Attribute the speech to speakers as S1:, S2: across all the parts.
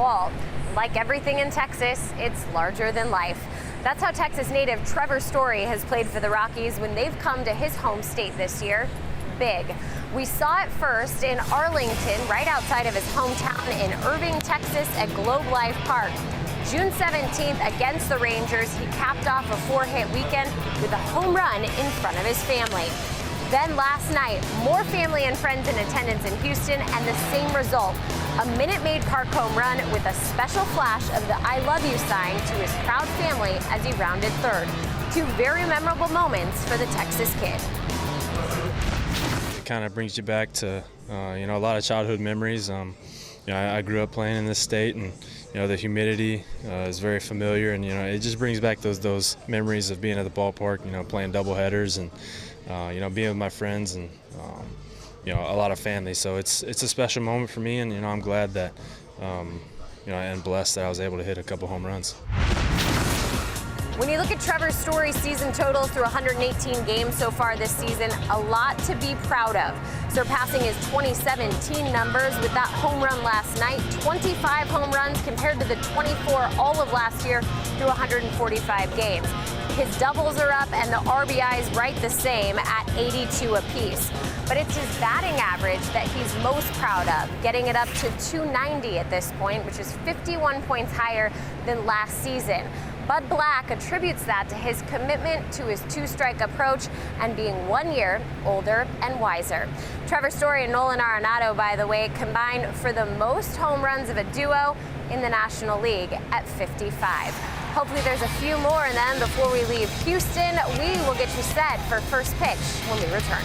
S1: wall. Like everything in Texas, it's larger than life. That's how Texas native Trevor Story has played for the Rockies when they've come to his home state this year. Big. We saw it first in Arlington, right outside of his hometown in Irving, Texas at Globe Life Park. June 17th against the Rangers, he capped off a 4-hit weekend with a home run in front of his family. Then last night, more family and friends in attendance in Houston, and the same result. A Minute Maid Park home run with a special flash of the I love you sign to his proud family as he rounded third. Two very memorable moments for the Texas kid.
S2: It kind of brings you back to, a lot of childhood memories. I grew up playing in this state, and the humidity is very familiar, and it just brings back those memories of being at the ballpark, playing doubleheaders and being with my friends and a lot of family. So it's a special moment for me, and I'm glad that and blessed that I was able to hit a couple home runs.
S1: When you look at Trevor Story's season totals through 118 games so far this season, a lot to be proud of. Surpassing his 2017 numbers with that home run last night, 25 home runs compared to the 24 all of last year through 145 games. His doubles are up and the RBIs right the same at 82 apiece. But it's his batting average that he's most proud of, getting it up to 290 at this point, which is 51 points higher than last season. Bud Black attributes that to his commitment to his two-strike approach and being 1 year older and wiser. Trevor Story and Nolan Arenado, by the way, combined for the most home runs of a duo in the National League at 55. Hopefully there's a few more, and then before we leave Houston, we will get you set for first pitch when we return.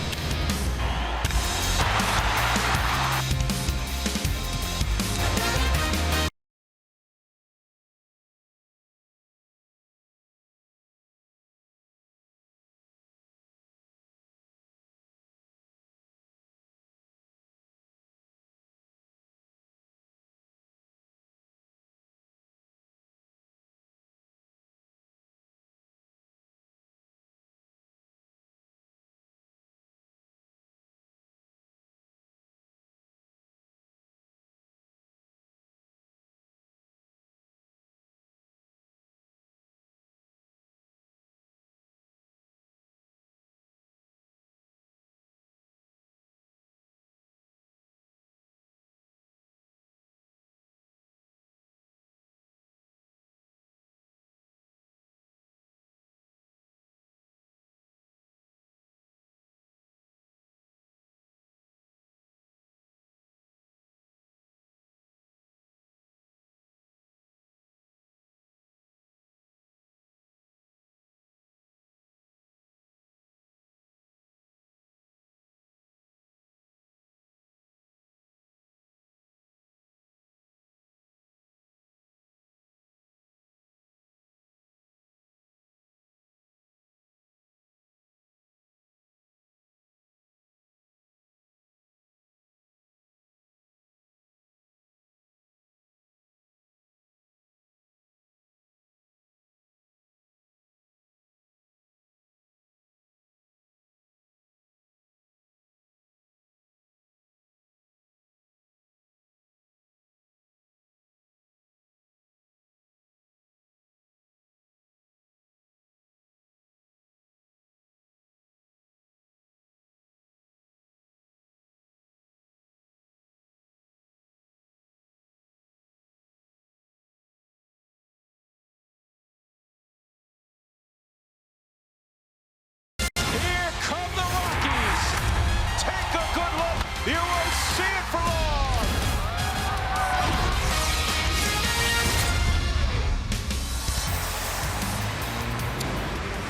S3: You won't see it for long.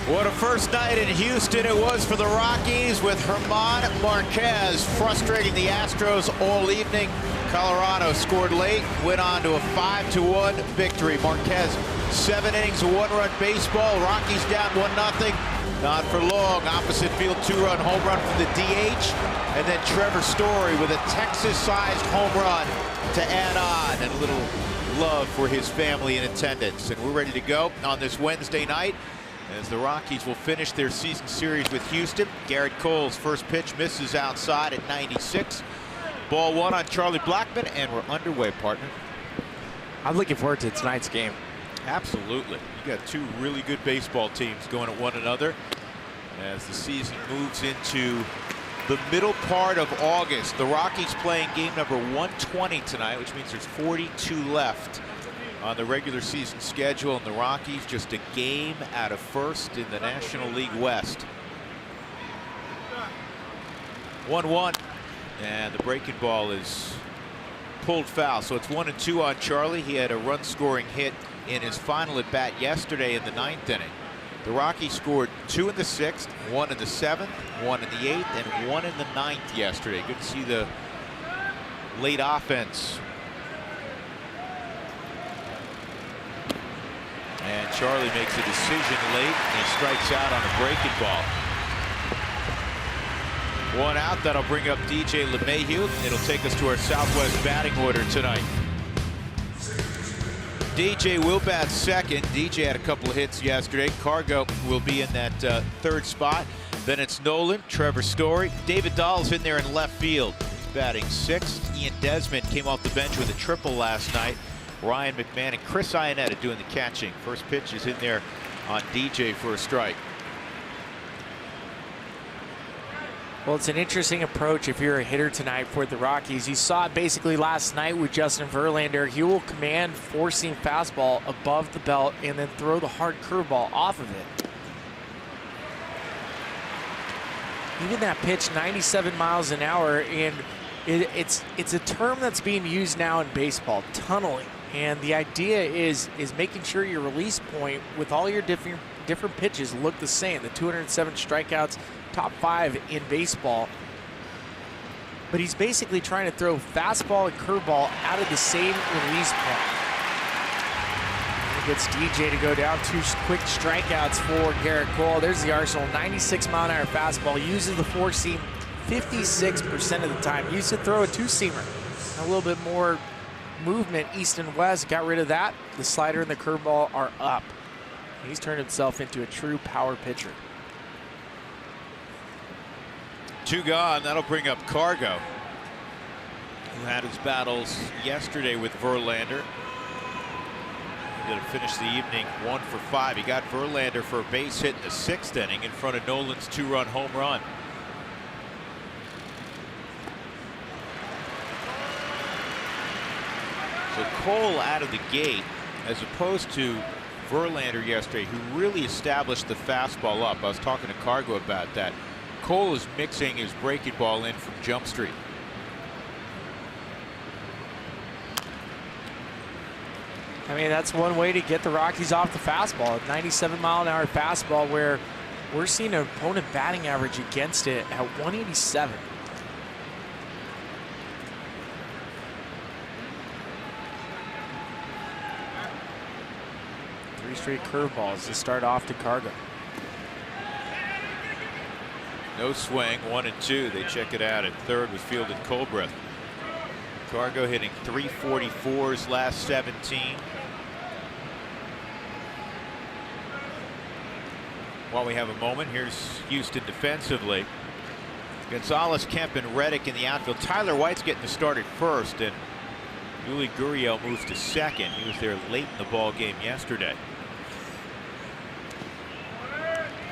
S3: What a first night in Houston it was for the Rockies, with German Marquez frustrating the Astros all evening. Colorado scored late, went on to a 5-1 victory. Marquez, 7 innings of one-run baseball. Rockies down 1-0. Not for long. Opposite field 2-run home run from the DH. And then Trevor Story with a Texas-sized home run to add on, and a little love for his family in attendance. And we're ready to go on this Wednesday night as the Rockies will finish their season series with Houston. Garrett Cole's first pitch misses outside at 96. Ball 1 on Charlie Blackmon, and we're underway, partner.
S4: I'm looking forward to tonight's game.
S3: Absolutely. You got two really good baseball teams going at one another as the season moves into the middle part of August. The Rockies playing game number 120 tonight, which means there's 42 left on the regular season schedule, and the Rockies just a game out of first in the National League West. 1-1, and the breaking ball is pulled foul, so it's 1-2 on Charlie. He had a run-scoring hit in his final at bat yesterday in the 9th inning. The Rockies scored 2 in the 6th, 1 in the 7th, 1 in the 8th, and 1 in the 9th yesterday. Good to see the late offense. And Charlie makes a decision late, and he strikes out on a breaking ball. 1 out. That'll bring up DJ LeMahieu. It'll take us to our Southwest batting order tonight. DJ will bat second. DJ had a couple of hits yesterday. Cargo will be in that third spot. Then it's Nolan, Trevor Story. David Dahl's in there in left field. He's batting sixth. Ian Desmond came off the bench with a triple last night. Ryan McMahon and Chris Ionetta doing the catching. First pitch is in there on DJ for a strike.
S4: Well, it's an interesting approach if you're a hitter tonight for the Rockies. You saw it basically last night with Justin Verlander. He will command four-seam fastball above the belt and then throw the hard curveball off of it. Even that pitch, 97 miles an hour, and it's a term that's being used now in baseball, tunneling. And the idea is making sure your release point with all your different pitches look the same. The 207 strikeouts, top 5 in baseball. But he's basically trying to throw fastball and curveball out of the same release point. He gets DJ to go down. 2 quick strikeouts for Garrett Cole. There's the arsenal. 96 mile an hour fastball. Uses the four seam 56% of the time. Used to throw a two-seamer. A little bit more movement east and west. Got rid of that. The slider and the curveball are up. He's turned himself into a true power pitcher.
S3: 2 gone. That'll bring up Cargo, who had his battles yesterday with Verlander. He's going to finish the evening 1 for 5. He got Verlander for a base hit in the 6th inning in front of Nolan's 2-run home run. So Cole out of the gate, as opposed to Verlander yesterday, who really established the fastball up. I was talking to Cargo about that. Cole is mixing his breaking ball in from Jump Street.
S4: I mean, that's one way to get the Rockies off the fastball. 97 mile an hour fastball, where we're seeing an opponent batting average against it at 187. Three straight curveballs to start off to Cargo.
S3: No swing, 1-2. They check it out at third with fielded Colbreth. Cargo hitting .344s last 17. While we have a moment, here's Houston defensively. Gonzalez, Kemp, and Reddick in the outfield. Tyler White's getting the start at first, and Yuli Gurriel moves to second. He was there late in the ball game yesterday.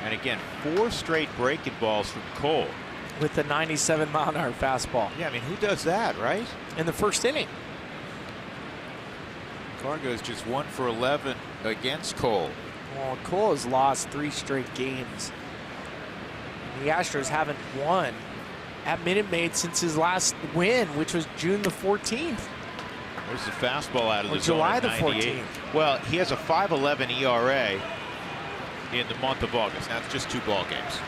S3: And again, 4 straight breaking balls from Cole.
S4: With the 97 mile an hour fastball.
S3: Yeah, I mean, who does that, right?
S4: In the first inning.
S3: Cargo's just 1 for 11 against Cole.
S4: Well, Cole has lost 3 straight games. The Astros haven't won at Minute Maid since his last win, which was June the 14th.
S3: There's the fastball out of the zone.
S4: July the
S3: 98.
S4: 14th.
S3: Well, he has a 5.11 ERA in the month of August. That's just 2 ball games.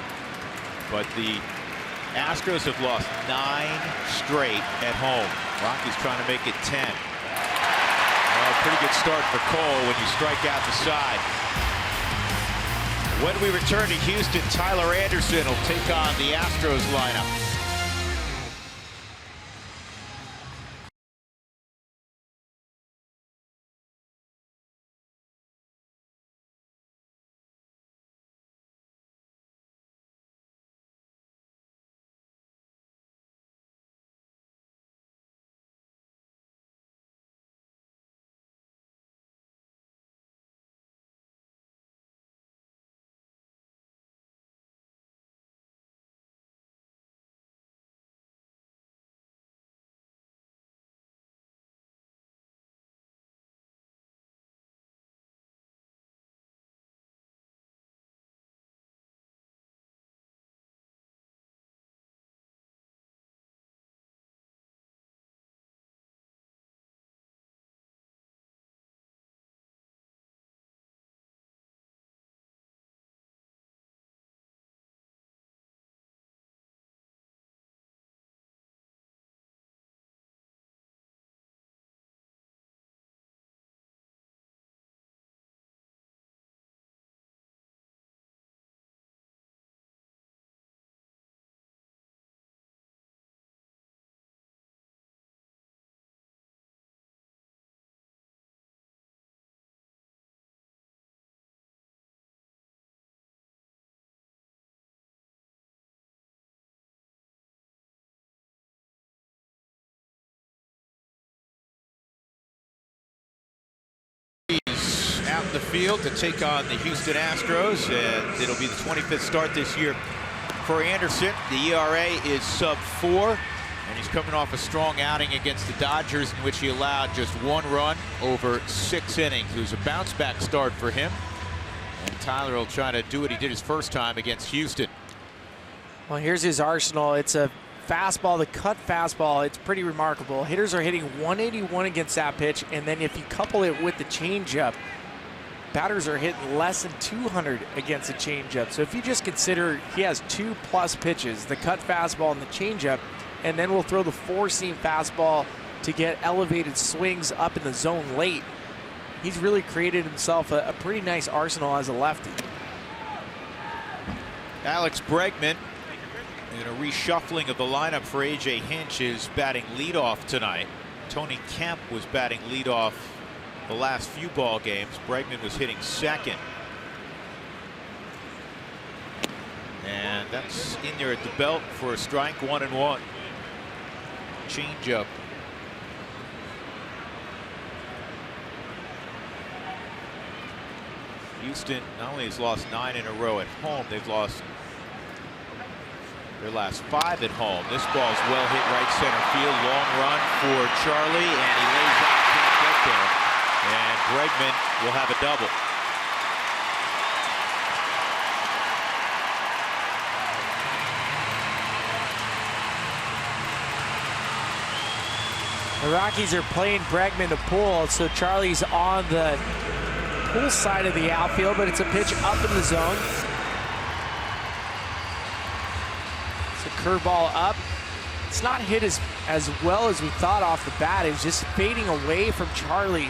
S3: But the Astros have lost 9 straight at home. Rockies trying to make it 10. Well, pretty good start for Cole when you strike out the side. When we return to Houston, Tyler Anderson will take on the Astros lineup. out in the field to take on the Houston Astros, and it'll be the 25th start this year for Anderson. The ERA is sub-4, and he's coming off a strong outing against the Dodgers in which he allowed just 1 run over 6 innings. It was a bounce-back start for him, and Tyler will try to do what he did his first time against Houston.
S4: Well, here's his arsenal. It's a fastball, the cut fastball. It's pretty remarkable. Hitters are hitting 181 against that pitch, and then if you couple it with the changeup, batters are hitting less than 200 against the changeup. So if you just consider he has 2+ pitches, the cut fastball and the changeup, and then we'll throw the 4-seam fastball to get elevated swings up in the zone late. He's really created himself a pretty nice arsenal as a lefty.
S3: Alex Bregman, in a reshuffling of the lineup for A.J. Hinch, is batting leadoff tonight. Tony Kemp was batting leadoff the last few ball games. Bregman was hitting second. And that's in there at the belt for a strike, 1-1. Changeup. Houston not only has lost 9 in a row at home, they've lost their last 5 at home. This ball's well hit right center field. Long run for Charlie, and he lays out, can't get there. And Bregman will have a double.
S4: The Rockies are playing Bregman to pull, so Charlie's on the pull side of the outfield, but it's a pitch up in the zone. It's a curveball up. It's not hit as well as we thought off the bat. It was just fading away from Charlie.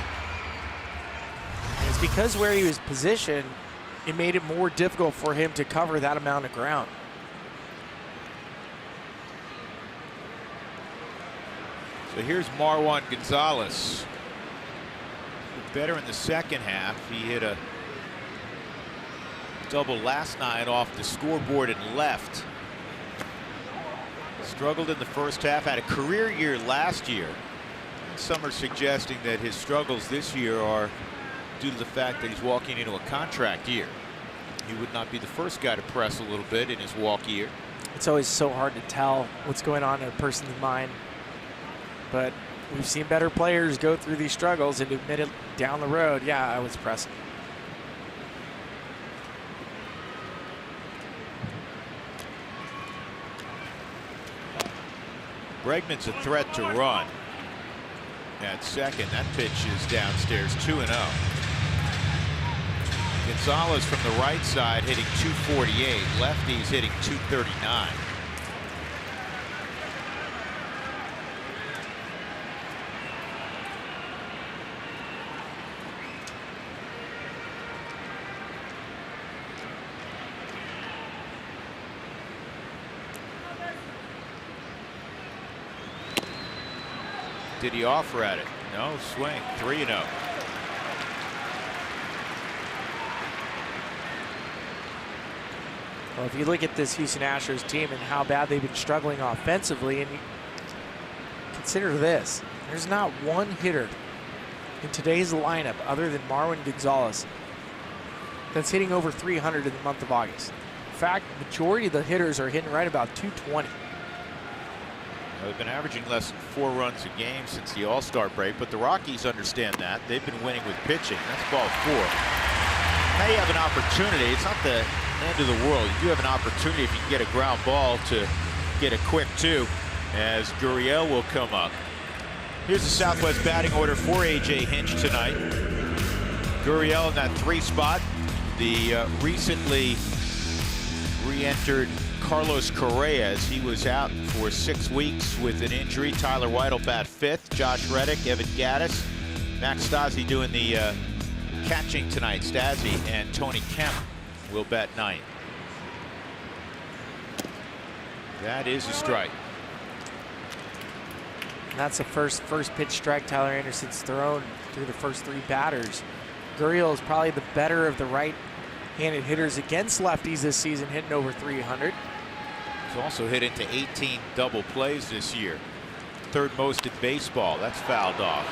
S4: And it's because where he was positioned, it made it more difficult for him to cover that amount of ground.
S3: So here's Marwan Gonzalez. Better in the second half. He hit a double last night off the scoreboard and left. Struggled in the first half, had a career year last year. Some are suggesting that his struggles this year are due to the fact that he's walking into a contract year. He would not be the first guy to press a little bit in his walk year.
S4: It's always so hard to tell what's going on in a person's mind. But we've seen better players go through these struggles and admit it down the road. Yeah, I was pressing.
S3: Bregman's a threat to run at second. That pitch is downstairs, 2-0. Gonzalez from the right side hitting 248. Lefty's hitting 239. Did he offer at it? No, swing, 3-0.
S4: Well, if you look at this Houston Astros team and how bad they've been struggling offensively, and you consider this, there's not one hitter in today's lineup other than Marwan Gonzalez that's hitting over 300 in the month of August. In fact, the majority of the hitters are hitting right about 220.
S3: They've been averaging less than 4 runs a game since the All-Star break, but the Rockies understand that. They've been winning with pitching. That's ball 4. Now you have an opportunity. It's not the end of the world. You do have an opportunity if you can get a ground ball to get a quick 2, as Gurriel will come up. Here's the Southwest batting order for A.J. Hinch tonight. Gurriel in that 3 spot. The recently re-entered Carlos Correa, as he was out for 6 weeks with an injury. Tyler White will bat 5th. Josh Reddick, Evan Gattis, Max Stassi doing the catching tonight. Stassi and Tony Kemp will bat 9th. That is a strike.
S4: And that's the first pitch strike Tyler Anderson's thrown through the first 3 batters. Gurriel is probably the better of the right-handed hitters against lefties this season, hitting over 300.
S3: He's also hit into 18 double plays this year. 3rd most in baseball. That's fouled off.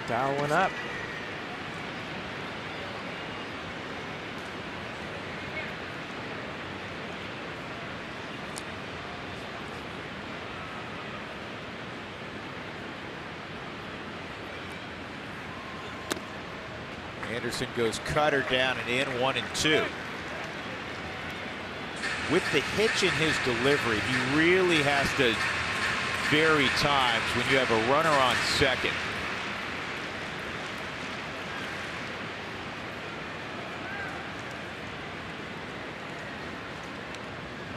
S4: Dial one up.
S3: Anderson goes cutter down and in, 1-2. With the hitch in his delivery, he really has to vary times when you have a runner on second.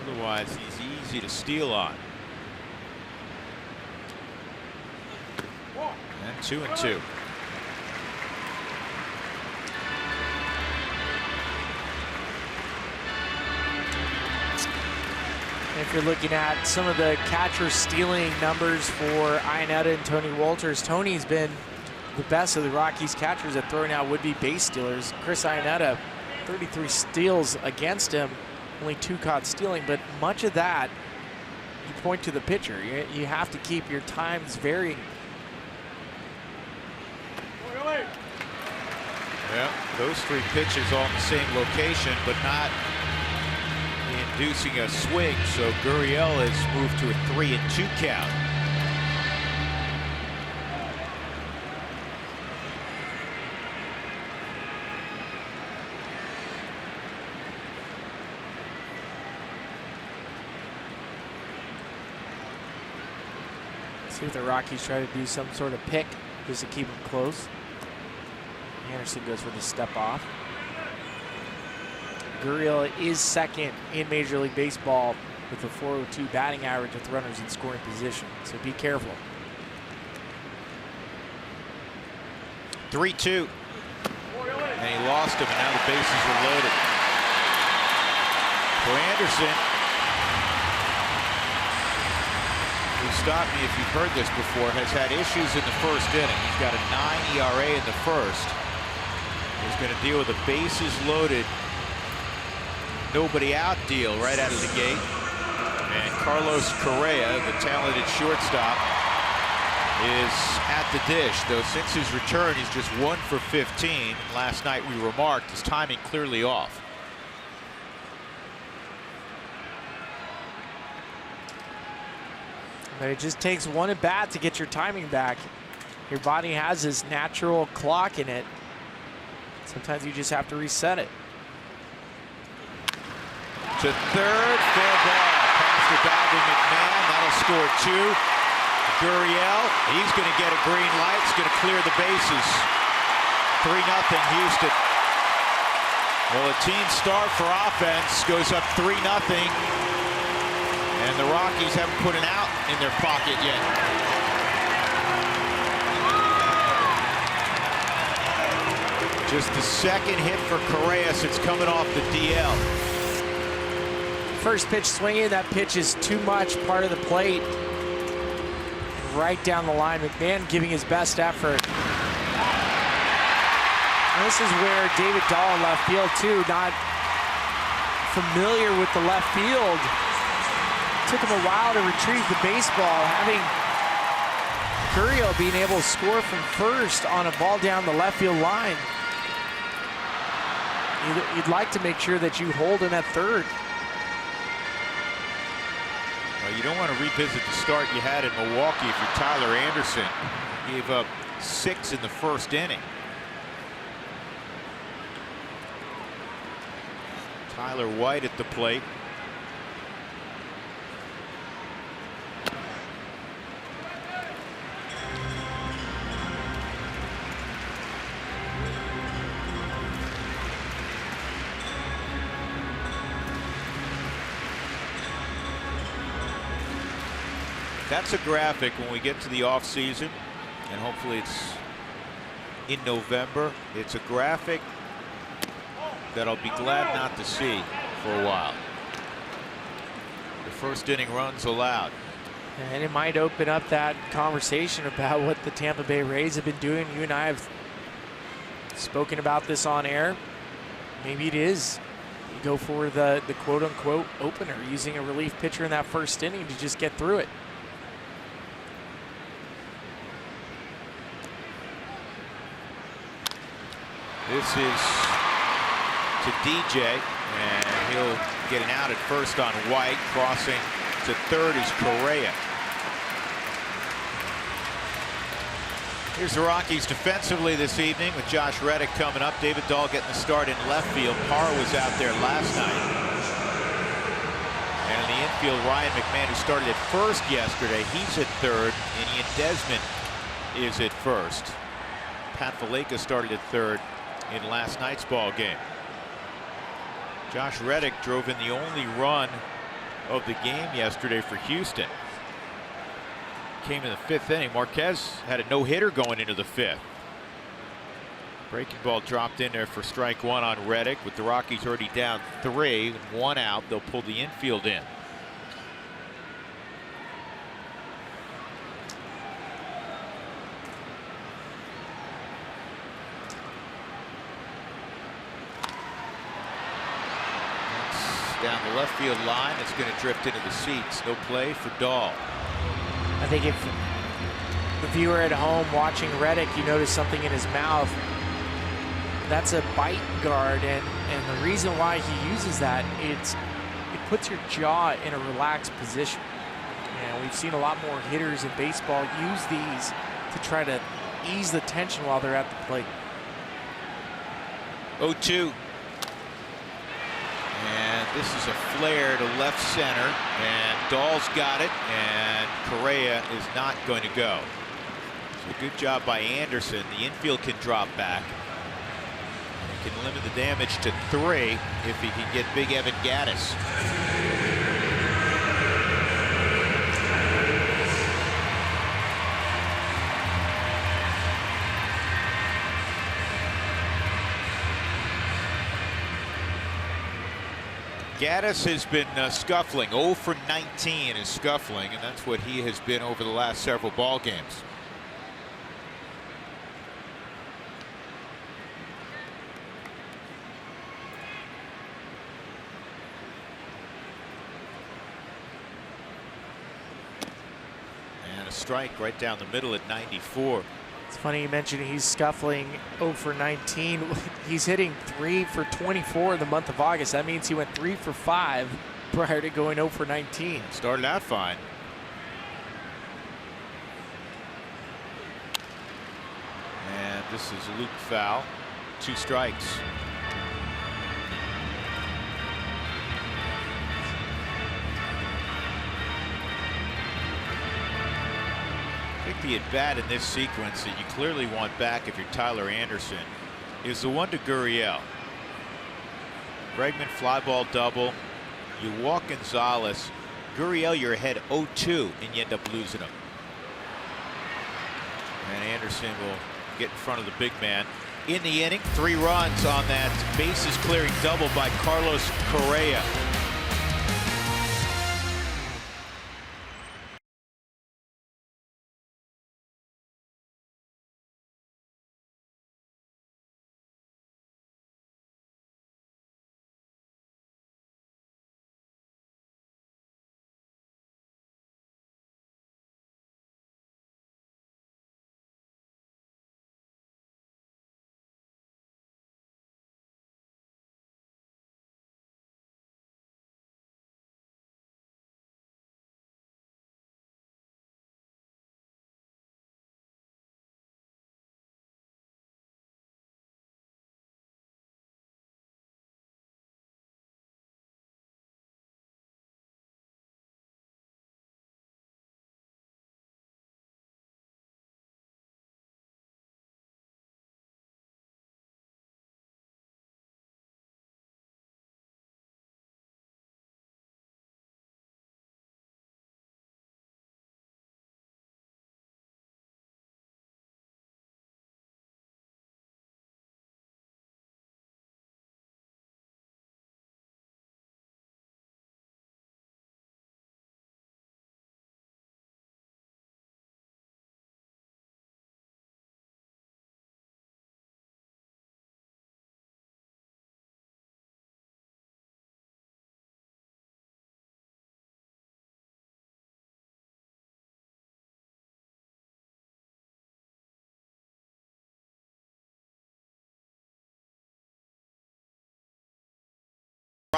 S3: Otherwise, he's easy to steal on. And 2-2.
S4: If you're looking at some of the catcher stealing numbers for Iannetta and Tony Walters, Tony's been the best of the Rockies catchers at throwing out would-be base stealers. Chris Iannetta, 33 steals against him, only 2 caught stealing, but much of that, you point to the pitcher. You have to keep your times varying.
S3: Yeah, those 3 pitches all in the same location, but not inducing a swing, so Gurriel has moved to a 3-2 count.
S4: See if the Rockies try to do some sort of pick just to keep them close. Anderson goes for the step off. Gurriel is second in Major League Baseball with a .402 batting average with runners in scoring position, so be careful.
S3: 3-2. And he lost him, and now the bases are loaded. For Anderson, who stopped me if you've heard this before, has had issues in the first inning. He's got a 9 ERA in the first. He's going to deal with a bases loaded, nobody out deal right out of the gate. And Carlos Correa, the talented shortstop, is at the dish, though since his return he's just 1 for 15. Last night we remarked his timing clearly off.
S4: But it just takes one at bat to get your timing back. Your body has this natural clock in it. Sometimes you just have to reset it.
S3: To third, fair ball. Past the diving McMahon, that'll score 2. Gurriel, he's going to get a green light. He's going to clear the bases. 3-0 Houston. Well, a team start for offense goes up 3-0. And the Rockies haven't put an out in their pocket yet. Just the second hit for Correa since coming off the DL.
S4: First pitch swinging, that pitch is too much, part of the plate. Right down the line, McMahon giving his best effort. And this is where David Dahl in left field too, not familiar with the left field. Took him a while to retrieve the baseball, having Gurriel being able to score from first on a ball down the left field line. You'd like to make sure that you hold him at third.
S3: Well, you don't want to revisit the start you had in Milwaukee if you're Tyler Anderson. Gave up 6 in the first inning. Tyler White at the plate. That's a graphic when we get to the off season, and hopefully it's in November. It's a graphic that I'll be glad not to see for a while. The first inning runs allowed.
S4: And it might open up that conversation about what the Tampa Bay Rays have been doing. You and I have spoken about this on air. Maybe it is. You go for the quote-unquote opener, using a relief pitcher in that first inning to just get through it.
S3: This is to DJ, and he'll get an out at first on White. Crossing to third is Correa. Here's the Rockies defensively this evening with Josh Reddick coming up. David Dahl getting the start in left field. Parr was out there last night. And in the infield, Ryan McMahon, who started at first yesterday, he's at third. And Ian Desmond is at first. Pat Valleca started at third in last night's ball game. Josh Reddick drove in the only run of the game yesterday for Houston. Came in the fifth inning. Marquez had a no-hitter going into the fifth. Breaking ball dropped in there for strike one on Reddick. With the Rockies already down 3, 1 out, they'll pull the infield in. Down the left field line, it's going to drift into the seats. No play for Dahl.
S4: I think if the viewer at home watching Reddick, you notice something in his mouth, that's a bite guard, and the reason why he uses that, it puts your jaw in a relaxed position. And we've seen a lot more hitters in baseball use these to try to ease the tension while they're at the plate.
S3: 0-2. And this is a flare to left center, and Dahl's got it, and Correa is not going to go. So good job by Anderson. The infield can drop back. He can limit the damage to 3 if he can get Big Evan Gattis. Gattis has been scuffling. 0 for 19 is scuffling, and that's what he has been over the last several ball games. And a strike right down the middle at 94.
S4: It's funny you mentioned he's scuffling 0 for 19. He's hitting 3 for 24 in the month of August. That means he went 3 for 5 prior to going 0 for 19.
S3: Started out fine. And this is a loop foul. 2 strikes. I think the at-bat in this sequence that you clearly want back if you're Tyler Anderson is the one to Gurriel. Bregman fly ball double. You walk Gonzalez. Gurriel, you're ahead 0-2, and you end up losing him. And Anderson will get in front of the big man. In the inning, 3 runs on that bases clearing double by Carlos Correa.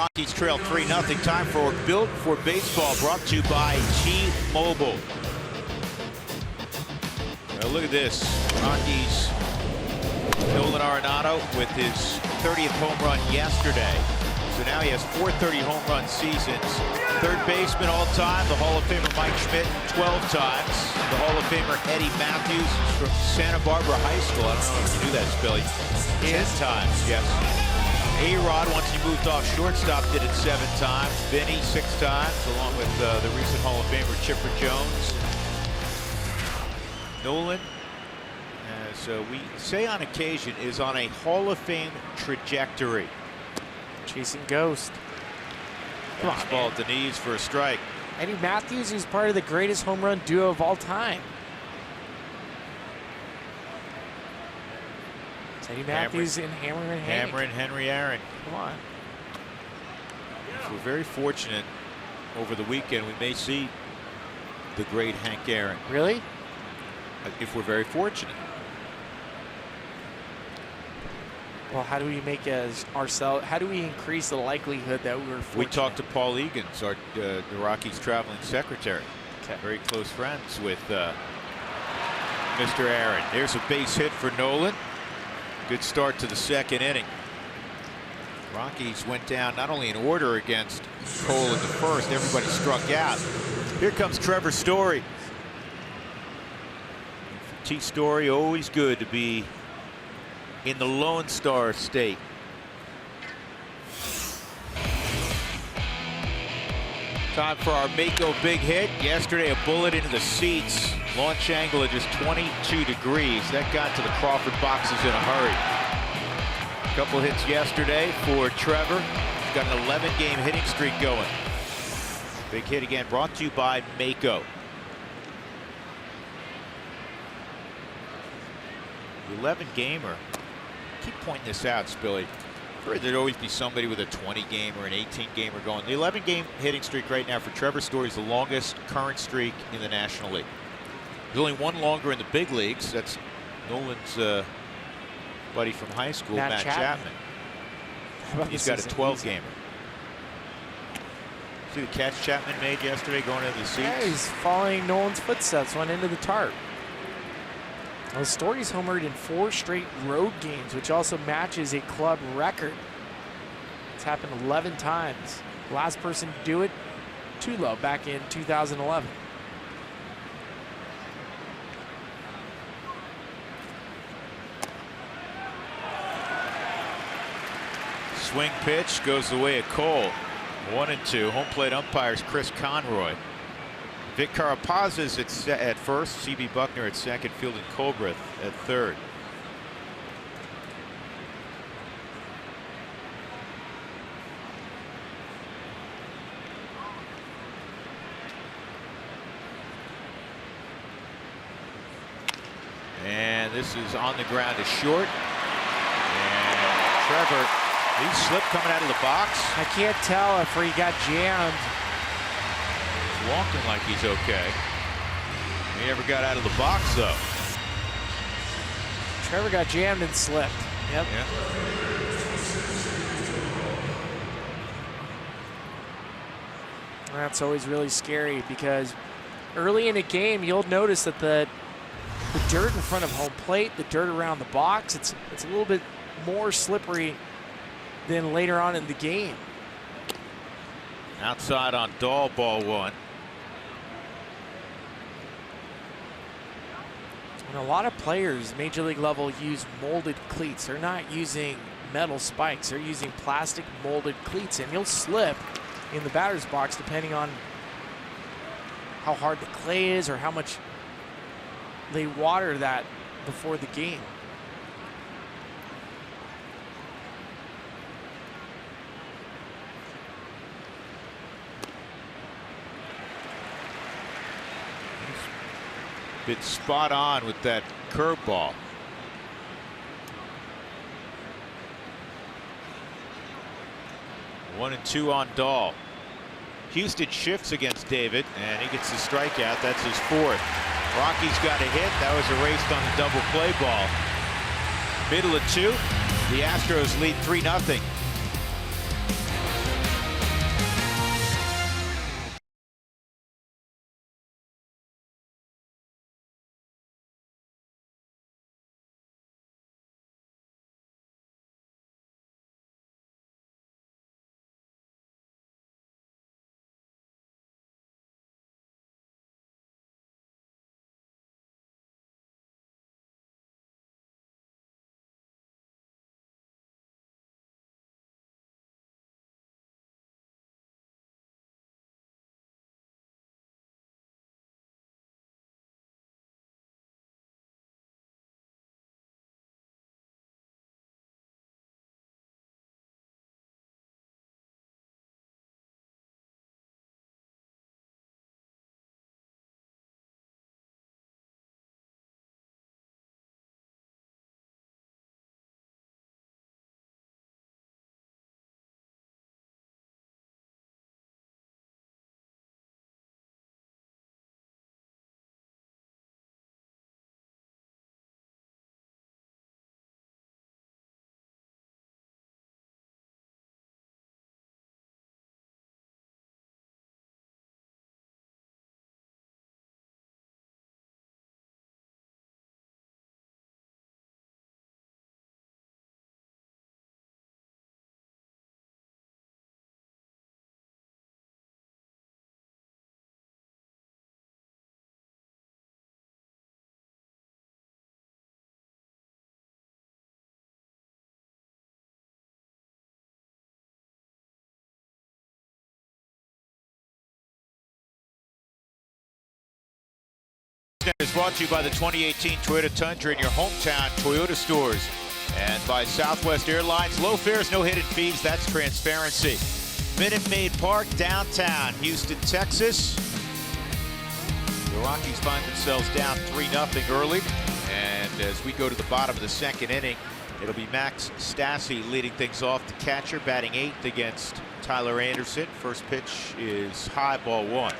S3: Rockies trail 3-0. Time for Built for Baseball, brought to you by T-Mobile. Now look at this. Rockies, Nolan Arenado with his 30th home run yesterday. So now he has 430 home run seasons. Third baseman all time, the Hall of Famer Mike Schmidt 12 times. The Hall of Famer Eddie Matthews from Santa Barbara High School. I don't know if you knew that, Billy. 10 times, yes. A-Rod, once he moved off shortstop, did it 7 times. Vinny 6 times, along with the recent Hall of Famer Chipper Jones. Nolan, as we say on occasion, is on a Hall of Fame trajectory.
S4: Chasing ghost. Come on,
S3: Ball at the knees for a strike.
S4: Eddie Matthews is part of the greatest home run duo of all time. It's Eddie Matthews and Hammer and Hank.
S3: Hammer and Henry Aaron.
S4: Come on.
S3: If we're very fortunate over the weekend, we may see the great Hank Aaron.
S4: Really?
S3: If we're very fortunate.
S4: Well, how do we make ourselves? How do we increase the likelihood that we're fortunate?
S3: We talked to Paul Egan's, the Rockies traveling secretary.
S4: Okay.
S3: Very close friends with Mr. Aaron. There's a base hit for Nolan. Good start to the second inning. Rockies went down not only in order against Cole in the first, everybody struck out. Here comes Trevor Story. T. Story, always good to be in the Lone Star State. Time for our Mako big hit. Yesterday, a bullet into the seats. Launch angle at just 22 degrees. That got to the Crawford boxes in a hurry. A couple hits yesterday for Trevor. He's got an 11-game hitting streak going. Big hit again, brought to you by Mako. The 11-gamer. Keep pointing this out, Spilly. There'd always be somebody with a 20-game or an 18-gamer going. The 11-game hitting streak right now for Trevor Story is the longest current streak in the National League. There's only one longer in the big leagues. That's Nolan's buddy from high school, Matt Chapman. He's got a 12-gamer. See the catch Chapman made yesterday going into the seats?
S4: Yeah, he's following Nolan's footsteps, went into the tarp. Well, Story's homered in 4 straight road games, which also matches a club record. It's happened 11 times. The last person to do it, Tulo, back in 2011.
S3: Swing pitch goes the way of Cole. 1-2. Home plate umpires Chris Conroy. Vic Carapaz's at first, C.B. Buckner at second, fielding Colbreth at third. And this is on the ground to short. And Trevor, he slipped coming out of the box.
S4: I can't tell if he got jammed.
S3: Walking like he's okay. He never got out of the box, though.
S4: Trevor got jammed and slipped. Yep.
S3: Yeah.
S4: That's always really scary because early in a game, you'll notice that the dirt in front of home plate, the dirt around the box, it's a little bit more slippery than later on in the game.
S3: Outside on Dahl, ball 1.
S4: And a lot of players, major league level, use molded cleats. They're not using metal spikes. They're using plastic molded cleats, and you'll slip in the batter's box depending on how hard the clay is or how much they water that before the game.
S3: Been spot on with that curveball. One and two on Dahl. Houston shifts against David, and he gets the strikeout. That's his 4th. Rockies got a hit. That was erased on the double play ball. Middle of 2. The Astros lead 3-0. Is brought to you by the 2018 Toyota Tundra in your hometown Toyota stores, and by Southwest Airlines. Low fares, no hidden fees. That's transparency. Minute Maid Park, downtown Houston, Texas. The Rockies find themselves down 3-0 early, and as we go to the bottom of the second inning, it'll be Max Stassi leading things off, the catcher, batting 8th against Tyler Anderson. First pitch is high, ball 1.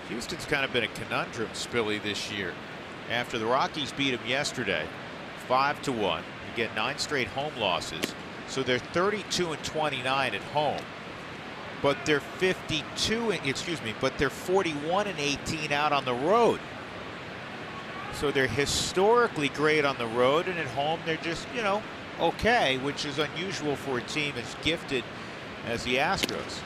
S3: Houston's kind of been a conundrum, Spilly, this year. After the Rockies beat them yesterday, 5-1, again 9 straight home losses, so they're 32-29 at home. But they're 41-18 out on the road. So they're historically great on the road, and at home they're just, you know, okay, which is unusual for a team as gifted as the Astros.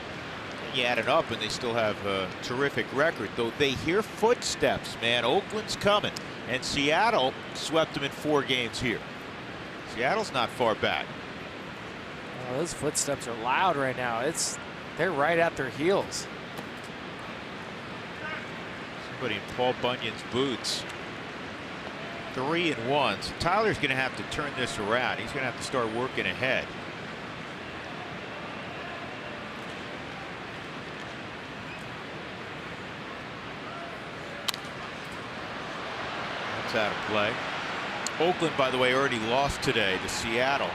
S3: You add it up and they still have a terrific record, though they hear footsteps, man. Oakland's coming, and Seattle swept them in 4 games here. Seattle's not far back.
S4: Oh, those footsteps are loud right now. They're right at their heels.
S3: Somebody in Paul Bunyan's boots. 3-1. So Tyler's going to have to turn this around. He's going to have to start working ahead. Out of play. Oakland, by the way, already lost today to Seattle.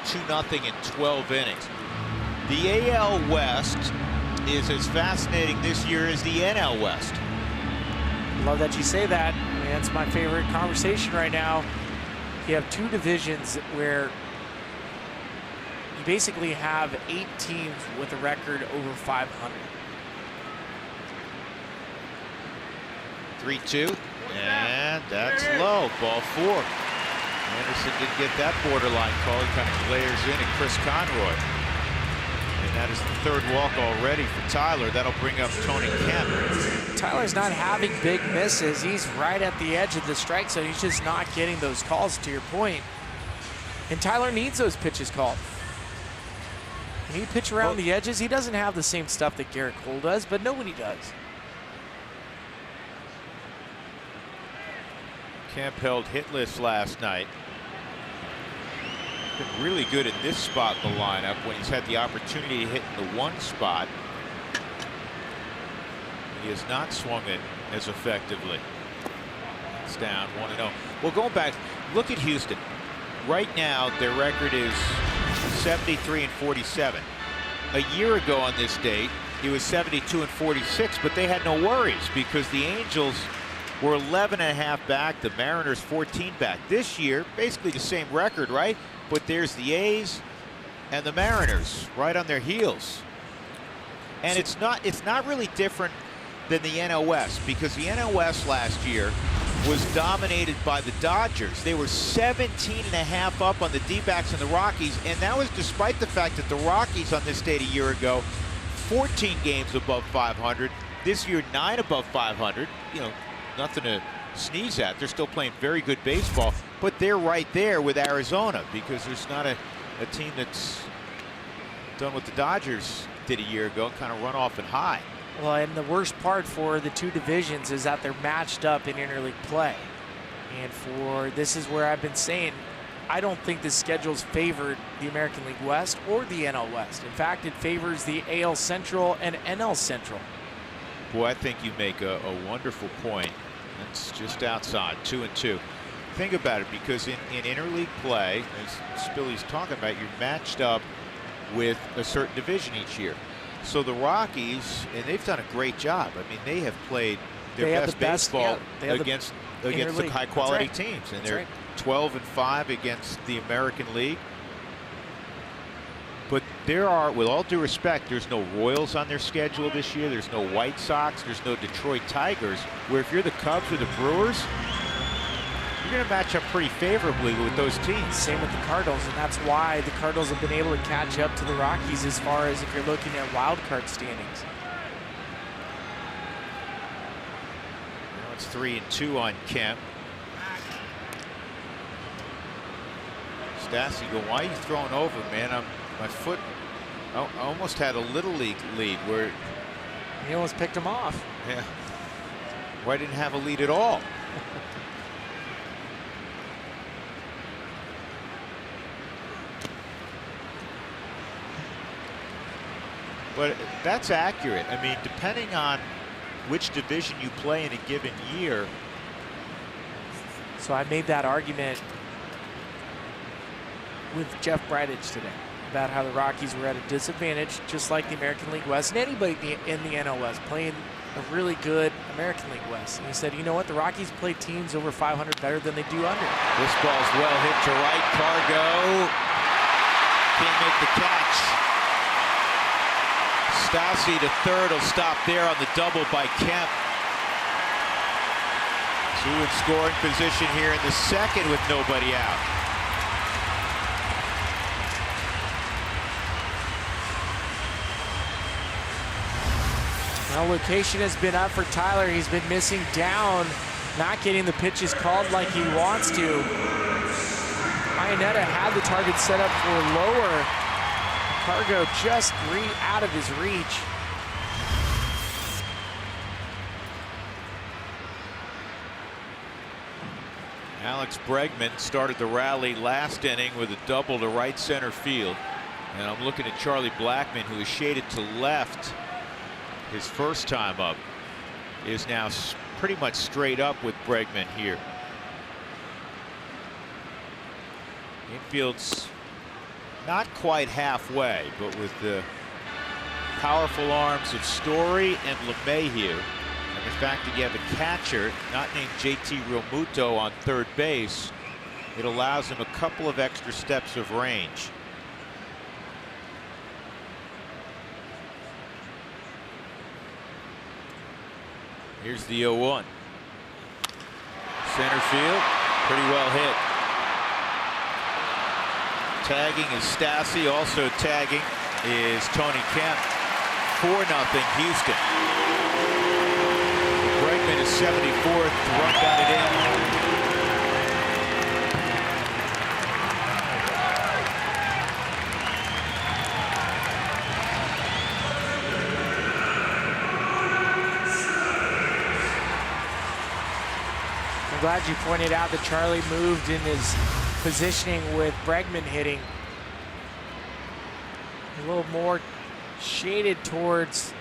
S3: 2-0 in 12 innings. The AL West is as fascinating this year as the NL West.
S4: Love that you say that. I mean, that's my favorite conversation right now. You have 2 divisions where you basically have 8 teams with a record over 500.
S3: 3-2. And that's low. Ball 4. Anderson didn't get that borderline call. He kind of glares in at Chris Conroy. And that is the 3rd walk already for Tyler. That'll bring up Tony Kemp.
S4: Tyler's not having big misses. He's right at the edge of the strike zone. He's just not getting those calls, to your point. And Tyler needs those pitches called. When he pitch around the edges, he doesn't have the same stuff that Garrett Cole does, but nobody does.
S3: Kemp held hitless last night. Been really good in this spot in the lineup when he's had the opportunity to hit in the 1 spot. He has not swung it as effectively. It's down 1-0. Well, going back, look at Houston. Right now, their record is 73-47. A year ago on this date, it was 72-46, but they had no worries because the Angels were 11.5 back, the Mariners 14 back. This year, basically the same record, right? But there's the A's and the Mariners right on their heels. And it's not really different than the NL West, because the NL West last year was dominated by the Dodgers. They were 17.5 up on the D-backs and the Rockies, and that was despite the fact that the Rockies on this date a year ago, 14 games above 500. This year, 9 above 500. You know, nothing to sneeze at. They're still playing very good baseball, but they're right there with Arizona because there's not a team that's done what the Dodgers did a year ago and kind of run off and high.
S4: Well, and the worst part for the 2 divisions is that they're matched up in interleague play. And this is where I've been saying, I don't think the schedule's favored the American League West or the NL West. In fact, it favors the AL Central and NL Central.
S3: Boy, I think you make a wonderful point. It's just outside, 2-2. Think about it, because in interleague play, as Spilly's talking about, you're matched up with a certain division each year. So the Rockies, and they've done a great job. I mean, they have played their best baseball against the high-quality teams, and they're 12-5 against the American League. But there are, with all due respect, there's no Royals on their schedule this year. There's no White Sox. There's no Detroit Tigers, where if you're the Cubs or the Brewers, you're going to match up pretty favorably with those teams.
S4: Same with the Cardinals, and that's why the Cardinals have been able to catch up to the Rockies as far as if you're looking at wild card standings.
S3: Now it's 3-2 on Kemp. Stassi go, why are you throwing over, man? My foot, I almost had a little league lead where
S4: He almost picked him off.
S3: Yeah. Why didn't have a lead at all? But that's accurate. I mean, depending on which division you play in a given year.
S4: So I made that argument with Jeff Bridich today about how the Rockies were at a disadvantage, just like the American League West and anybody in the NL West playing a really good American League West. And he said, you know what, the Rockies play teams over 500 better than they do under.
S3: This ball's well hit to right. Cargo can't make the catch. Stassi to third will stop there on the double by Kemp. Two in scoring position here in the second with nobody out.
S4: Now location has been up for Tyler. He's been missing down, not getting the pitches called like he wants to. Iannetta had the target set up for lower. Cargo just out of his reach.
S3: Alex Bregman started the rally last inning with a double to right center field. And I'm looking at Charlie Blackmon, who is shaded to left his first time up, is now pretty much straight up with Bregman here. Infield's not quite halfway, but with the powerful arms of Story and LeMahieu, and the fact that you have a catcher not named JT Realmuto on third base, it allows him a couple of extra steps of range. Here's the 0-1. Center field, pretty well hit. Tagging is Stassi. Also tagging is Tony Kemp. 4-0 Houston. Bregman is 74th. Run got it in.
S4: I'm glad you pointed out that Charlie moved in his positioning with Bregman hitting a little more shaded towards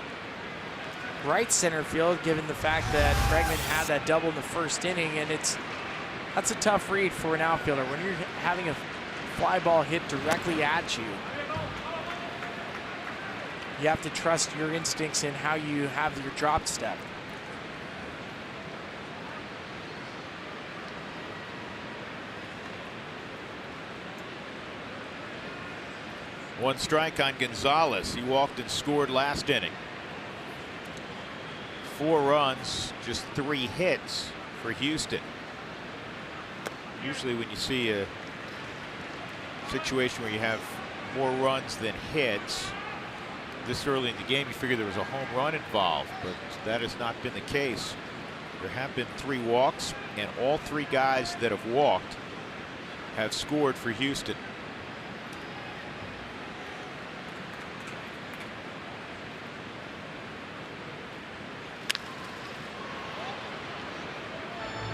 S4: right center field, given the fact that Bregman had that double in the first inning, and that's a tough read for an outfielder when you're having a fly ball hit directly at you. You have to trust your instincts in how you have your drop step.
S3: One strike on Gonzalez. He walked and scored last inning. 4 runs, just 3 hits for Houston. Usually when you see a situation where you have more runs than hits this early in the game, you figure there was a home run involved, but that has not been the case. There have been 3 walks, and all 3 guys that have walked have scored for Houston.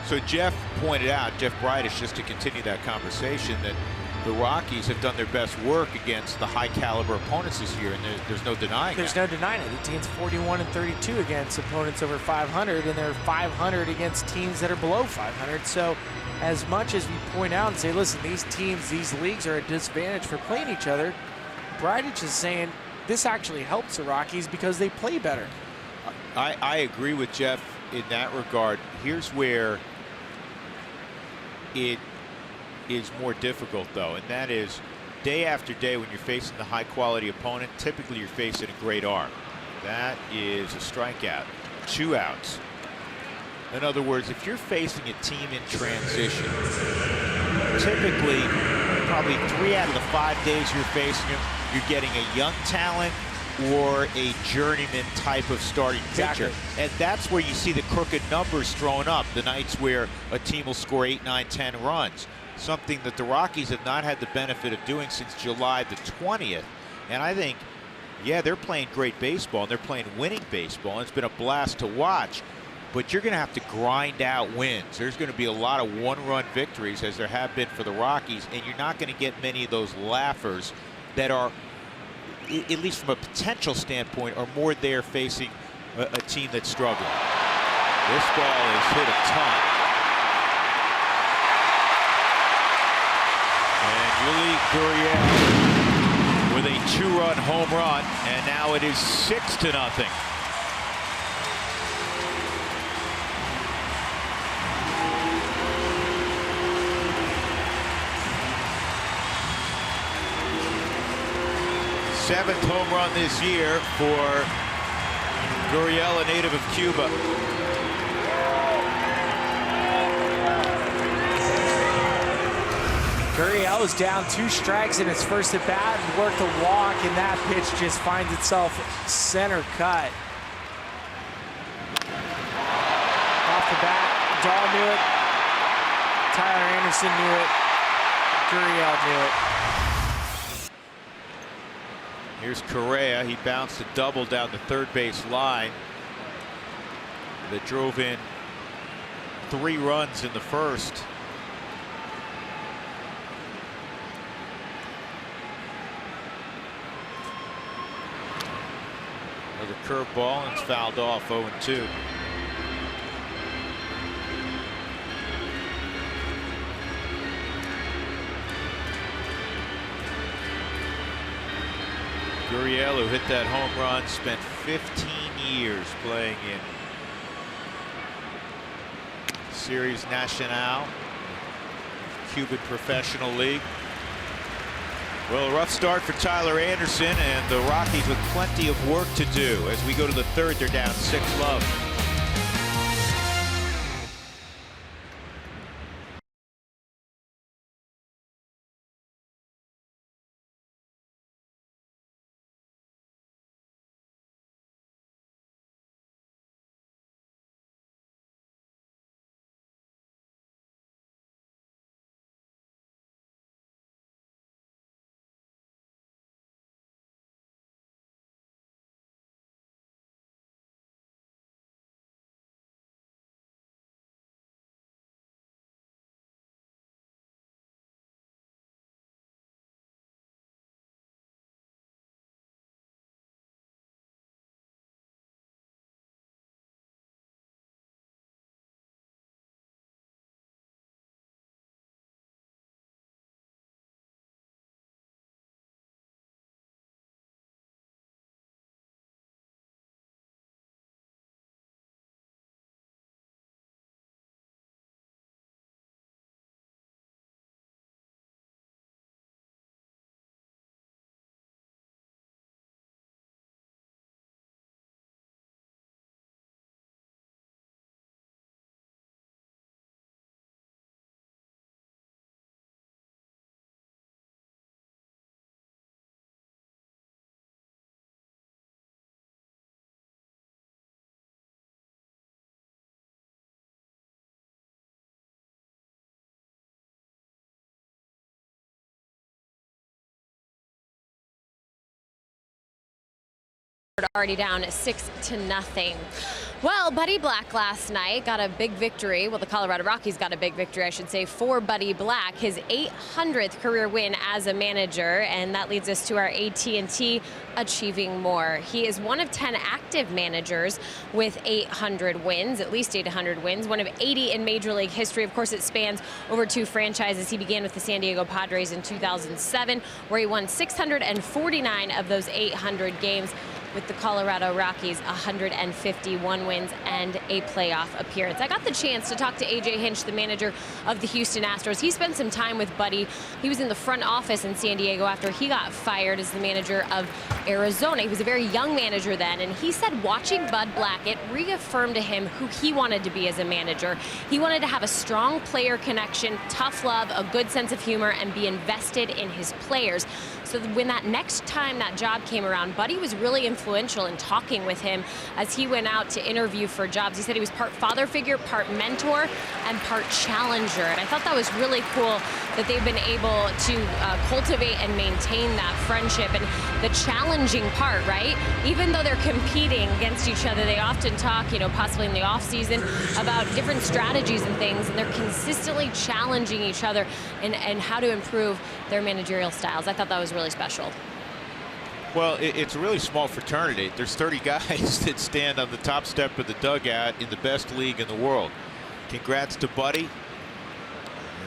S3: So Jeff pointed out, Jeff Bridich, just to continue that conversation, that the Rockies have done their best work against the high caliber opponents this year, and there's no denying
S4: There's
S3: that.
S4: no denying it. The team's 41-32 against opponents over 500, and they're 500 against teams that are below 500. So as much as we point out and say, listen, these teams, these leagues are at disadvantage for playing each other, Bridich is saying this actually helps the Rockies because they play better.
S3: I agree with Jeff in that regard. Here's where it is more difficult, though, and that is day after day when you're facing the high quality opponent, typically you're facing a great arm. That is a strikeout. 2 outs. In other words, if you're facing a team in transition, typically probably 3 out of the 5 days you're facing them, you're getting a young talent or a journeyman type of starting pitcher. And that's where you see the crooked numbers thrown up, the nights where a team will score 8, 9, 10 runs. Something that the Rockies have not had the benefit of doing since July the 20th. And I think Yeah, they're playing great baseball, and they're playing winning baseball, and it's been a blast to watch. But you're going to have to grind out wins. There's going to be a lot of one-run victories, as there have been for the Rockies, and you're not going to get many of those laughers that are, at least from a potential standpoint, are more there facing a team that's struggling. This ball is hit a ton. And Yuli Gurriel with a 2-run home run, and now it is 6-0. Seventh home run this year for Gurriel, a native of Cuba.
S4: Gurriel is down 2 strikes in his first at bat and worked a walk, and that pitch just finds itself center cut. Off the bat, Dahl knew it, Tyler Anderson knew it, Gurriel knew it.
S3: Here's Correa. He bounced a double down the third base line that drove in 3 runs in the first. Another curveball, and it's fouled off. 0-2. Gurriel, who hit that home run, spent 15 years playing in Series Nacional, Cuban Professional League. Well, a rough start for Tyler Anderson, and the Rockies with plenty of work to do. As we go to the third, they're down 6-0.
S1: Already down 6-0. Well, Buddy Black last night got a big victory. Well, the Colorado Rockies got a big victory, I should say, for Buddy Black, his 800th career win as a manager, and that leads us to our AT&T achieving more. He is one of 10 active managers with 800 wins, at least 800 wins, one of 80 in Major League history. Of course, it spans over 2 franchises. He began with the San Diego Padres in 2007, where he won 649 of those 800 games. With the Colorado Rockies, 151 wins and a playoff appearance. I got the chance to talk to A.J. Hinch, the manager of the Houston Astros. He spent some time with Buddy. He was in the front office in San Diego after he got fired as the manager of Arizona. He was a very young manager then, and he said watching Bud Black, it reaffirmed to him who he wanted to be as a manager. He wanted to have a strong player connection, tough love, a good sense of humor, and be invested in his players. So when that next time that job came around, Buddy was really influential in talking with him as he went out to interview for jobs. He said he was part father figure, part mentor, and part challenger. And I thought that was really cool that they've been able to cultivate and maintain that friendship. And the challenging part, right? Even though they're competing against each other, they often talk, you know, possibly in the off season about different strategies and things, and they're consistently challenging each other and how to improve their managerial styles. I thought that was really special.
S3: Well, it's a really small fraternity. There's 30 guys that stand on the top step of the dugout in the best league in the world. Congrats to Buddy.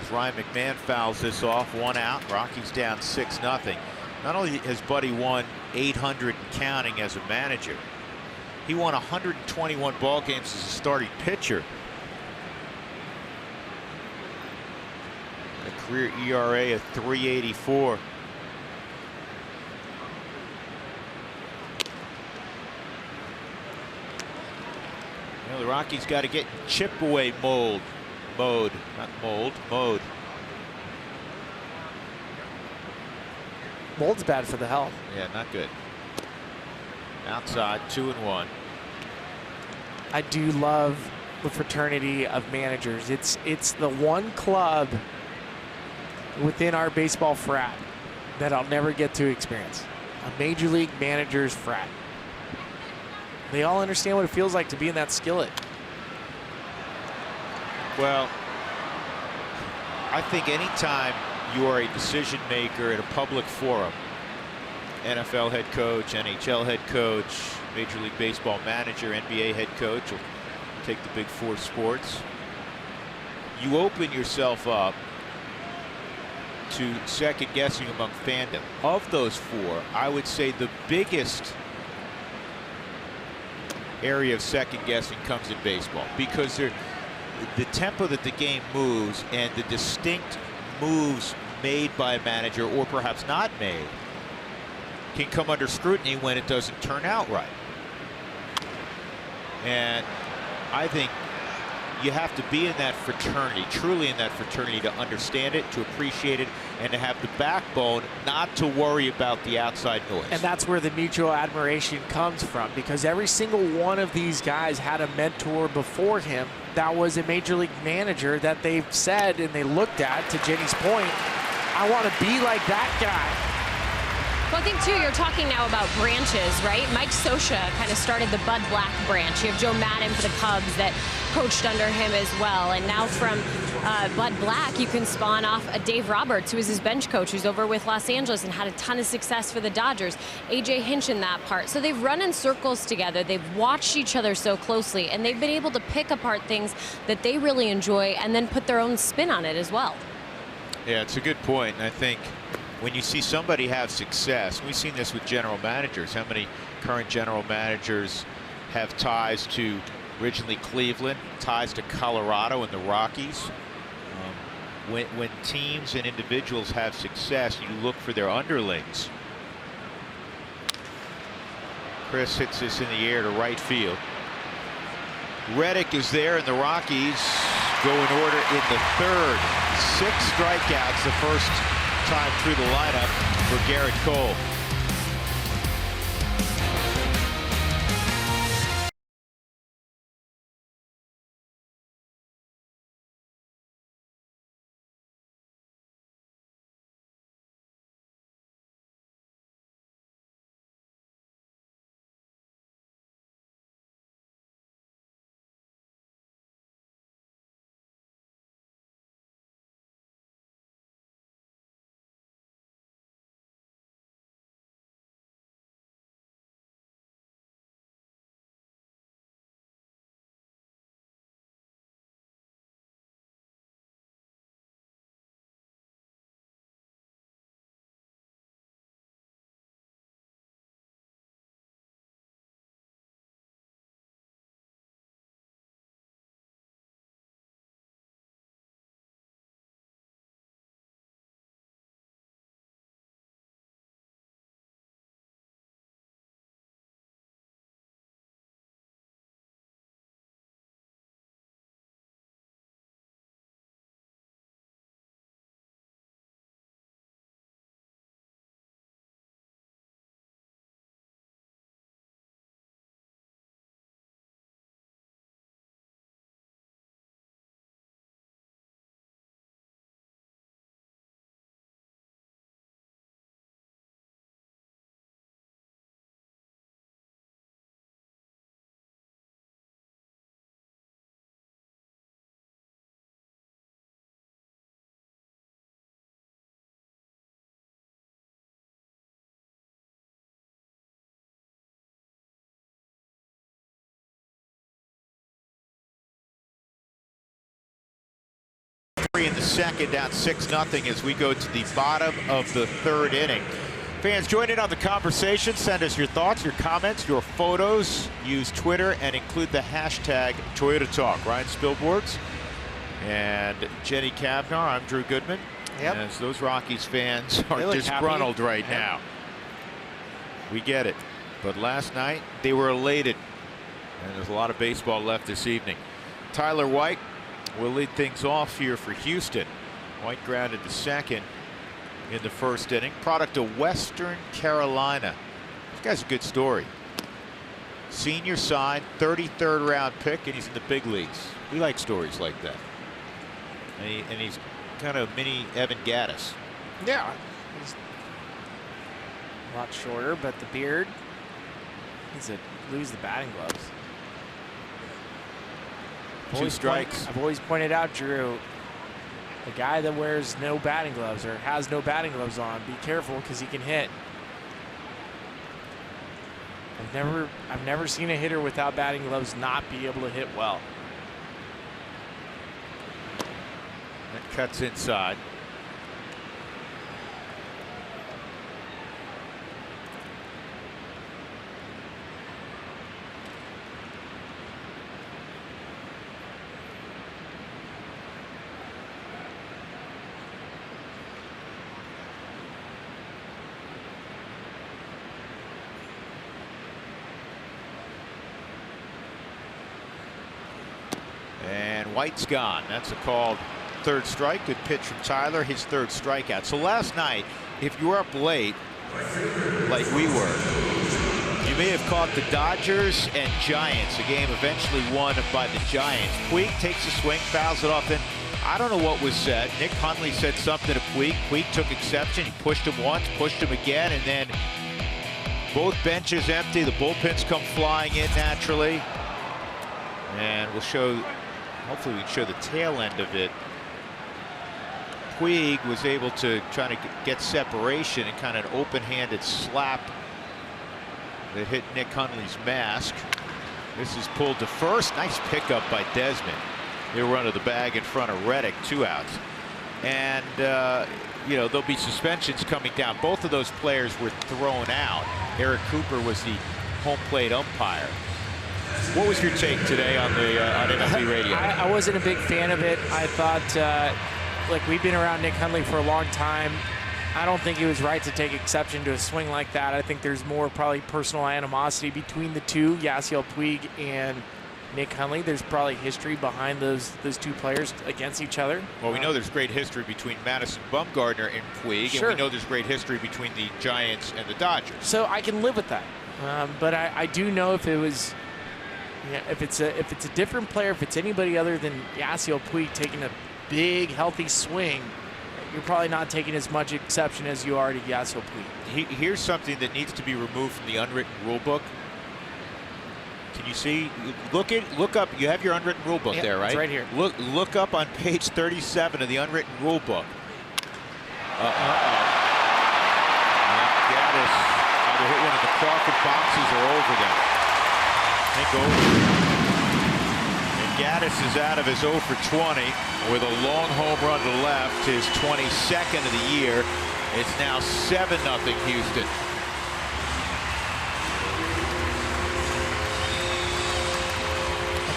S3: As Ryan McMahon fouls this off, 1 out. Rockies down 6-0. Not only has Buddy won 800 and counting as a manager, he won 121 ball games as a starting pitcher. A career ERA of 3.84. You know, the Rockies got to get in chip away mode. Mode.
S4: Mold's bad for the health.
S3: Yeah, not good. Outside, 2-1.
S4: I do love the fraternity of managers. It's the one club within our baseball frat that I'll never get to experience. A major league managers frat. They all understand what it feels like to be in that skillet.
S3: Well, I think anytime you are a decision maker at a public forum, NFL head coach, NHL head coach, Major League Baseball manager, NBA head coach, will take the big four sports, you open yourself up to second guessing among fandom. Of those four, I would say the biggest area of second guessing comes in baseball, because the tempo that the game moves and the distinct moves made by a manager, or perhaps not made, can come under scrutiny when it doesn't turn out right. And I think you have to be in that fraternity, truly in that fraternity, to understand it, to appreciate it, and to have the backbone not to worry about the outside noise.
S4: And that's where the mutual admiration comes from, because every single one of these guys had a mentor before him that was a major league manager that they've said and they looked at, to Jenny's point, I want to be like that guy.
S1: Well, I think, too, you're talking now about branches, right? Mike Scioscia kind of started the Bud Black branch. You have Joe Madden for the Cubs that coached under him as well. And now from Bud Black, you can spawn off a Dave Roberts, who is his bench coach, who's over with Los Angeles and had a ton of success for the Dodgers. A.J. Hinch in that part. So they've run in circles together. They've watched each other so closely, and they've been able to pick apart things that they really enjoy and then put their own spin on it as well.
S3: Yeah, it's a good point. And I think when you see somebody have success, we've seen this with general managers. How many current general managers have ties to originally Cleveland, ties to Colorado and the Rockies? When teams and individuals have success, you look for their underlings. Chris hits this in the air to right field. Reddick is there, and the Rockies go in order in the third. 6 strikeouts the first time through the lineup for Garrett Cole. in the second, down 6-0 as we go to the bottom of the third inning. Fans, join in on the conversation. Send us your thoughts, your comments, your photos. Use Twitter and include the hashtag Toyota Talk. Ryan Spilboards and Jenny Kavnar. I'm Drew Goodman.
S4: Yep.
S3: As those Rockies fans are disgruntled right now. We get it. But last night, they were elated. And there's a lot of baseball left this evening. Tyler White will lead things off here for Houston. White grounded to second in the first inning. Product of Western Carolina. This guy's a good story. Senior side, 33rd round pick, and he's in the big leagues. We like stories like that. And he's kind of mini Evan Gattis.
S4: Yeah. He's a lot shorter, but the beard. He's a lose the batting gloves.
S3: 2 strikes.
S4: I've always pointed out, Drew, the guy that wears no batting gloves or has no batting gloves on, be careful because he can hit. I've never seen a hitter without batting gloves not be able to hit well.
S3: That cuts inside. And White's gone. That's a called third strike. Good pitch from Tyler, his third strikeout. So last night, if you were up late, like we were, you may have caught the Dodgers and Giants, a game eventually won by the Giants. Puig takes a swing, fouls it off. Then I don't know what was said. Nick Hundley said something to Puig. Puig took exception. He pushed him once, pushed him again, and then both benches empty. The bullpens come flying in naturally. And we'll show, hopefully we can show the tail end of it. Puig was able to try to get separation and kind of an open-handed slap that hit Nick Hundley's mask. This is pulled to first. Nice pickup by Desmond. They were under the bag in front of Reddick, 2 outs. And, you know, there'll be suspensions coming down. Both of those players were thrown out. Eric Cooper was the home plate umpire. What was your take today on the on MLB radio?
S4: I wasn't a big fan of it. I thought, like, we've been around Nick Hundley for a long time. I don't think it was right to take exception to a swing like that. I think there's more probably personal animosity between the two, Yasiel Puig and Nick Hundley. There's probably history behind those 2 players against each other.
S3: Well, we know there's great history between Madison Bumgarner and Puig,
S4: sure.
S3: And we know there's great history between the Giants and the Dodgers.
S4: So I can live with that. But I do know if it was, yeah, if it's a different player, if it's anybody other than Yasiel Puig taking a big, healthy swing, you're probably not taking as much exception as you are to Yasiel Puig.
S3: Here's something that needs to be removed from the unwritten rule book. Can you see? Look up. You have your unwritten rule book there, right?
S4: It's right here.
S3: Look up on page 37 of the unwritten rule book. Gattis either hit one of the Crawford boxes or over them. I think over. And Gattis is out of his 0 for 20 with a long home run to left, his 22nd of the year. It's now 7-0 Houston.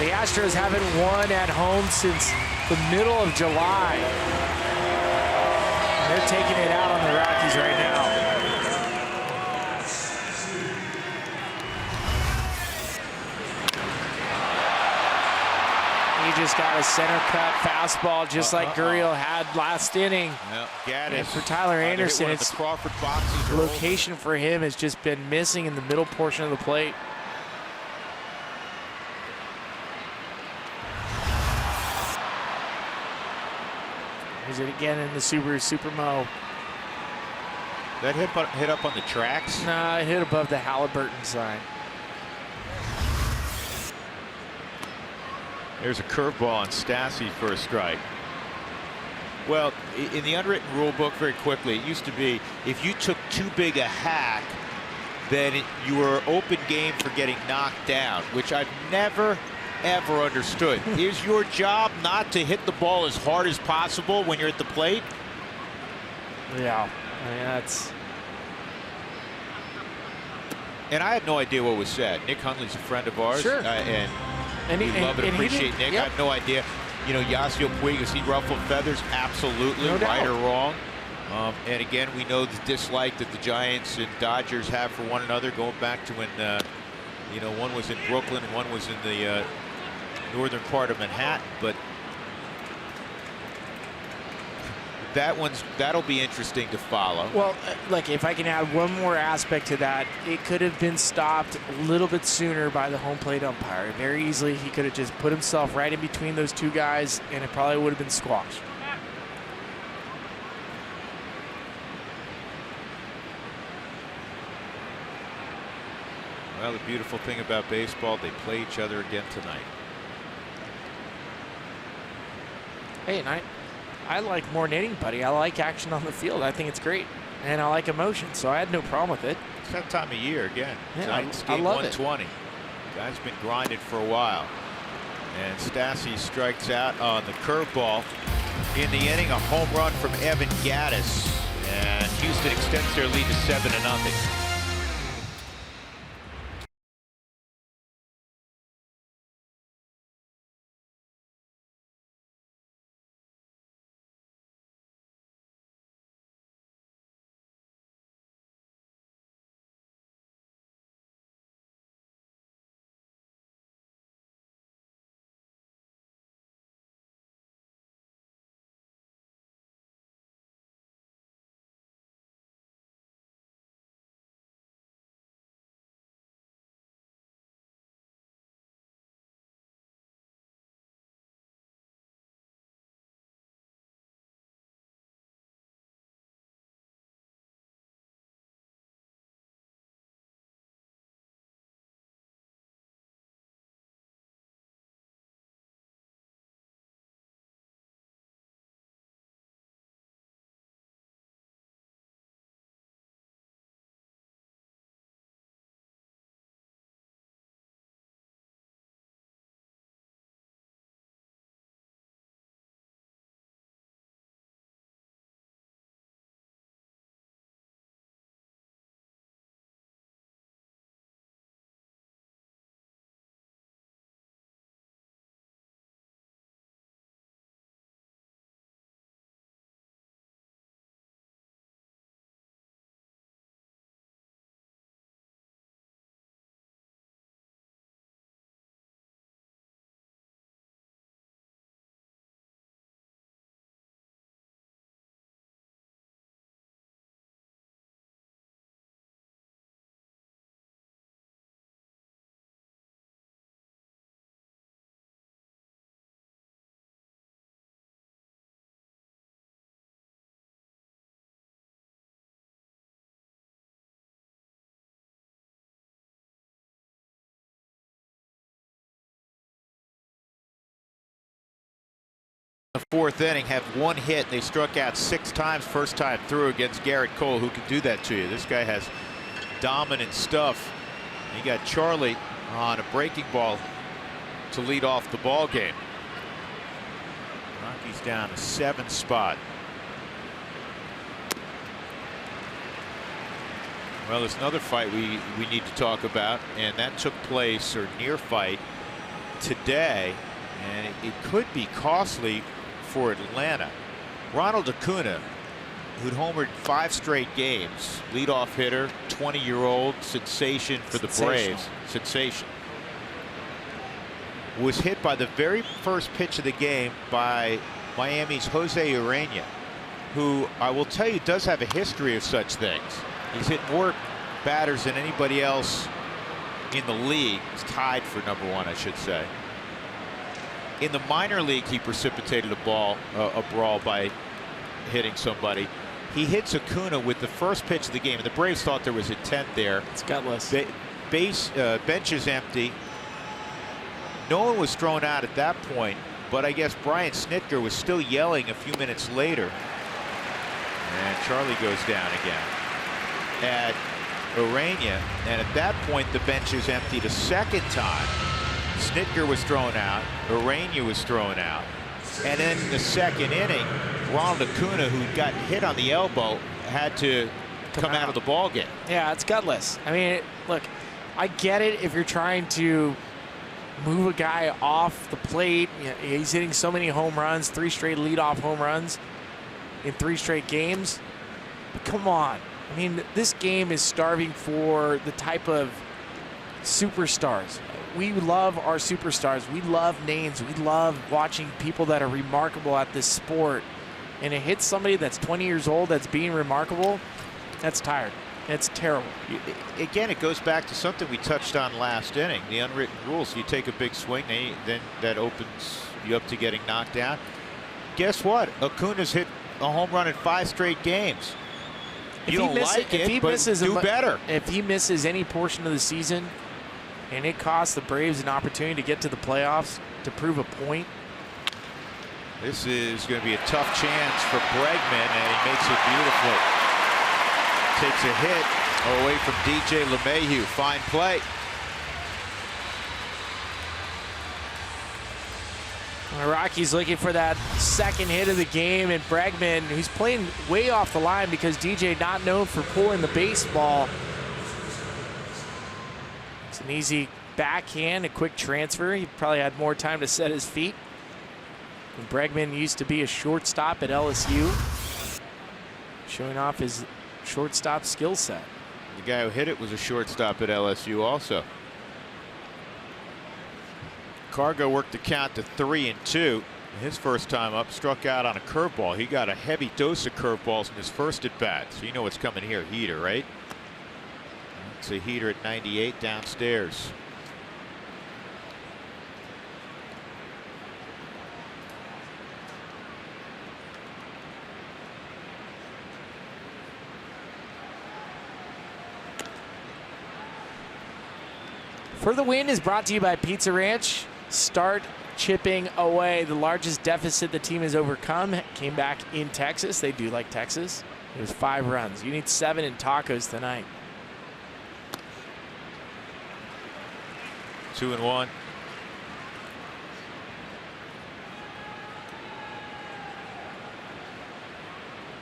S4: The Astros haven't won at home since the middle of July. They're taking it out on the Rockies right now. He just got a center cut fastball just like Gurriel had last inning. And for Tyler Anderson, it's the location for him has just been missing in the middle portion of the plate. Is it again in the Subaru Supermo?
S3: That hit up on the tracks?
S4: No, it hit above the Halliburton sign.
S3: There's a curveball on Stassi for a strike. Well, in the unwritten rule book, very quickly, it used to be if you took too big a hack, then you were open game for getting knocked down, which I've never ever understood. Is your job not to hit the ball as hard as possible when you're at the plate?
S4: Yeah, I mean, that's...
S3: And I have no idea what was said. Nick Hundley's a friend of ours.
S4: Sure.
S3: And we love and appreciate Nick. Yep. I have no idea. You know, Yasiel Puig, has he ruffled feathers? Absolutely,
S4: no
S3: right
S4: doubt.
S3: or wrong. And again, we know the dislike that the Giants and Dodgers have for one another, going back to when, you know, one was in Brooklyn and one was in the northern part of Manhattan. But that'll be interesting to follow.
S4: Well, look, if I can add one more aspect to that, it could have been stopped a little bit sooner by the home plate umpire. Very easily, he could have just put himself right in between those two guys, and it probably would have been squashed.
S3: Well, the beautiful thing about baseball, they play each other again tonight.
S4: Hey, and I like more than anybody. I like action on the field. I think it's great. And I like emotion, so I had no problem with it.
S3: It's that time of year again.
S4: Yeah,
S3: Tonight's
S4: I
S3: game
S4: love
S3: 120. Guy's been grinding for a while. And Stassi strikes out on the curveball. In the inning, a home run from Evan Gattis. And Houston extends their lead to 7-0. The fourth inning, have one hit. They struck out 6 times first time through against Garrett Cole, who can do that to you. This guy has dominant stuff. You got Charlie on a breaking ball to lead off the ball game. Rockies down to 7th spot. Well, there's another fight we need to talk about, and that took place, or near fight, today, and it could be costly for Atlanta. Ronald Acuna, who'd homered 5 straight games, leadoff hitter, 20-year-old sensation for the Braves. Sensation. Was hit by the very first pitch of the game by Miami's Jose Urena, who I will tell you does have a history of such things. He's hit more batters than anybody else in the league. He's tied for #1, I should say. In the minor league, he precipitated a brawl by hitting somebody. He hits Acuna with the first pitch of the game, and the Braves thought there was intent there.
S4: It's gutless.
S3: Bench is empty. No one was thrown out at that point, but I guess Brian Snitker was still yelling a few minutes later. And Charlie goes down again at Urena, and at that point the bench is emptied a second time. Snitker was thrown out. Urania was thrown out. And then the second inning, Ronald Acuna, who got hit on the elbow, had to come out of the ball game.
S4: Yeah, it's gutless. I mean, look, I get it if you're trying to move a guy off the plate. You know, he's hitting so many home runs, 3 straight leadoff home runs in 3 straight games. But come on. I mean, this game is starving for the type of superstars. We love our superstars. We love names. We love watching people that are remarkable at this sport. And it hits somebody that's 20 years old that's being remarkable. That's tired. It's terrible.
S3: Again, it goes back to something we touched on last inning, the unwritten rules. You take a big swing, then that opens you up to getting knocked down. Guess what? Acuna's hit a home run in 5 straight games. You don't like it, but do better.
S4: If he misses any portion of the season and it costs the Braves an opportunity to get to the playoffs to prove a point.
S3: This is going to be a tough chance for Bregman, and he makes it beautifully. Takes a hit away from DJ LeMahieu. Fine play.
S4: The Rockies looking for that second hit of the game, and Bregman, who's playing way off the line because DJ not known for pulling the baseball. It's an easy backhand, a quick transfer. He probably had more time to set his feet. And Bregman used to be a shortstop at LSU, showing off his shortstop skill set.
S3: The guy who hit it was a shortstop at LSU also. Cargo worked the count to 3-2. His first time up, struck out on a curveball. He got a heavy dose of curveballs in his first at bat. So you know what's coming here, heater, right? It's a heater at 98 downstairs.
S4: For the Win is brought to you by Pizza Ranch. Start chipping away. The largest deficit the team has overcome came back in Texas. They do like Texas. It was 5 runs. You need 7 in tacos tonight.
S3: 2-1.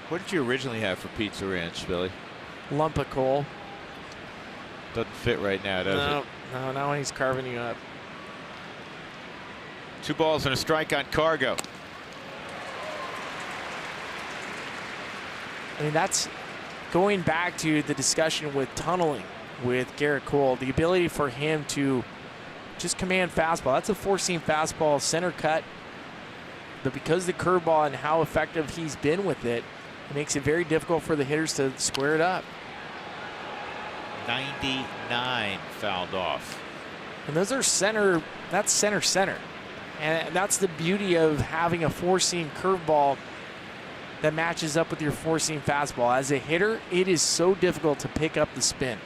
S3: What did you originally have for Pizza Ranch, Billy?
S4: Lump of coal.
S3: Doesn't fit right now, does it?
S4: No, not when he's carving you up.
S3: 2 balls and a strike on Cargo.
S4: I mean, that's going back to the discussion with tunneling with Garrett Cole. The ability for him to just command fastball. That's a 4-seam fastball, center cut. But because the curveball and how effective he's been with it, it makes it very difficult for the hitters to square it up.
S3: 99 fouled off.
S4: And those are center, that's center. And that's the beauty of having a 4-seam curveball that matches up with your 4-seam fastball. As a hitter, it is so difficult to pick up the spin.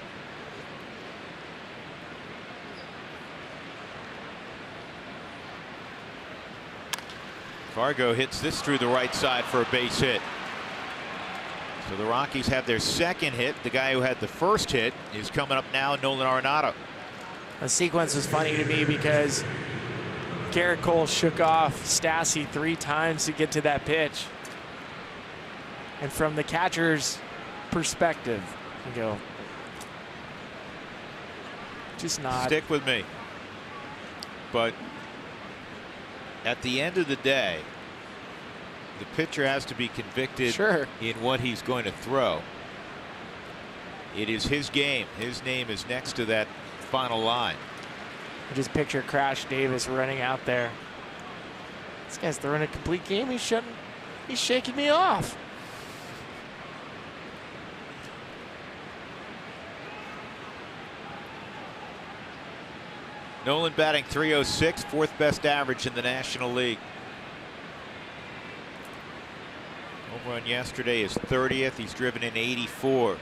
S3: Cargo hits this through the right side for a base hit. So the Rockies have their second hit. The guy who had the first hit is coming up now, Nolan Arenado.
S4: The sequence was funny to me because Garrett Cole shook off Stassi 3 times to get to that pitch. And from the catcher's perspective, you go, just nod.
S3: Stick with me. But at the end of the day, the pitcher has to be convicted in what he's going to throw. It is his game. His name is next to that final line.
S4: I just picture Crash Davis running out there. This guy's throwing a complete game. He's shaking me off.
S3: Nolan batting .306, 4th best average in the National League. Home run yesterday is 30th. He's driven in 84.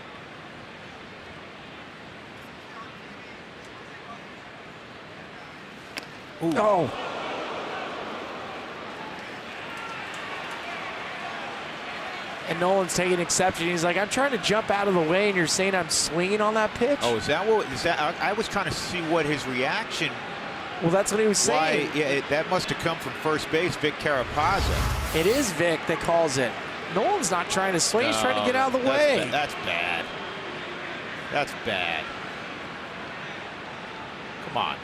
S4: Ooh. Oh. And Nolan's taking exception. He's like, I'm trying to jump out of the way, and you're saying I'm swinging on that pitch?
S3: Oh, is that what? Is that? I was trying to see what his reaction
S4: Well, that's what he was saying.
S3: Why? Yeah, that must have come from first base, Vic Carapazza.
S4: It is Vic that calls it. Nolan's not trying to swing. He's trying to get out of the way.
S3: That's bad. That's bad. Come on.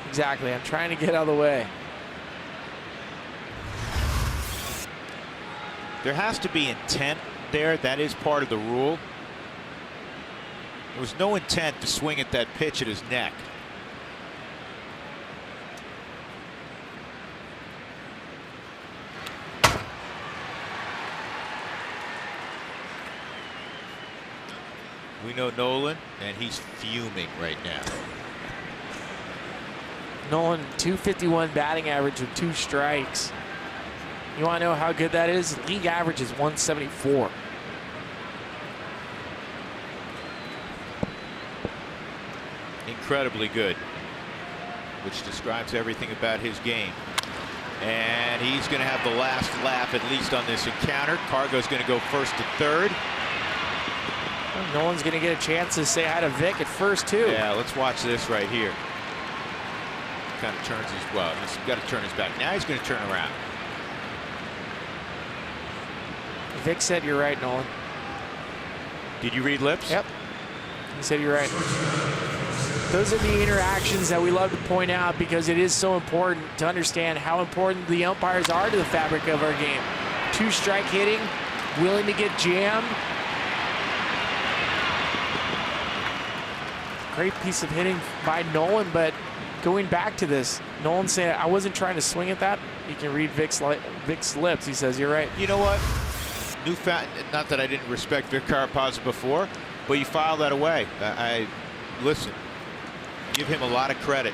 S4: Exactly. I'm trying to get out of the way.
S3: There has to be intent there. That is part of the rule. There was no intent to swing at that pitch at his neck. We know Nolan, and he's fuming right now.
S4: Nolan, 251 batting average with 2 strikes. You want to know how good that is? League average is 174.
S3: Incredibly good, which describes everything about his game. And he's going to have the last laugh, at least on this encounter. Cargo's going to go first to third.
S4: No one's going to get a chance to say hi to Vic at first, too.
S3: Yeah, let's watch this right here. Kind of turns his, well, he's got to turn his back. Now he's going to turn around.
S4: Vic said you're right, Nolan.
S3: Did you read lips?
S4: Yep. He said you're right. Those are the interactions that we love to point out because it is so important to understand how important the umpires are to the fabric of our game. 2-strike hitting, willing to get jammed. Great piece of hitting by Nolan, but going back to this, Nolan saying, I wasn't trying to swing at that. You can read Vic's lips. He says, you're right.
S3: You know what? Not that I didn't respect Vic Carapazza before, but you file that away. Listen, give him a lot of credit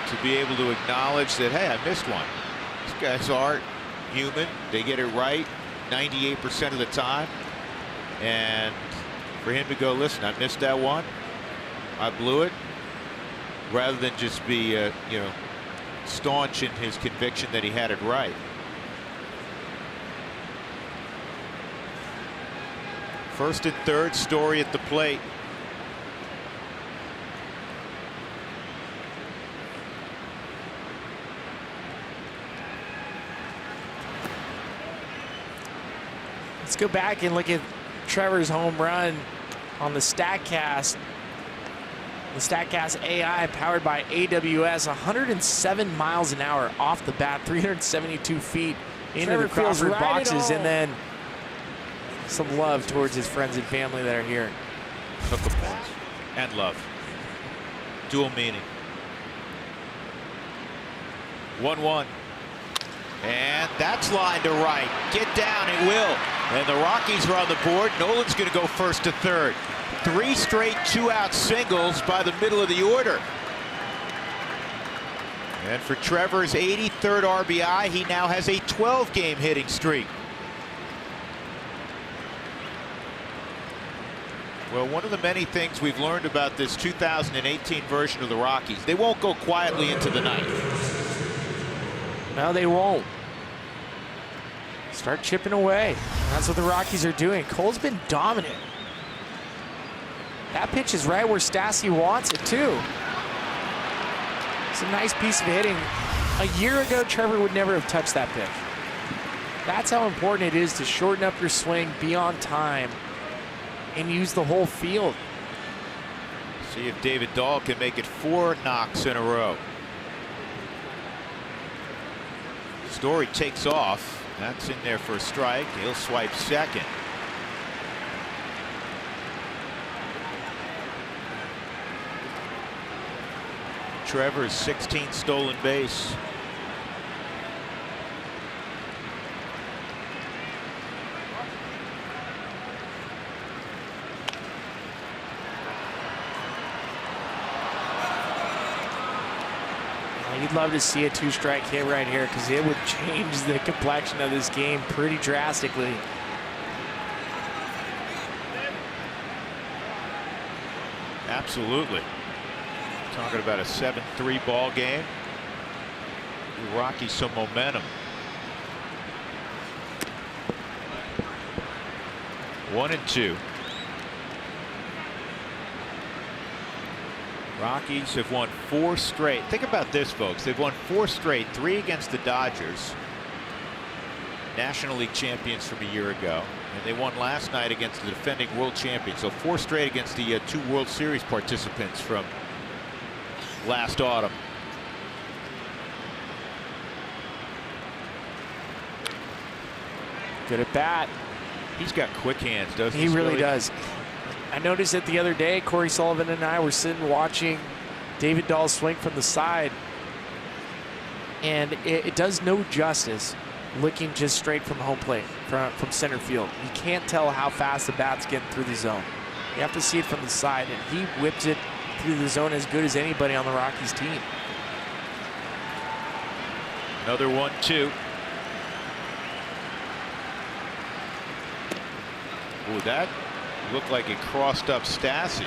S3: to be able to acknowledge that, hey, I missed one. These guys are human. They get it right 98% of the time. And for him to go, listen, I missed that one. I blew it. Rather than just be, you know, staunch in his conviction that he had it right. First and third, Story at the plate.
S4: Let's go back and look at Trevor's home run on the StatCast. The StatCast AI powered by AWS, 107 miles an hour off the bat, 372 feet into
S1: Trevor
S4: the Crawford
S1: feels right
S4: boxes,
S1: at
S4: and then some love towards his friends and family that are here.
S3: Took a pass. And love. Dual meaning. 1-1. And that's line to right. Get down, it will. And the Rockies are on the board. Nolan's going to go first to third. 3 straight 2-out singles by the middle of the order. And for Trevor's 83rd RBI, he now has a 12-game hitting streak. Well, one of the many things we've learned about this 2018 version of the Rockies, they won't go quietly into the night.
S4: No, they won't. Start chipping away. That's what the Rockies are doing. Cole's been dominant. That pitch is right where Stassi wants it, too. It's a nice piece of hitting. A year ago, Trevor would never have touched that pitch. That's how important it is to shorten up your swing, be on time, and use the whole field.
S3: See if David Dahl can make it 4 knocks in a row. Story takes off. That's in there for a strike. He'll swipe second. Trevor's 16th stolen base.
S4: You'd love to see a 2-strike hit right here because it would change the complexion of this game pretty drastically.
S3: Absolutely. Talking about a 7-3 ball game. The Rockies some momentum. 1-2. Rockies have won 4 straight. Think about this, folks. They've won 4 straight, 3 against the Dodgers, National League champions from a year ago, and they won last night against the defending world champions. So 4 straight against the 2 World Series participants from last autumn.
S4: Good at bat.
S3: He's got quick hands, doesn't he?
S4: He really does. I noticed it the other day. Corey Sullivan and I were sitting watching David Dahl swing from the side, and it does no justice looking just straight from home plate, from center field. You can't tell how fast the bat's getting through the zone. You have to see it from the side, and he whips it through the zone as good as anybody on the Rockies team.
S3: Another 1-2. Ooh, that looked like it crossed up Stassi.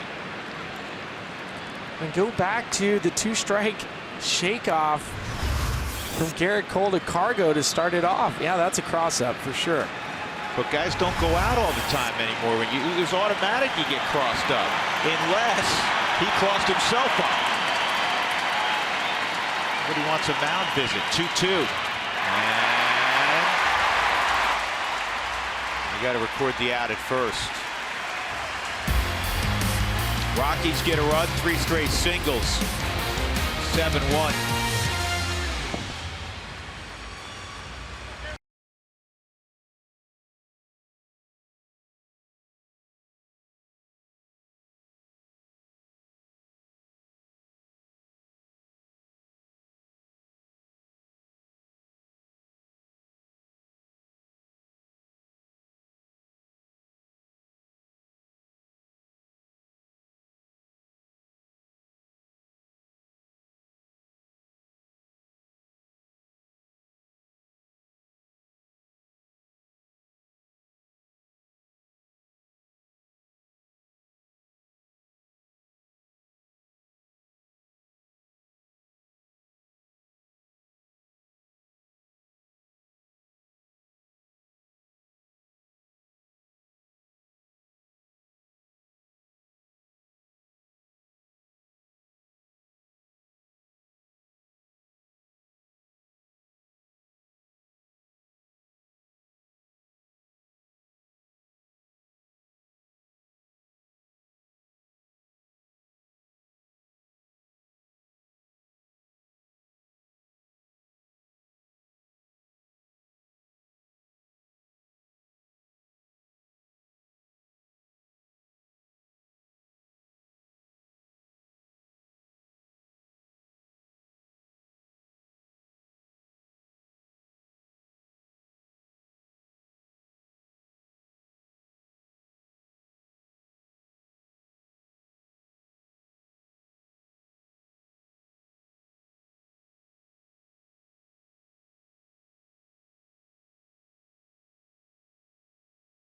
S4: And go back to the 2-strike shake-off from Garrett Cole to Cargo to start it off. Yeah, that's a cross-up for sure.
S3: But guys don't go out all the time anymore. When it was automatic, you get crossed up, unless he crossed himself up. But he wants a mound visit. 2-2. And you got to record the out at first. Rockies get a run, 3 straight singles. 7-1.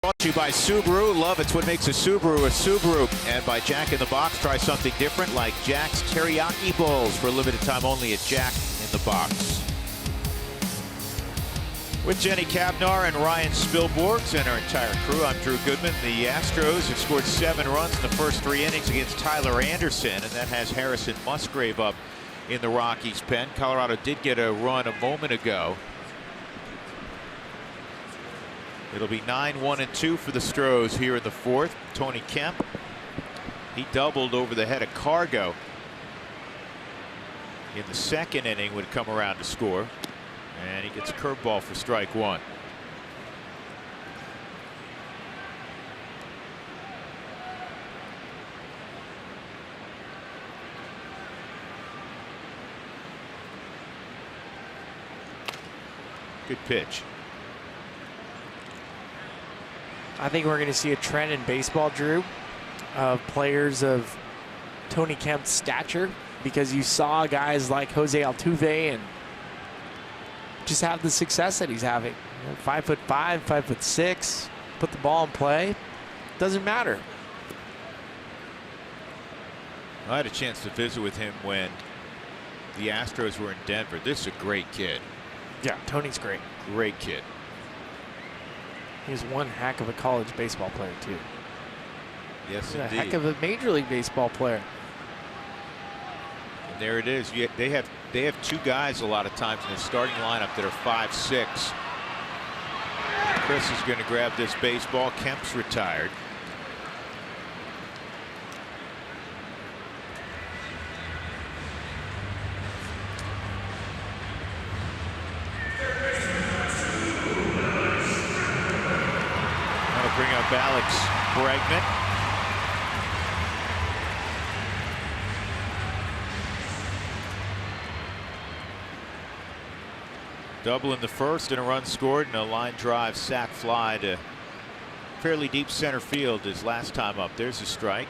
S3: Brought to you by Subaru. Love it's what makes a Subaru. And by Jack in the Box. Try something different like Jack's Teriyaki Bowls for a limited time only at Jack in the Box. With Jenny Cavnar and Ryan Spilborgs and our entire crew, I'm Drew Goodman. The Astros have scored 7 runs in the first 3 innings against Tyler Anderson, and that has Harrison Musgrave up in the Rockies' pen. Colorado did get a run a moment ago. It'll be 9-1-2 for the Stros here in the 4th. Tony Kemp, he doubled over the head of Cargo in the 2nd inning, would come around to score, and he gets a curveball for strike 1. Good pitch.
S4: I think we're going to see a trend in baseball, Drew, of players of Tony Kemp's stature, because you saw guys like Jose Altuve and just have the success that he's having. 5'5", 5'6", put the ball in play. Doesn't matter.
S3: I had a chance to visit with him when the Astros were in Denver. This is a great kid.
S4: Yeah, Tony's great.
S3: Great kid.
S4: He was one heck of a college baseball player, too.
S3: Yes,
S4: He's a
S3: indeed.
S4: heck of a Major League Baseball player.
S3: And there it is. They have two guys a lot of times in the starting lineup that are 5'6". Chris is going to grab this baseball. Kemp's retired. That'll bring up Alex Bregman. Double in the first and a run scored, and a line drive sac fly to fairly deep center field his last time up. There's a strike.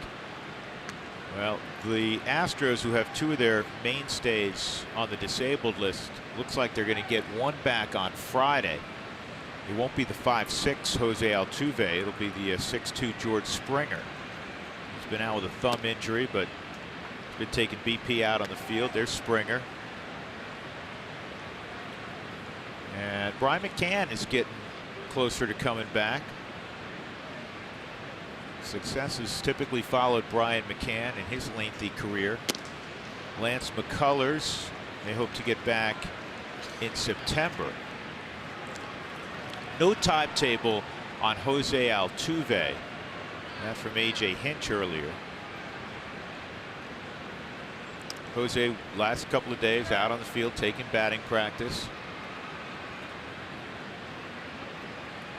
S3: Well, the Astros, who have two of their mainstays on the disabled list, looks like they're going to get one back on Friday. It won't be the 5'6" Jose Altuve. It'll be the 6'2" George Springer. He's been out with a thumb injury, but been taking BP out on the field. There's Springer. And Brian McCann is getting closer to coming back. Success has typically followed Brian McCann in his lengthy career. Lance McCullers, they hope to get back in September. No timetable on Jose Altuve. That from AJ Hinch earlier. Jose, last couple of days out on the field taking batting practice.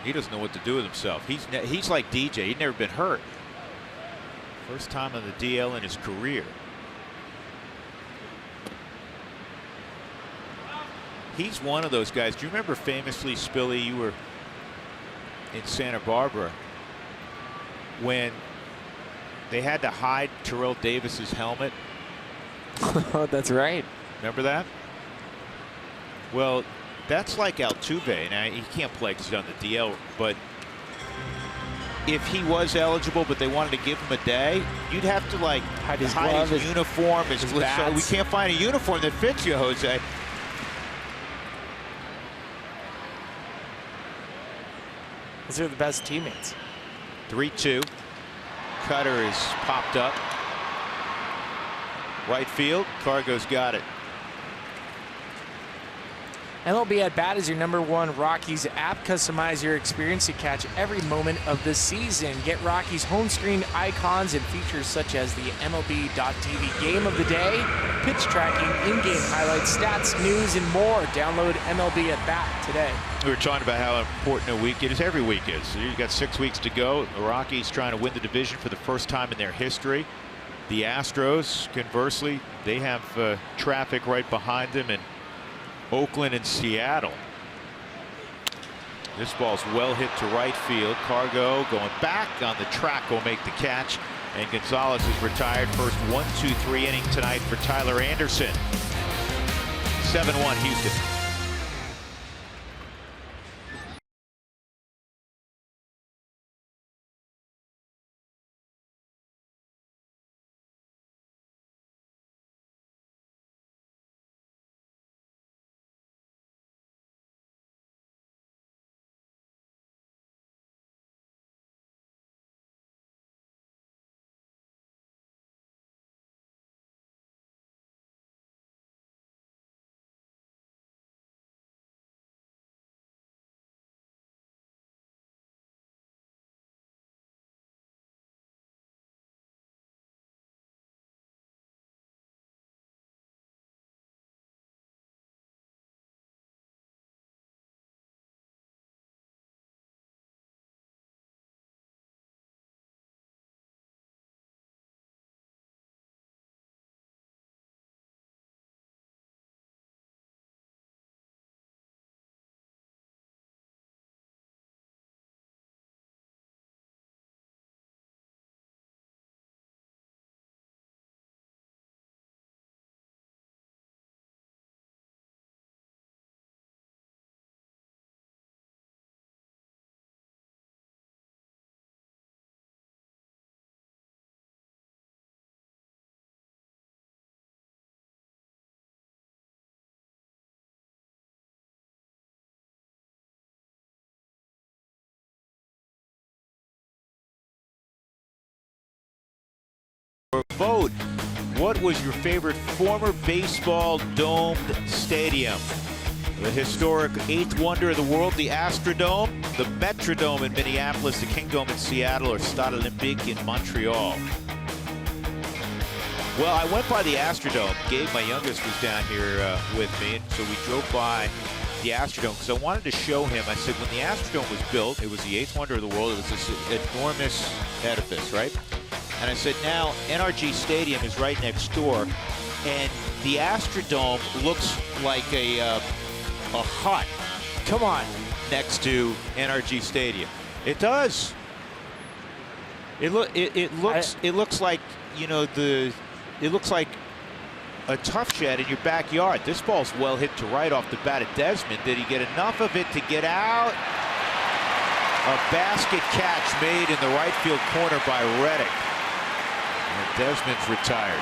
S3: He doesn't know what to do with himself. He's like DJ. He'd never been hurt. First time on the DL in his career. He's one of those guys. Do you remember famously, Spilly, you were in Santa Barbara when they had to hide Terrell Davis's helmet?
S4: Oh, that's right.
S3: Remember that? Well, that's like Altuve. Now, he can't play because he's on the DL, but if he was eligible, but they wanted to give him a day, you'd have to like hide his uniform, his
S4: bats.
S3: We can't find a uniform that fits you, Jose.
S4: These are the best teammates.
S3: 3-2. Cutter is popped up. Right field. Cargo's got it.
S4: MLB At Bat is your #1 Rockies app. Customize your experience to catch every moment of the season. Get Rockies home screen icons and features such as the MLB.tv Game of the Day, pitch tracking, in-game highlights, stats, news, and more. Download MLB At Bat today.
S3: We were talking about how important a week it is. Every week is. So you've got 6 weeks to go. The Rockies trying to win the division for the first time in their history. The Astros, conversely, they have traffic right behind them in Oakland and Seattle. This ball's well hit to right field. Cargo going back on the track will make the catch. And Gonzalez is retired. First 1-2-3 inning tonight for Tyler Anderson. 7-1 Houston. vote. What was your favorite former baseball domed stadium? The historic eighth wonder of the world, the Astrodome, the Metrodome in Minneapolis, the Kingdome in Seattle, or Stade Olympique in Montreal. Well, I went by the Astrodome. Gabe, my youngest, was down here with me, and so we drove by the Astrodome because I wanted to show him. I said, when the Astrodome was built, it was the eighth wonder of the world. It was this enormous edifice, right? And I said, now NRG Stadium is right next door, and the Astrodome looks like a hut.
S4: Come on.
S3: Next to NRG Stadium. It does. It looks like, you know, it looks like a tough shed in your backyard. This ball's well hit to right off the bat at Desmond. Did he get enough of it to get out? A basket catch made in the right field corner by Reddick. And Desmond's retired.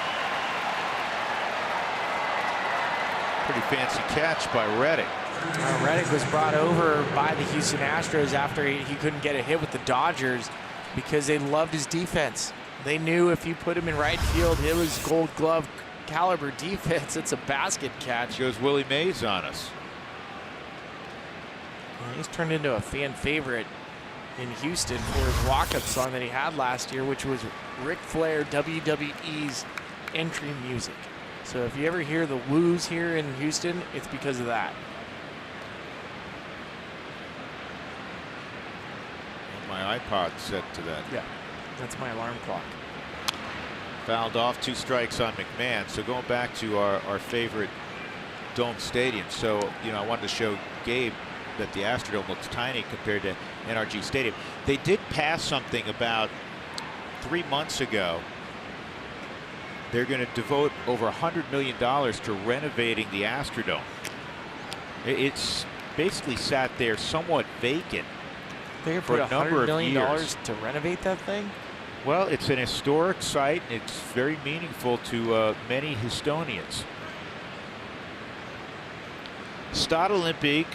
S3: Pretty fancy catch by Reddick.
S4: Reddick was brought over by the Houston Astros after he couldn't get a hit with the Dodgers because they loved his defense. They knew if you put him in right field, it was Gold Glove caliber defense. It's a basket catch.
S3: Goes Willie Mays on us.
S4: He's turned into a fan favorite in Houston for his walk-up song that he had last year, which was Ric Flair WWE's entry music. So if you ever hear the woos here in Houston, it's because of that.
S3: My iPod set to that.
S4: Yeah, that's my alarm clock.
S3: Fouled off, 2 strikes on McMahon. So going back to our favorite dome stadium. So, you know, I wanted to show Gabe that the Astrodome looks tiny compared to NRG Stadium. They did pass something about 3 months ago. They're going to devote over $100 million to renovating the Astrodome. It's basically sat there somewhat vacant.
S4: They're
S3: for
S4: going to put
S3: a number
S4: $100 million
S3: years
S4: to renovate that thing?
S3: Well, it's an historic site. It's very meaningful to many Houstonians. Stade Olympique,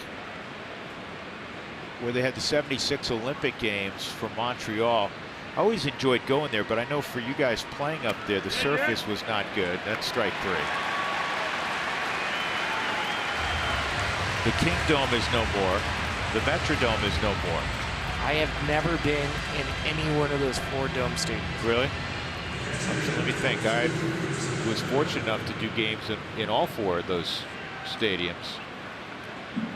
S3: where they had the '76 Olympic Games from Montreal. I always enjoyed going there, but I know for you guys playing up there, the surface was not good. That's strike 3. The Kingdome is no more. The Metrodome is no more.
S4: I have never been in any one of those 4 dome stadiums.
S3: Really? Let me think. I was fortunate enough to do games in all 4 of those stadiums.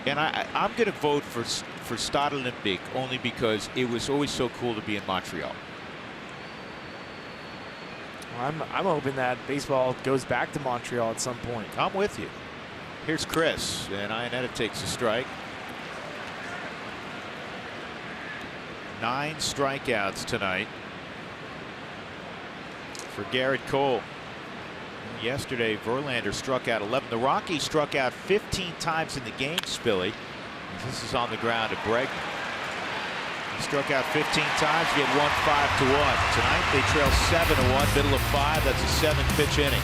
S3: And I'm going to vote for Stade Olympique only because it was always so cool to be in Montreal.
S4: Well, I'm hoping that baseball goes back to Montreal at some point.
S3: I'm with you. Here's Chris, and Ionetta takes a strike. 9 strikeouts tonight for Garrett Cole. Yesterday, Verlander struck out 11. The Rockies struck out 15 times in the game, Spilly. This is on the ground at Bregman. He struck out 15 times. He had won 5-1. Tonight, they trail 7-1, middle of 5. That's a 7-pitch inning.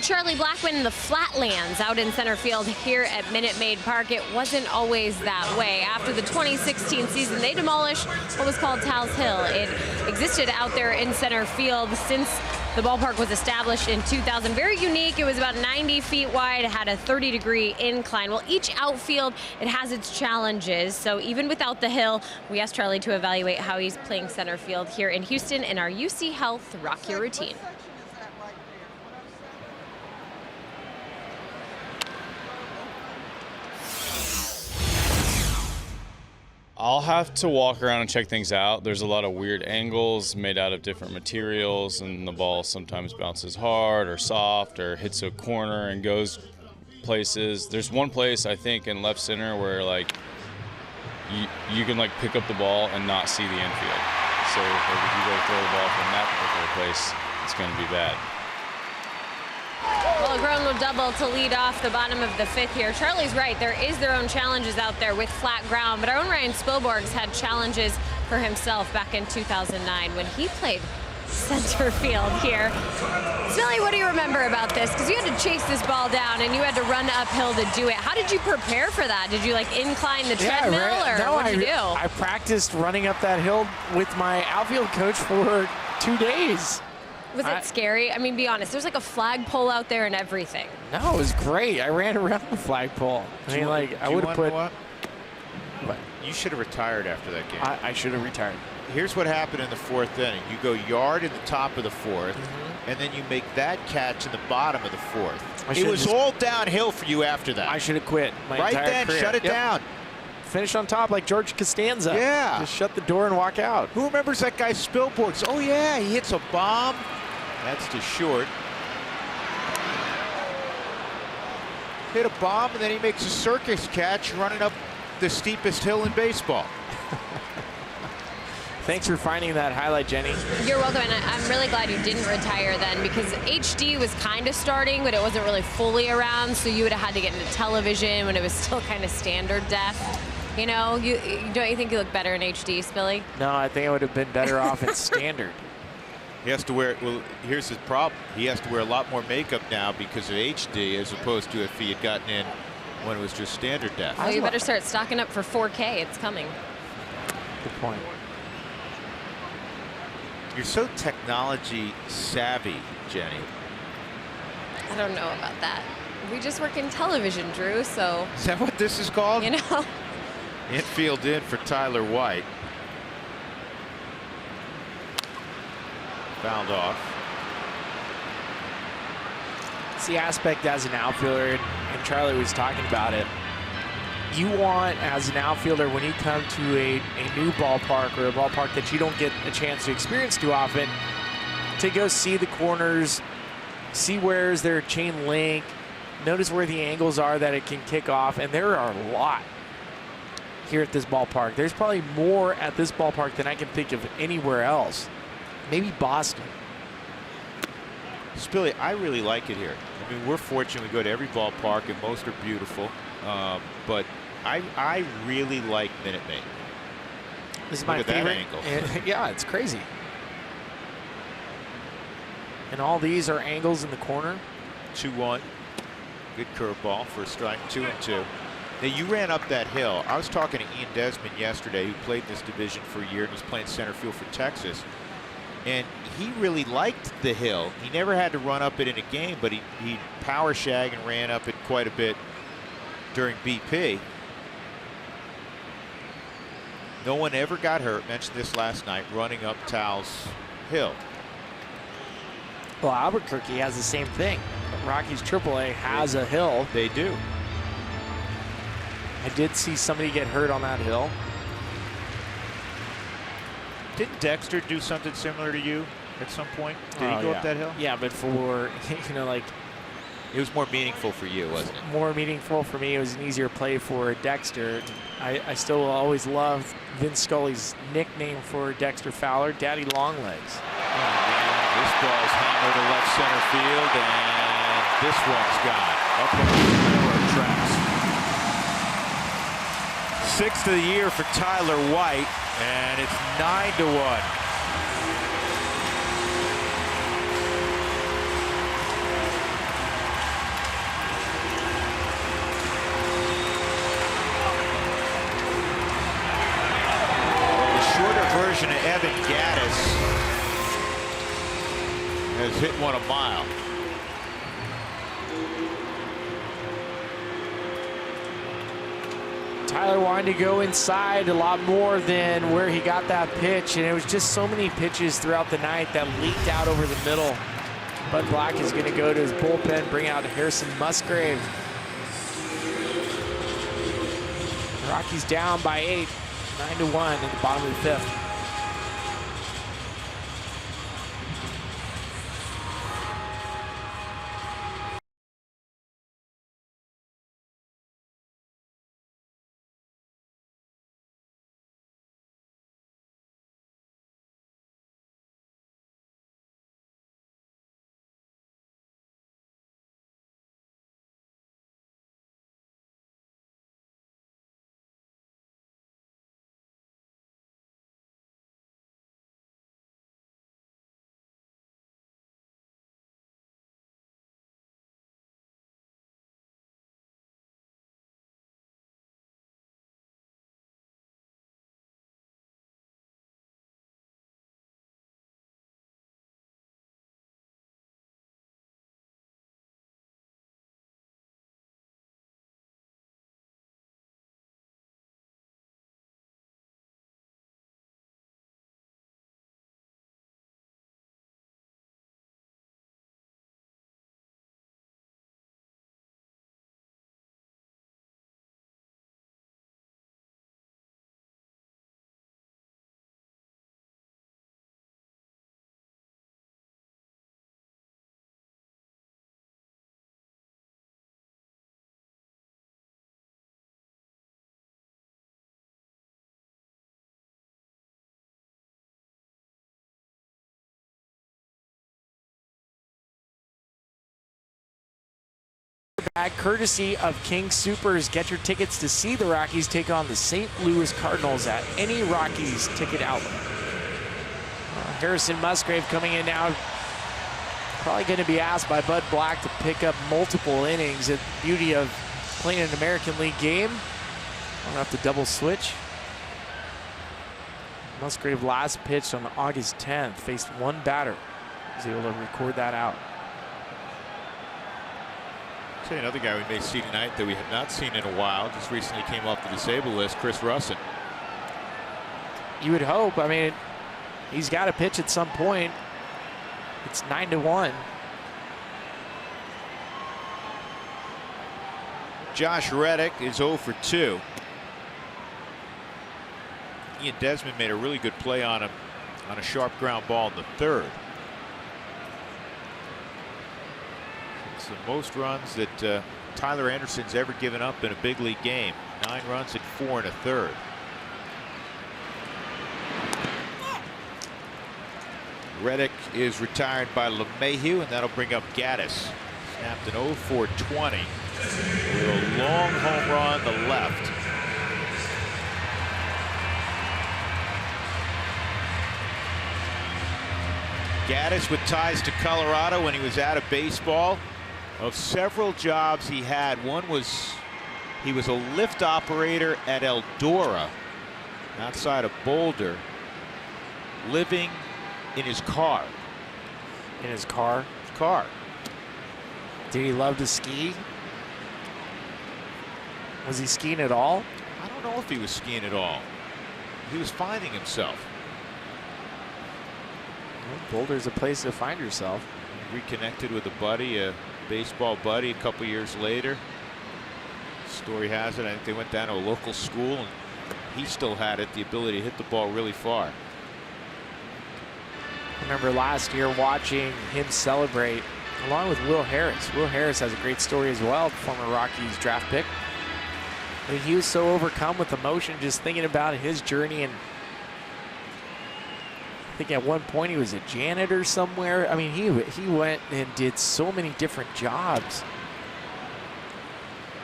S1: Charlie Blackman in the flatlands out in center field here at Minute Maid Park. It wasn't always that way. After the 2016 season, they demolished what was called Tal's Hill. It existed out there in center field since the ballpark was established in 2000. Very unique. It was about 90 feet wide. It had a 30-degree incline. Well, each outfield, it has its challenges. So even without the hill, we asked Charlie to evaluate how he's playing center field here in Houston in our UC Health Rock Your Routine.
S5: I'll have to walk around and check things out. There's a lot of weird angles made out of different materials, and the ball sometimes bounces hard or soft or hits a corner and goes places. There's one place, I think, in left center where like you can like pick up the ball and not see the infield. So like, if you go throw the ball from that particular place, it's going to be bad.
S1: Well, Groen will double to lead off the bottom of the fifth here. Charlie's right. There is their own challenges out there with flat ground, but our own Ryan Spilborghs had challenges for himself back in 2009 when he played center field here. Spilly, what do you remember about this? Because you had to chase this ball down and you had to run uphill to do it. How did you prepare for that? Did you like incline the treadmill or what did you do?
S4: I practiced running up that hill with my outfield coach for 2 days.
S1: Was it scary? I mean, be honest, there's like a flagpole out there and everything.
S4: No, it was great. I ran around the flagpole. I mean, like, I would have put...
S3: What? You should have retired after that game.
S4: I should have retired.
S3: Here's what happened in the fourth inning. You go yard in the top of the fourth, and then you make that catch in the bottom of the fourth. It was all downhill for you after that.
S4: I should have quit my entire
S3: then,
S4: career.
S3: shut it down.
S4: Finish on top like George Costanza.
S3: Yeah.
S4: Just shut the door and walk out.
S3: Who remembers that guy Spilborghs? Oh, yeah, he hits a bomb. That's too short. Hit a bomb, and then he makes a circus catch running up the steepest hill in baseball.
S4: Thanks for finding that highlight, Jenny.
S1: You're welcome, and I'm really glad you didn't retire then because HD was kind of starting, but it wasn't really fully around, so you would have had to get into television when it was still kind of standard def. You know, don't you think you look better in HD, Spilly?
S4: No, I think I would have been better off in standard.
S3: He has to wear, well, here's his problem. He has to wear a lot more makeup now because of HD as opposed to if he had gotten in when it was just standard def.
S1: Well, you better start stocking up for 4K. It's coming.
S4: Good point.
S3: You're so technology savvy, Jenny.
S1: I don't know about that. We just work in television, Drew, so.
S3: Is that what this is called?
S1: You know.
S3: Infield in for Tyler White. Fouled off.
S4: It's the aspect as an outfielder, and Charlie was talking about it. You want, as an outfielder, when you come to a new ballpark or a ballpark that you don't get a chance to experience too often, to go see the corners, see where is their chain link, notice where the angles are that it can kick off, and there are a lot here at this ballpark. There's probably more at this ballpark than I can think of anywhere else. Maybe Boston.
S3: Spilly, I really like it here. I mean, we're fortunate we go to every ballpark, and most are beautiful. But I really like Minute Maid.
S4: This is my favorite.
S3: That angle.
S4: Yeah, it's crazy. And all these are angles in the corner.
S3: 2-1. Good curveball for a strike. 2-2. Now, you ran up that hill. I was talking to Ian Desmond yesterday, who played in this division for a year and was playing center field for Texas. And he really liked the hill. He never had to run up it in a game, but he power shag and ran up it quite a bit during BP. No one ever got hurt. Mentioned this last night, running up Tal's Hill.
S4: Well, Albuquerque has the same thing. Rockies AAA has a hill.
S3: They do.
S4: I did see somebody get hurt on that hill.
S3: Didn't Dexter do something similar to you at some point? Did he go up that hill?
S4: Yeah, but for, you know, like.
S3: It was more meaningful for you, wasn't it?
S4: More meaningful for me. It was an easier play for Dexter. I still will always love Vince Scully's nickname for Dexter Fowler, Daddy Longlegs.
S3: This ball's hammered to left center field, and this one's gone. Up on the railroad tracks. Sixth of the year for Tyler White, and it's 9-1. Kevin Gaddis has hit one a mile.
S4: Tyler wanted to go inside a lot more than where he got that pitch, and it was just so many pitches throughout the night that leaked out over the middle. Bud Black is going to go to his bullpen, bring out Harrison Musgrave. The Rockies down by 8, 9-1 in the bottom of the 5th. Bag courtesy of King Supers. Get your tickets to see the Rockies take on the St. Louis Cardinals at any Rockies ticket outlet. Harrison Musgrave coming in now. Probably going to be asked by Bud Black to pick up multiple innings. The beauty of playing an American League game. Don't have to double switch. Musgrave last pitched on August 10th. Faced one batter. Was able to record that out.
S3: I'll tell you another guy we may see tonight that we have not seen in a while. Just recently came off the disabled list, Chris Russin.
S4: You would hope. I mean, he's got to pitch at some point. It's 9-1.
S3: Josh Reddick is 0 for 2. Ian Desmond made a really good play on him on a sharp ground ball in the 3rd. It's the most runs that Tyler Anderson's ever given up in a big league game. 9 runs in 4 1/3. Reddick is retired by LeMahieu, and that'll bring up Gaddis. Snapped an 0 for 20 with a long home run to left. Gaddis with ties to Colorado when he was out of baseball. Of several jobs he had, one was he was a lift operator at Eldora outside of Boulder, living in his car.
S4: In his car?
S3: His car.
S4: Did he love to ski? Was he skiing at all?
S3: I don't know if he was skiing at all. He was finding himself.
S4: Well, Boulder's a place to find yourself.
S3: Reconnected with a buddy, a baseball buddy, a couple years later. Story has it, I think they went down to a local school, and he still had it, the ability to hit the ball really far.
S4: I remember last year watching him celebrate along with Will Harris. Will Harris has a great story as well, former Rockies draft pick. I mean, he was so overcome with emotion just thinking about his journey, and I think at one point he was a janitor somewhere. I mean, he went and did so many different jobs.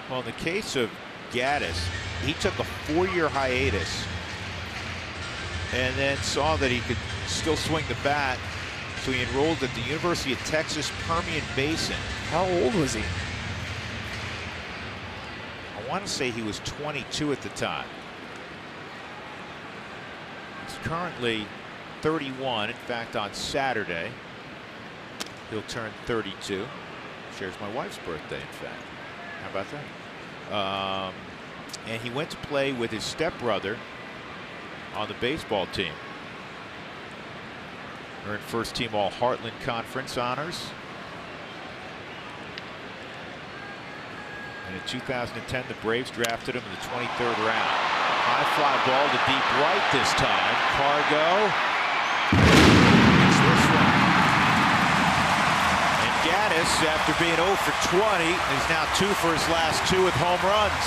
S3: Well, in the case of Gaddis, he took a 4-year hiatus and then saw that he could still swing the bat, so he enrolled at the University of Texas Permian Basin.
S4: How old was he?
S3: I want to say he was 22 at the time. He's currently 31. In fact, on Saturday, he'll turn 32. Shares my wife's birthday, in fact. How about that? And he went to play with his stepbrother on the baseball team. Earned first team All Heartland Conference honors. And in 2010, the Braves drafted him in the 23rd round. High fly ball to deep right this time. Cargo. It's this one. And Gaddis, after being 0 for 20, is now 2 for his last 2 with home runs.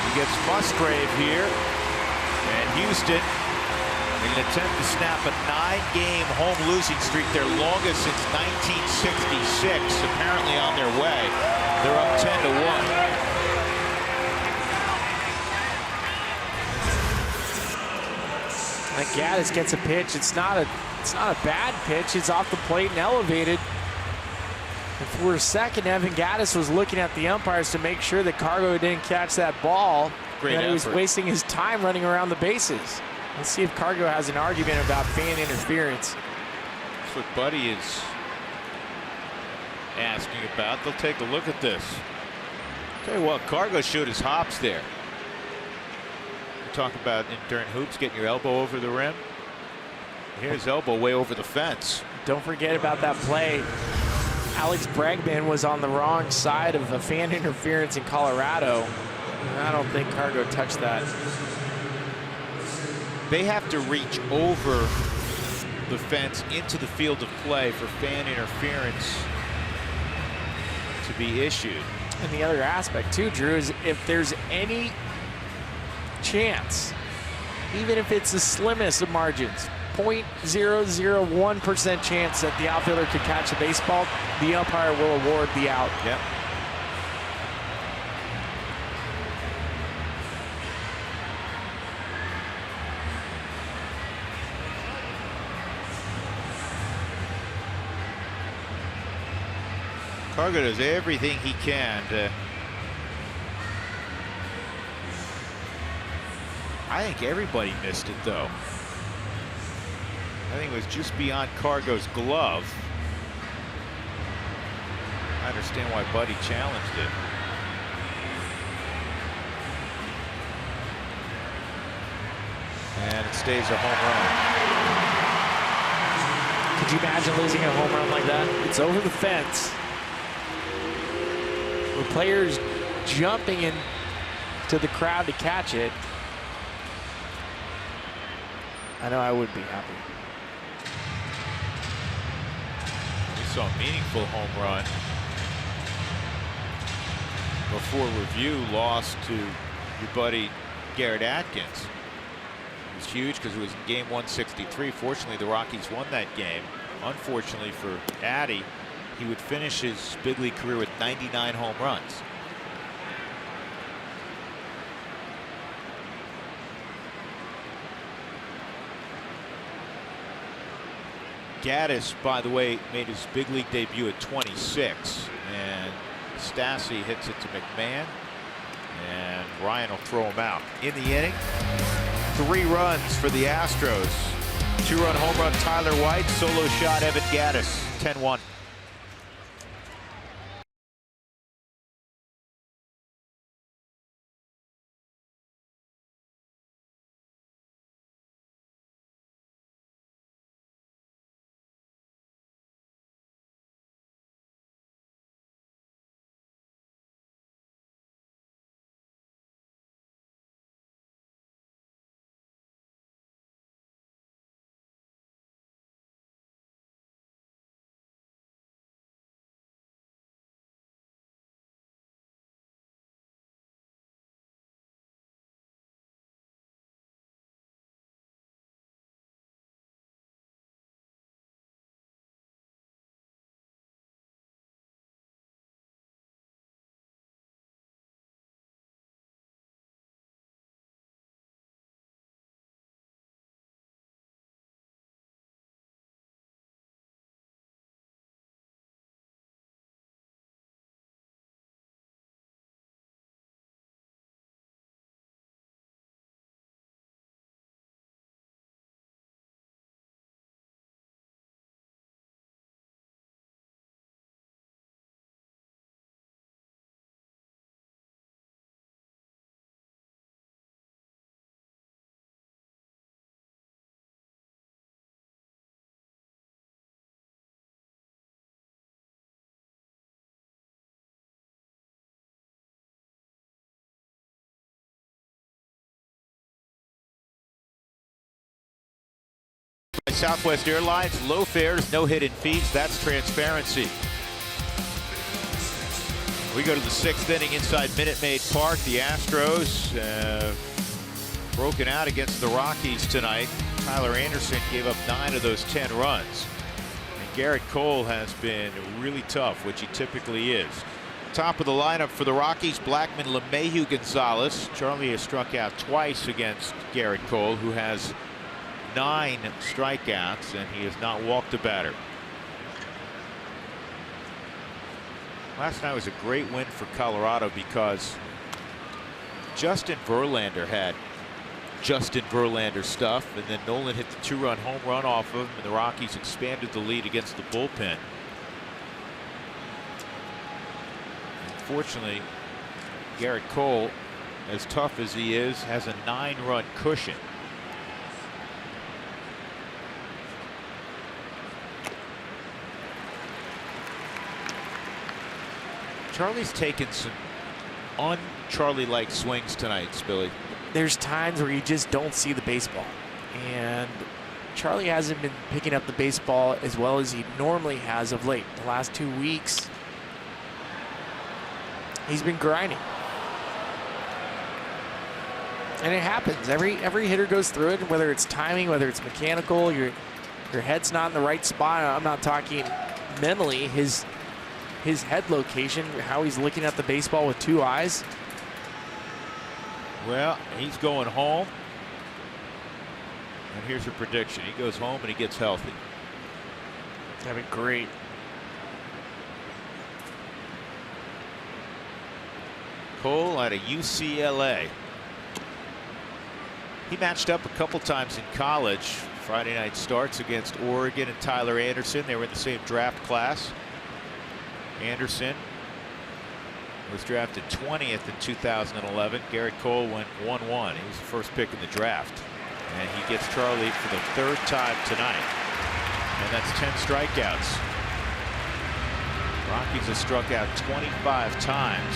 S3: He gets Musgrave here. And Houston in an attempt to snap a 9-game home losing streak, their longest since 1966, apparently on their way. They're up 10-1.
S4: Like Gaddis gets a pitch. It's not a bad pitch. It's off the plate and elevated. And for a second, Evan Gaddis was looking at the umpires to make sure that Cargo didn't catch that ball.
S3: Great
S4: and
S3: effort.
S4: he was wasting his time running around the bases. Let's see if Cargo has an argument about fan interference.
S3: That's what Buddy is asking about. They'll take a look at this. Tell you what, Cargo showed his hops there. You talk about during hoops getting your elbow over the rim. Here's elbow way over the fence.
S4: Don't forget about that play. Alex Bregman was on the wrong side of a fan interference in Colorado. I don't think Cargo touched that.
S3: They have to reach over the fence into the field of play for fan interference to be issued.
S4: And the other aspect too, Drew, is if there's any chance, even if it's the slimmest of margins, 0.001% chance that the outfielder could catch a baseball, the umpire will award the out.
S3: Yep. Cargo does everything he can to. I think everybody missed it, though. I think it was just beyond Cargo's glove. I understand why Buddy challenged it. And it stays a home run.
S4: Could you imagine losing a home run like that? It's over the fence. With players jumping in to the crowd to catch it. I know I would be happy.
S3: We saw a meaningful home run before review lost to your buddy Garrett Atkins. It was huge because it was in game 163. Fortunately, the Rockies won that game. Unfortunately for Addy, he would finish his big league career with 99 home runs. Gaddis, by the way, made his big league debut at 26, and Stassi hits it to McMahon, and Ryan will throw him out. In the inning, 3 runs for the Astros. 2-run home run Tyler White, solo shot Evan Gaddis, 10-1. Southwest Airlines, low fares, no hidden fees. That's transparency. We go to the 6th inning inside Minute Maid Park. The Astros broken out against the Rockies tonight. Tyler Anderson gave up 9 of those 10 runs. And Garrett Cole has been really tough, which he typically is. Top of the lineup for the Rockies, Blackman, LeMahieu, Gonzalez. Charlie has struck out twice against Garrett Cole, who has 9 strikeouts, and he has not walked a batter. Last night was a great win for Colorado because Justin Verlander had Justin Verlander stuff, and then Nolan hit the 2-run home run off of him, and the Rockies expanded the lead against the bullpen. Unfortunately, Garrett Cole, as tough as he is, has a 9-run cushion. Charlie's taken some un-Charlie-like swings tonight, Spilly.
S4: There's times where you just don't see the baseball. And Charlie hasn't been picking up the baseball as well as he normally has of late. The last 2 weeks, he's been grinding. And it happens. Every hitter goes through it, whether it's timing, whether it's mechanical, your head's not in the right spot. I'm not talking mentally. His head location, how he's looking at the baseball with 2 eyes.
S3: Well, he's going home. And here's your prediction. He goes home and he gets healthy.
S4: That'd be great.
S3: Cole out of UCLA. He matched up a couple times in college. Friday night starts against Oregon and Tyler Anderson. They were in the same draft class. Anderson was drafted 20th in 2011. Garrett Cole went 1-1. He was the first pick in the draft. And he gets Charlie for the 3rd time tonight. And that's 10 strikeouts. Rockies have struck out 25 times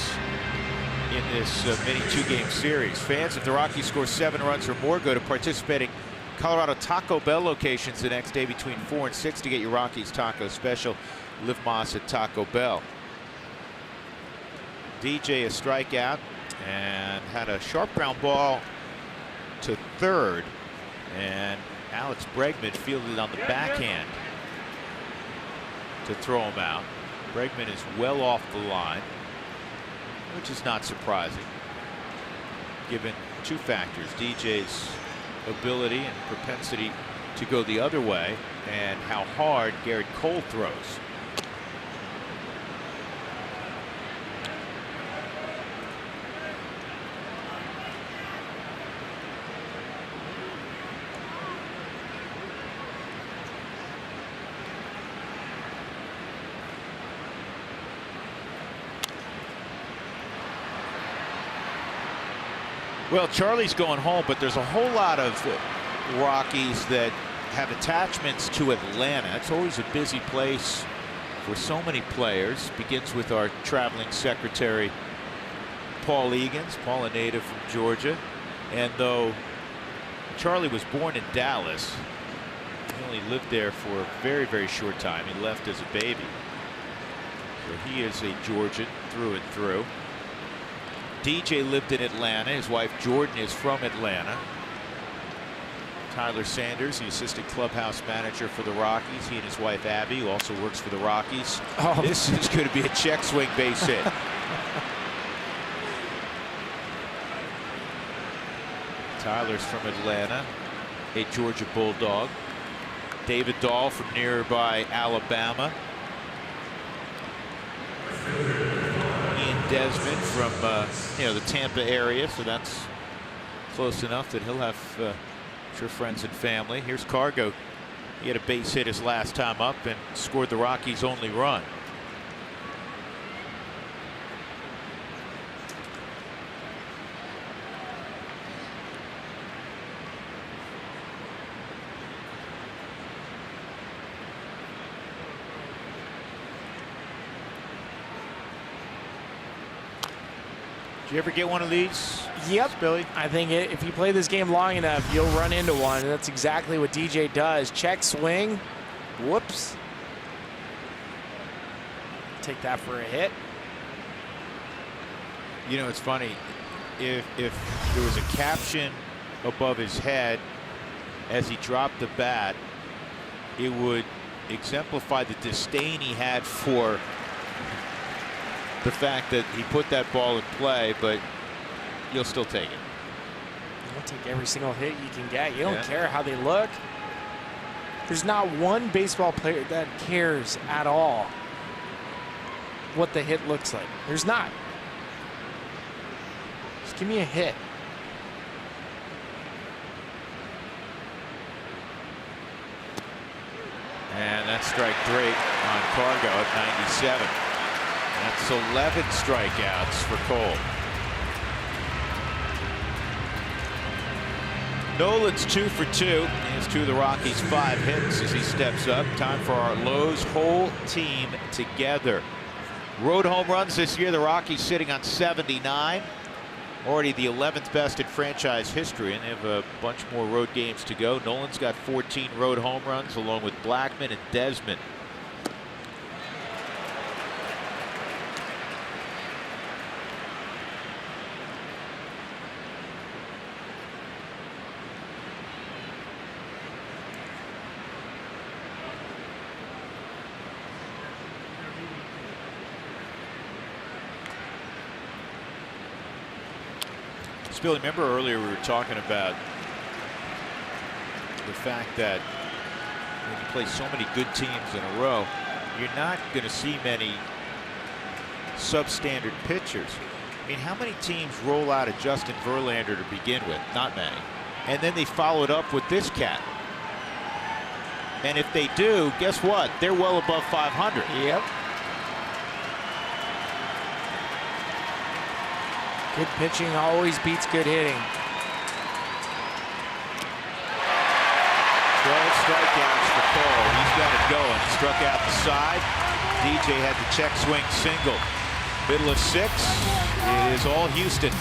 S3: in this mini 2-game series. Fans, if the Rockies score 7 runs or more, go to participating Colorado Taco Bell locations the next day between 4 and 6 to get your Rockies taco special. Liv Moss at Taco Bell. DJ a strikeout and had a sharp ground ball to 3rd, and Alex Bregman fielded on the backhand to throw him out. Bregman is well off the line, which is not surprising given 2 factors: DJ's ability and propensity to go the other way, and how hard Garrett Cole throws. Well, Charlie's going home, but there's a whole lot of Rockies that have attachments to Atlanta. It's always a busy place for so many players. Begins with our traveling secretary, Paul Egan's. Paul, a native from Georgia. And though Charlie was born in Dallas, he only lived there for a very, very short time. He left as a baby. So he is a Georgian through and through. DJ lived in Atlanta. His wife Jordan is from Atlanta. Tyler Sanders, the assistant clubhouse manager for the Rockies. He and his wife Abby, who also works for the Rockies. Oh. This is going to be a check swing base hit. Tyler's from Atlanta, a Georgia Bulldog. David Dahl from nearby Alabama. Desmond from the Tampa area, so that's close enough that he'll have sure friends and family. Here's Cargo. He had a base hit his last time up and scored the Rockies' only run. you ever get one of these?
S4: Yep.
S3: Billy?
S4: I think if you play this game long enough, you'll run into one. And that's exactly what DJ does. Check swing. Whoops. Take that for a hit.
S3: You know, it's funny. If there was a caption above his head as he dropped the bat, it would exemplify the disdain he had for the fact that he put that ball in play, but you'll still take it.
S4: You'll take every single hit you can get. You don't care how they look. There's not one baseball player that cares at all what the hit looks like. There's not. Just give me a hit.
S3: And that's strike 3 on Cargo at 97. That's 11 strikeouts for Cole. Nolan's 2 for 2. He has 2 of the Rockies' 5 hits as he steps up. Time for our Lowe's whole team together. Road home runs this year, the Rockies sitting on 79. Already the 11th best in franchise history, and they have a bunch more road games to go. Nolan's got 14 road home runs along with Blackman and Desmond. Billy, remember earlier we were talking about the fact that when you play so many good teams in a row, you're not going to see many substandard pitchers. I mean, how many teams roll out a Justin Verlander to begin with? Not many. And then they follow it up with this cat. And if they do, guess what? They're well above 500.
S4: Yep. Good pitching always beats good hitting.
S3: 12 strikeouts for Cole. He's got it going. Struck out the side. DJ had the check swing single. Middle of 6. It is all Houston.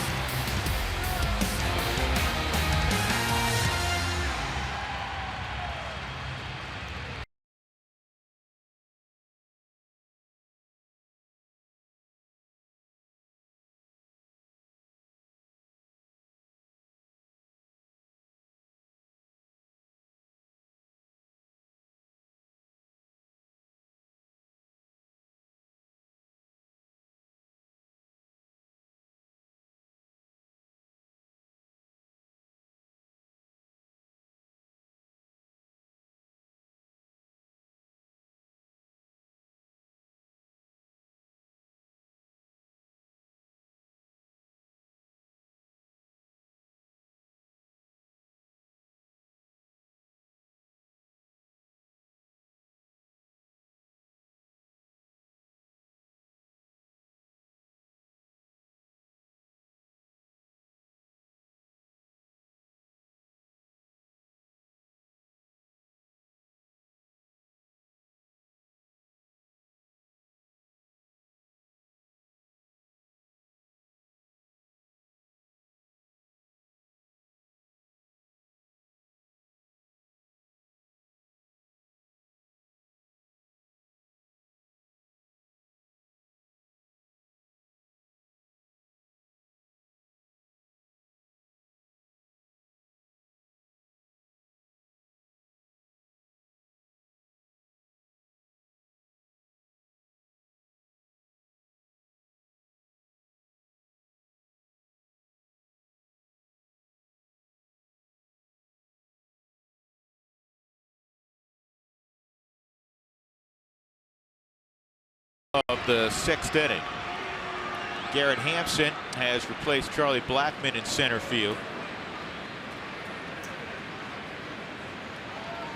S3: Of the 6th inning. Garrett Hampson has replaced Charlie Blackman in center field.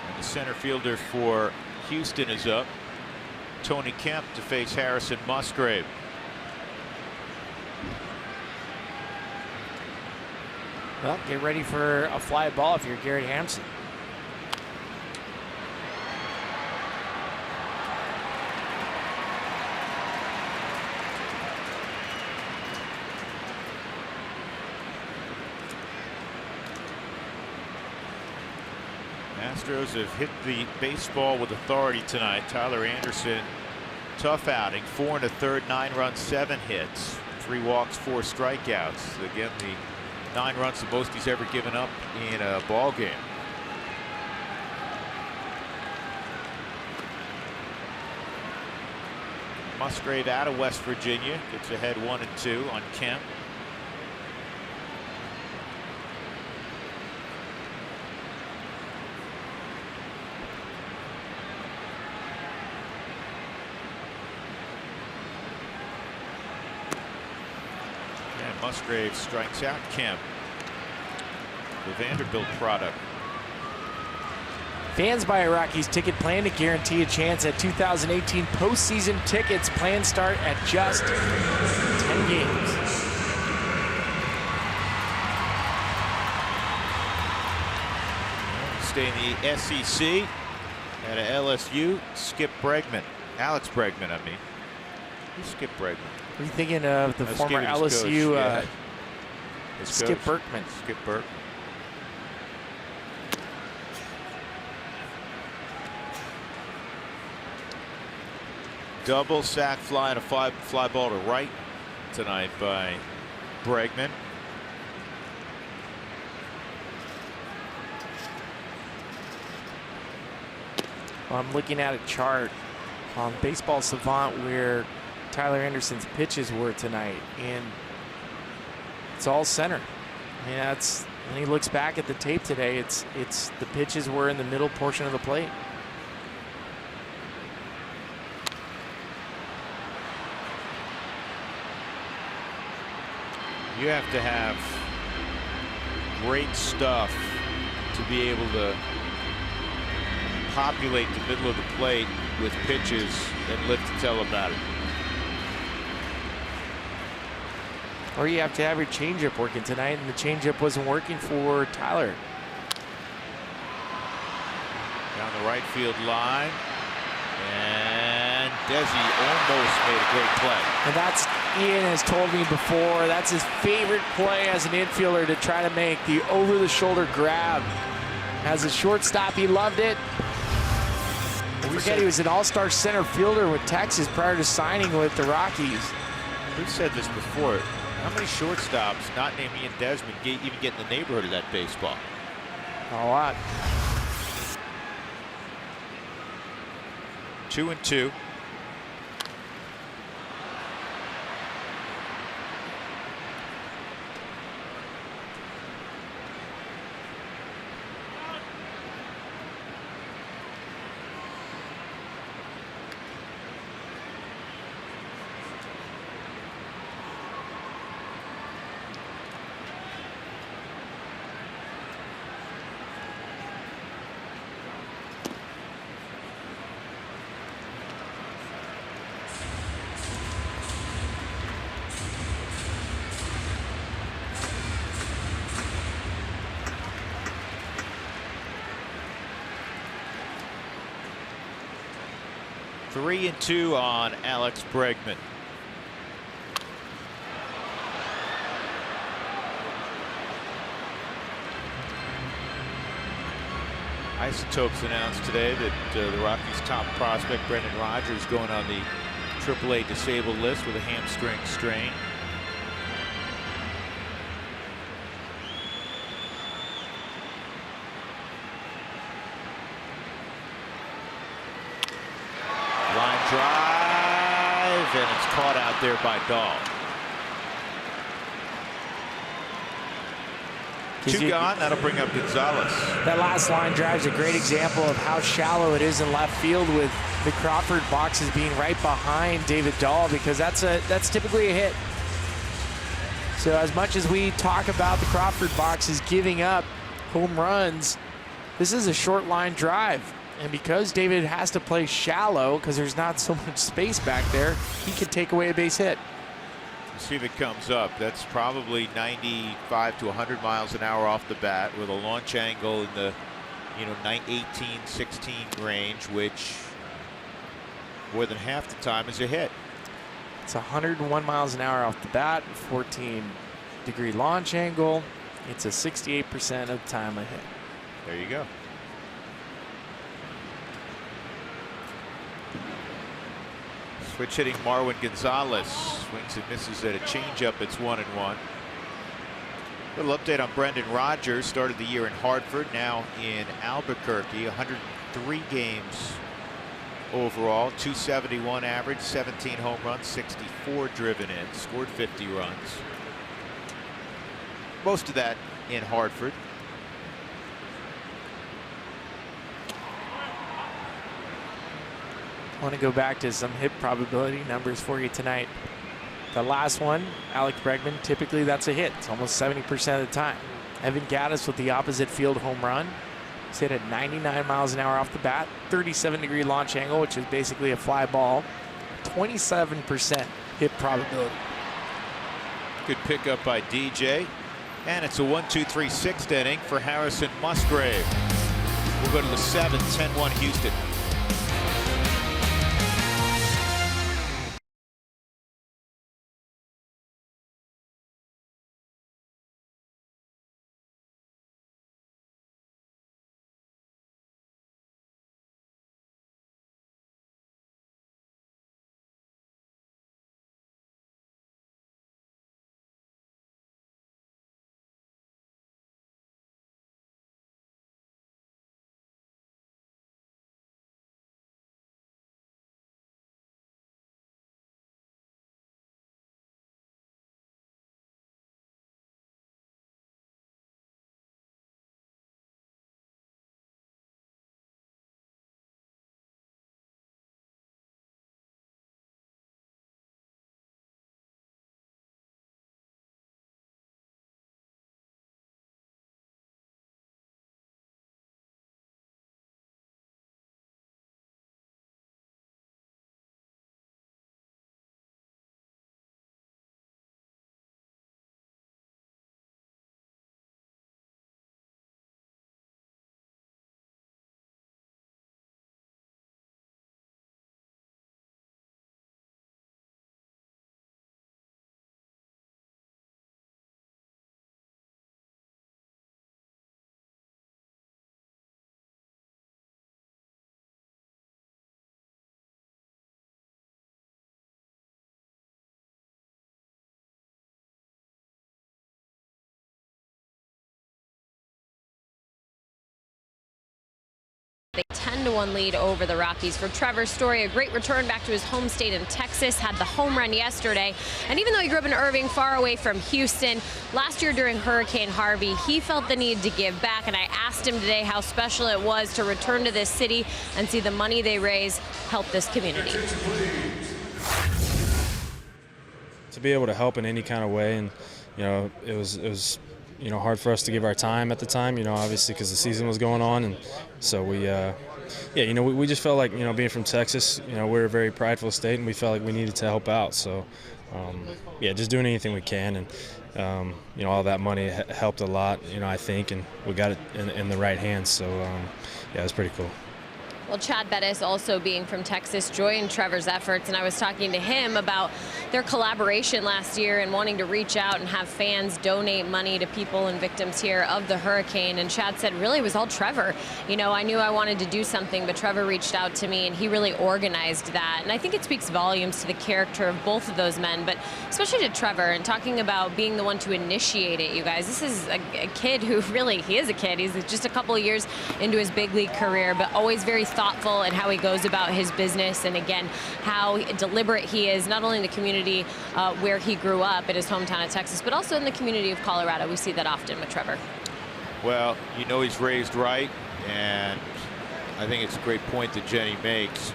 S3: And the center fielder for Houston is up. Tony Kemp to face Harrison Musgrave.
S4: Well, get ready for a fly ball if you're Garrett Hampson.
S3: Astros have hit the baseball with authority tonight. Tyler Anderson, tough outing. 4 1/3, 9 runs, 7 hits, 3 walks, 4 strikeouts. Again, the 9 runs the most he's ever given up in a ball game. Musgrave out of West Virginia gets ahead 1-2 on Kemp. And Musgrave strikes out Kemp, the Vanderbilt product.
S4: Fans buy a Rockies ticket plan to guarantee a chance at 2018 postseason tickets. Plans start at just 10 games.
S3: Stay in the SEC at LSU. Skip Bregman. Alex Bregman, I mean. Who's Skip Bregman?
S4: Are you thinking of the former LSU
S3: coach, yeah.
S4: Skip
S3: coach,
S4: Berkman?
S3: Skip Berkman. Double sac fly and a fly ball to right tonight by Bregman.
S4: Well, I'm looking at a chart on Baseball Savant where Tyler Anderson's pitches were tonight, and it's all center. I mean, that's when he looks back at the tape today. It's the pitches were in the middle portion of the plate.
S3: You have to have great stuff to be able to populate the middle of the plate with pitches and live to tell about it.
S4: Or you have to have your changeup working tonight, and the changeup wasn't working for Tyler.
S3: Down the right field line, and Desi almost made a great play.
S4: And that's, Ian has told me before, that's his favorite play as an infielder, to try to make the over-the-shoulder grab. As a shortstop, he loved it. Don't forget, he was an all-star center fielder with Texas prior to signing with the Rockies.
S3: We've said this before. How many shortstops, not named Ian Desmond, even get in the neighborhood of that baseball?
S4: A lot.
S3: 2-2. Three and 2 on Alex Bregman. Isotopes announced today that the Rockies' top prospect, Brendan Rodgers, going on the AAA disabled list with a hamstring strain. Line drive, and it's caught out there by Dahl. 2 gone. That'll bring up Gonzalez.
S4: That last line drive is a great example of how shallow it is in left field, with the Crawford boxes being right behind David Dahl, because that's typically a hit. So as much as we talk about the Crawford boxes giving up home runs, this is a short line drive. And because David has to play shallow, because there's not so much space back there, he could take away a base hit.
S3: Let's see if it comes up. That's probably 95 to 100 miles an hour off the bat, with a launch angle in the 18, 16 range, which more than half the time is a hit.
S4: It's 101 miles an hour off the bat, 14-degree launch angle. It's a 68% of the time a hit.
S3: There you go. Switch hitting Marwin Gonzalez swings and misses at a changeup. It's 1-1. Little update on Brendan Rodgers. Started the year in Hartford, now in Albuquerque. 103 games overall, 271 average, 17 home runs, 64 driven in, scored 50 runs. Most of that in Hartford.
S4: I want to go back to some hit probability numbers for you tonight. The last one, Alec Bregman, typically that's a hit. It's almost 70% of the time. Evan Gattis with the opposite field home run. He's hit at 99 miles an hour off the bat, 37-degree launch angle, which is basically a fly ball. 27% hit probability.
S3: Good pickup by DJ. And it's a 1-2-3 6th inning for Harrison Musgrave. We'll go to the 7th, 10-1 Houston.
S1: A 10-1 lead over the Rockies. For Trevor Story, a great return back to his home state in Texas, had the home run yesterday. And even though he grew up in Irving, far away from Houston, last year during Hurricane Harvey, he felt the need to give back. And I asked him today how special it was to return to this city and see the money they raise help this community.
S2: To be able to help in any kind of way, and it was hard for us to give our time at the time, obviously because the season was going on, and so we just felt like, being from Texas, we're a very prideful state, and we felt like we needed to help out. So just doing anything we can, and all that money helped a lot, I think, and we got it in the right hands. So it was pretty cool.
S1: Well, Chad Bettis, also being from Texas, joined Trevor's efforts, and I was talking to him about their collaboration last year and wanting to reach out and have fans donate money to people and victims here of the hurricane. And Chad said, really, it was all Trevor. I knew I wanted to do something, but Trevor reached out to me, and he really organized that. And I think it speaks volumes to the character of both of those men, but especially to Trevor, and talking about being the one to initiate it, you guys. This is a kid who really, he is a kid. He's just a couple of years into his big league career, but always very thoughtful in how he goes about his business, and again, how deliberate he is, not only in the community where he grew up in his hometown of Texas, but also in the community of Colorado. We see that often with Trevor.
S3: Well, he's raised right, and I think it's a great point that Jenny makes.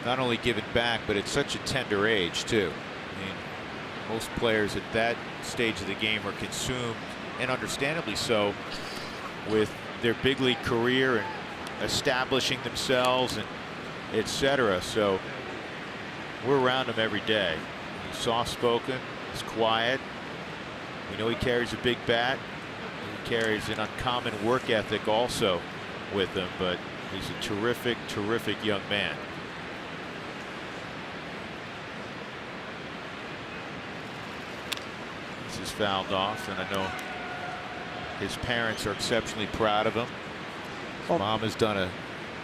S3: Not only giving back, but at such a tender age, too. I mean, most players at that stage of the game are consumed, and understandably so, with their big league career and establishing themselves and etc. So we're around him every day. He's soft-spoken, he's quiet. We know he carries a big bat. He carries an uncommon work ethic also with him, but he's a terrific, terrific young man. This is fouled off, and I know his parents are exceptionally proud of him. His mom has done a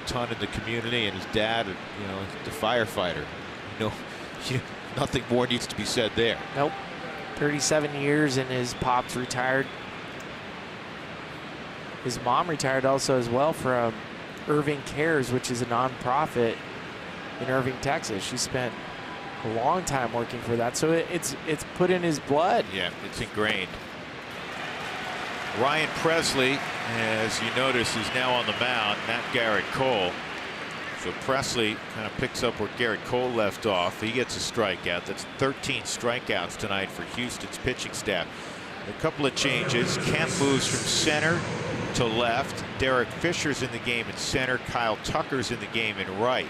S3: ton in the community, and his dad, the firefighter. No, nothing more needs to be said there.
S4: Nope. 37 years and his pop's retired. His mom retired also as well from Irving Cares, which is a nonprofit in Irving, Texas. She spent a long time working for that, so it's put in his blood.
S3: Yeah, it's ingrained. Ryan Presley, as you notice, is now on the mound, not Garrett Cole. So Presley kind of picks up where Garrett Cole left off. He gets a strikeout. That's 13 strikeouts tonight for Houston's pitching staff. A couple of changes. Kemp moves from center to left. Derek Fisher's in the game in center. Kyle Tucker's in the game in right.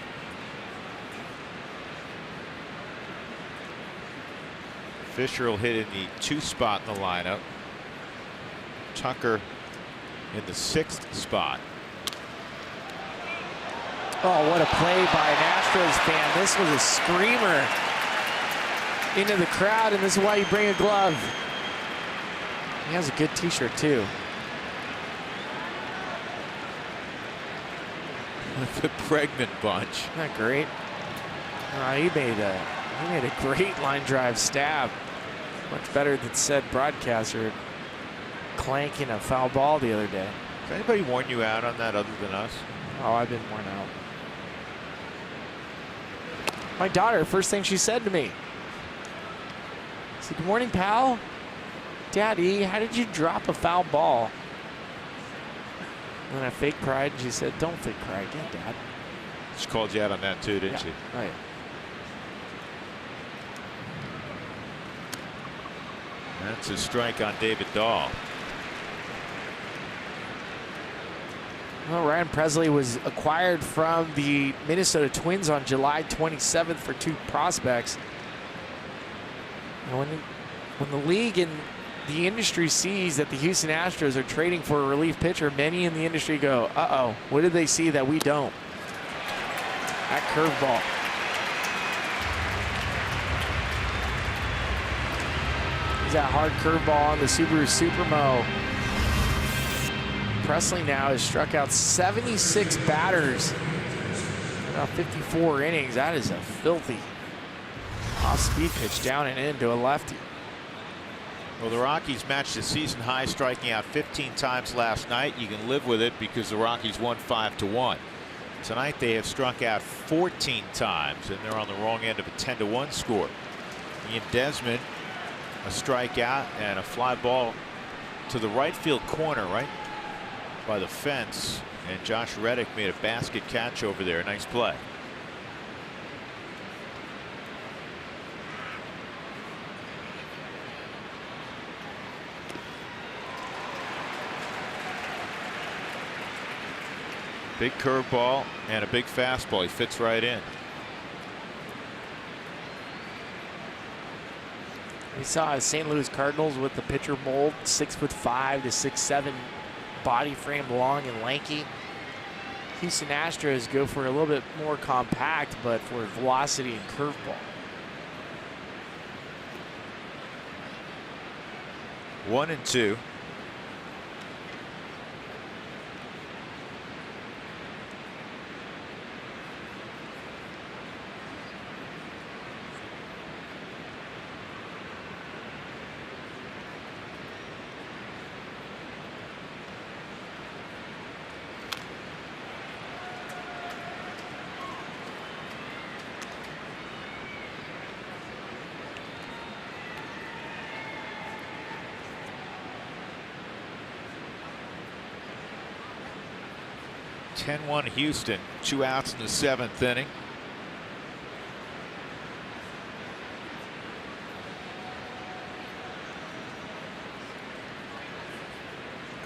S3: Fisher will hit in the 2 spot in the lineup. Tucker in the 6th spot.
S4: Oh, what a play by an Astros fan. This was a screamer into the crowd, and this is why you bring a glove. He has a good t-shirt too.
S3: The pregnant bunch.
S4: Isn't that great? He made a great line drive stab. Much better than said broadcaster clanking a foul ball the other day.
S3: Has anybody worn you out on that other than us?
S4: Oh, I've been worn out. My daughter, first thing she said to me, she said, "Good morning, pal. Daddy, how did you drop a foul ball?" And I fake cried, and she said, "Don't fake cry again, Dad."
S3: She called you out on that too, didn't she?
S4: Right.
S3: That's a strike on David Dahl.
S4: Well, Ryan Presley was acquired from the Minnesota Twins on July 27th for 2 prospects. And when the league and the industry sees that the Houston Astros are trading for a relief pitcher, many in the industry go, uh-oh, what did they see that we don't? That curveball. Is that hard curveball on the Subaru Supermo? Presley now has struck out 76 batters. About 54 innings. That is a filthy off-speed pitch down and into a lefty.
S3: Well, the Rockies matched the season high, striking out 15 times last night. You can live with it because the Rockies won 5-1. Tonight they have struck out 14 times, and they're on the wrong end of a 10-1 score. Ian Desmond, a strikeout and a fly ball to the right field corner, right by the fence, and Josh Reddick made a basket catch over there. Nice play. Big curveball and a big fastball. He fits right in.
S4: We saw St. Louis Cardinals with the pitcher mold, 6'5" to 6'7" body frame, long and lanky. Houston Astros go for a little bit more compact, but for velocity and curveball.
S3: 1-2. (10-1) Houston. 2 outs in the 7th inning.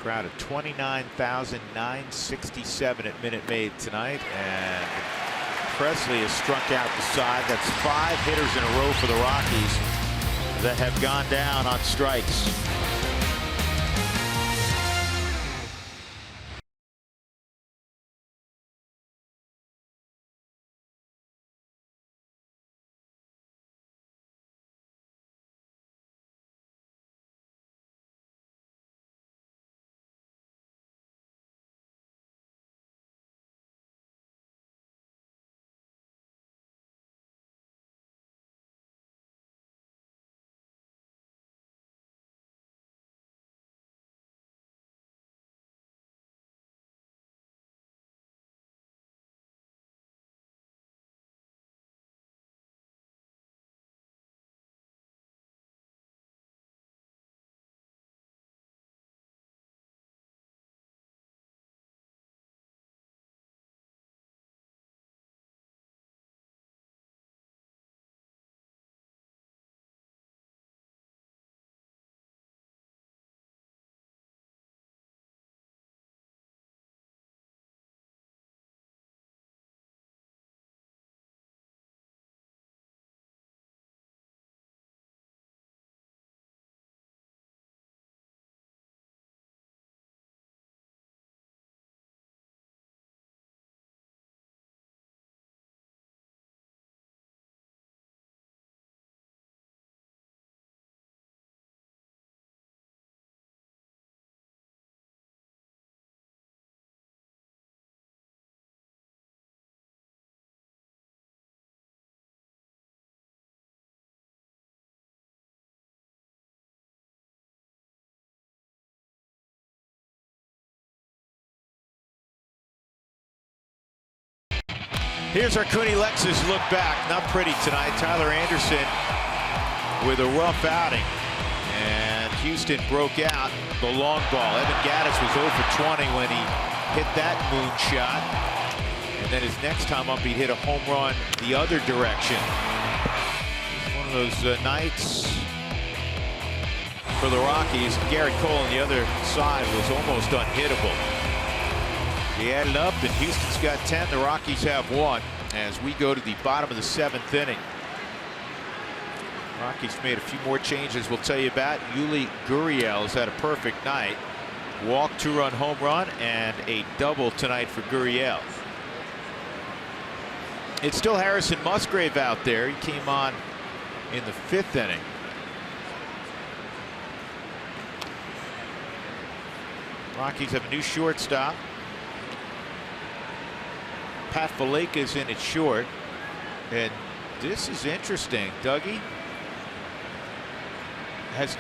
S3: Crowd of 29,967 at Minute Maid tonight, and Presley has struck out the side. That's 5 hitters in a row for the Rockies that have gone down on strikes. Here's our Cooney Lexus look back. Not pretty tonight. Tyler Anderson with a rough outing. And Houston broke out the long ball. Evan Gaddis was 0 for 20 when he hit that moonshot. And then his next time up, he hit a home run the other direction. One of those nights for the Rockies. Garrett Cole on the other side was almost unhittable. He added up, and Houston's got 10. The Rockies have 1 as we go to the bottom of the 7th inning. Rockies made a few more changes we'll tell you about. Yuli Gurriel has had a perfect night. Walk, 2-run home run, and a double tonight for Gurriel. It's still Harrison Musgrave out there. He came on in the 5th inning. Rockies have a new shortstop. Pat Valleca's in at short. And this is interesting. Dougie, has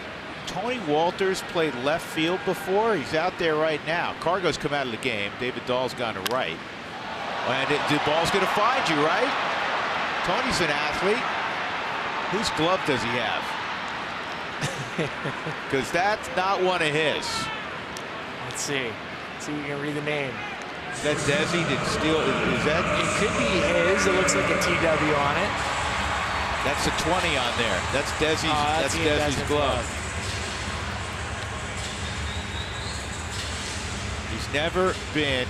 S3: Tony Walters played left field before? He's out there right now. Cargo's come out of the game. David Dahl's gone to right. And the ball's going to find you, right? Tony's an athlete. Whose glove does he have? Because that's not one of his.
S4: Let's see. Let's see if we can read the name.
S3: Is that Desi? Did steal? Is that?
S4: It could be his. It looks like a TW on it.
S3: That's a 20 on there. That's Desi's. That's Desi's glove. He's never been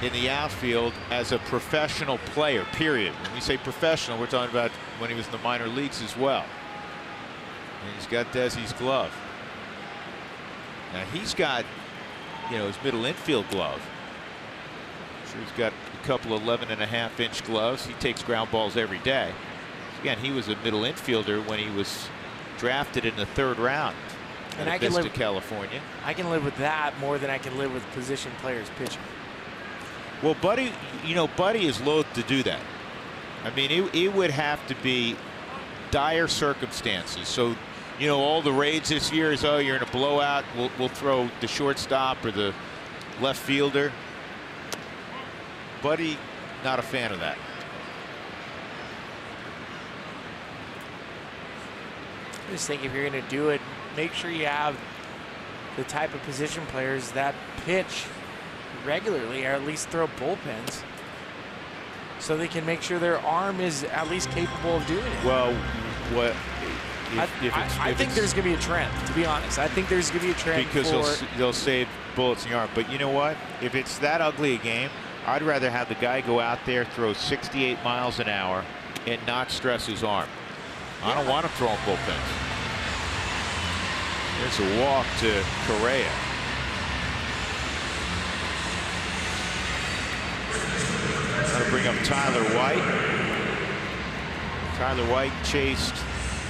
S3: in the outfield as a professional player, period. When we say professional, we're talking about when he was in the minor leagues as well. And he's got Desi's glove. Now he's got, you know, his middle infield glove. I'm sure he's got a couple of 11.5-inch gloves. He takes ground balls every day. Again, he was a middle infielder when he was drafted in the 3rd round.
S4: And I can live,
S3: California.
S4: I can live with that more than I can live with position players pitching.
S3: Well, Buddy, you know, Buddy is loath to do that. I mean, it would have to be dire circumstances. So, you know, all the raids this year is, oh, you're in a blowout. We'll throw the shortstop or the left fielder. Buddy, not a fan of that.
S4: I just think if you're going to do it, make sure you have the type of position players that pitch regularly, or at least throw bullpens, so they can make sure their arm is at least capable of doing it.
S3: Well, what
S4: I think there's going to be a trend, to be honest. I think there's going to be a trend
S3: because they'll save bullets in the arm. But you know what? If it's that ugly a game, I'd rather have the guy go out there, throw 68 miles an hour, and not stress his arm. I don't want him throwing bullpens. There's a walk to Correa. That'll bring up Tyler White. Tyler White chased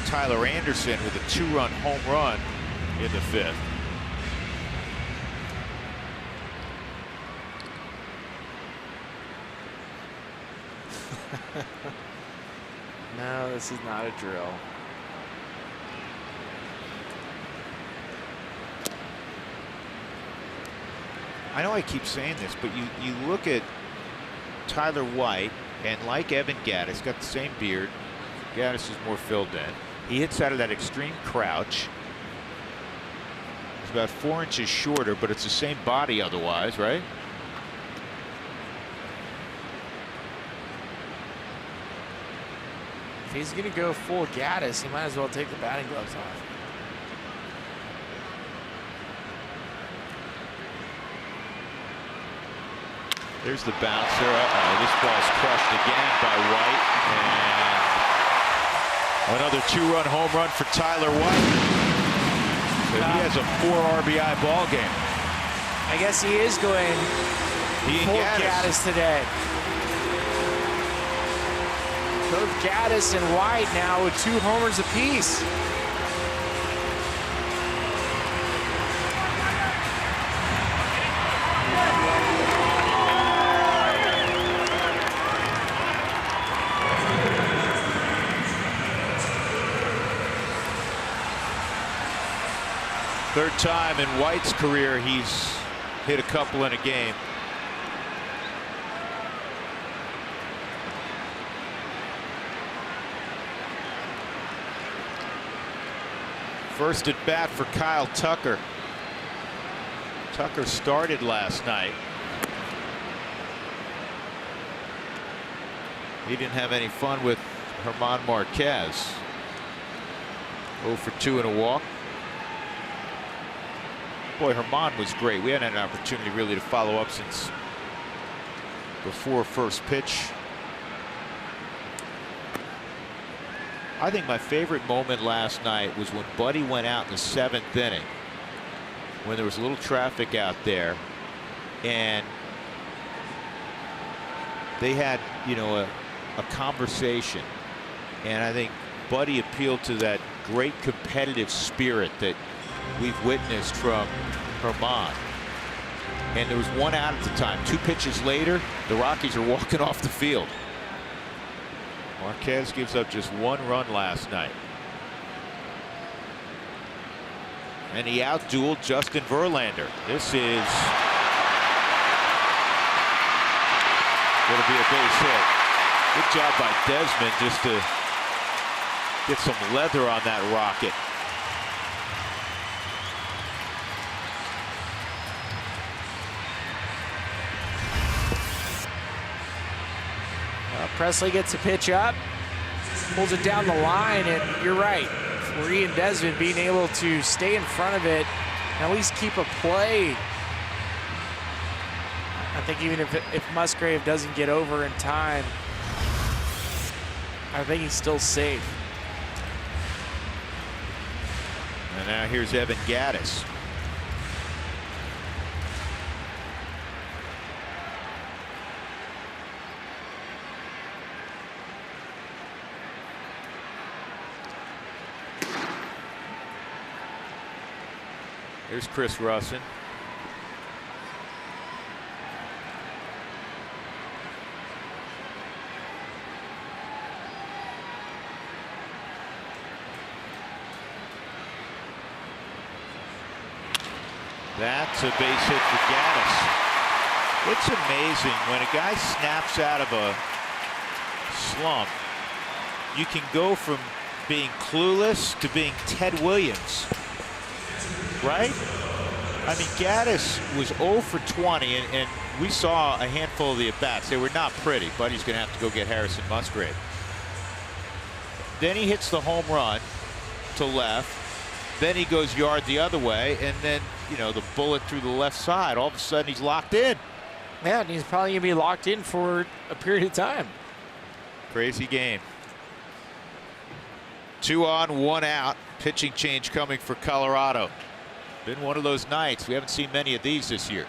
S3: Tyler Anderson with a 2-run home run in the 5th.
S4: No, this is not a drill.
S3: I know I keep saying this, but you look at Tyler White, and like Evan Gaddis, got the same beard. Gaddis is more filled in. He hits out of that extreme crouch. He's about 4 inches shorter, but it's the same body otherwise, right?
S4: If he's going to go full Gaddis, he might as well take the batting gloves off.
S3: There's the bouncer. This ball's crushed again by White. And another 2-run home run for Tyler White. So he has a 4 RBI ball game.
S4: I guess he is going full Gaddis today. Both Gaddis and White now with 2 homers apiece.
S3: Third time in White's career he's hit a couple in a game. First at bat for Kyle Tucker. Tucker started last night. He didn't have any fun with German Marquez. 0 for 2 and a walk. Boy, German was great. We hadn't had an opportunity really to follow up since before first pitch. I think my favorite moment last night was when Buddy went out in the 7th inning, when there was a little traffic out there, and they had, you know, a conversation. And I think Buddy appealed to that great competitive spirit that we've witnessed from German. And there was 1 out at the time. 2 pitches later, the Rockies are walking off the field. Marquez gives up just 1 run last night. And he outdueled Justin Verlander. This is going to be a base hit. Good job by Desmond just to get some leather on that rocket.
S4: Presley gets a pitch up, pulls it down the line, and you're right. For Ian Desmond being able to stay in front of it, and at least keep a play. I think even if Musgrave doesn't get over in time, I think he's still safe.
S3: And now here's Evan Gattis. Here's Chris Russin. That's a base hit for Gattis. It's amazing when a guy snaps out of a slump, you can go from being clueless to being Ted Williams. Right? I mean, Gattis was 0 for 20, and we saw a handful of the at-bats. They were not pretty. Buddy's going to have to go get Harrison Musgrave. Then he hits the home run to left. Then he goes yard the other way, and then, you know, the bullet through the left side. All of a sudden, he's locked in.
S4: Yeah, and he's probably going to be locked in for a period of time.
S3: Crazy game. 2 on, 1 out. Pitching change coming for Colorado. Been one of those nights. We haven't seen many of these this year.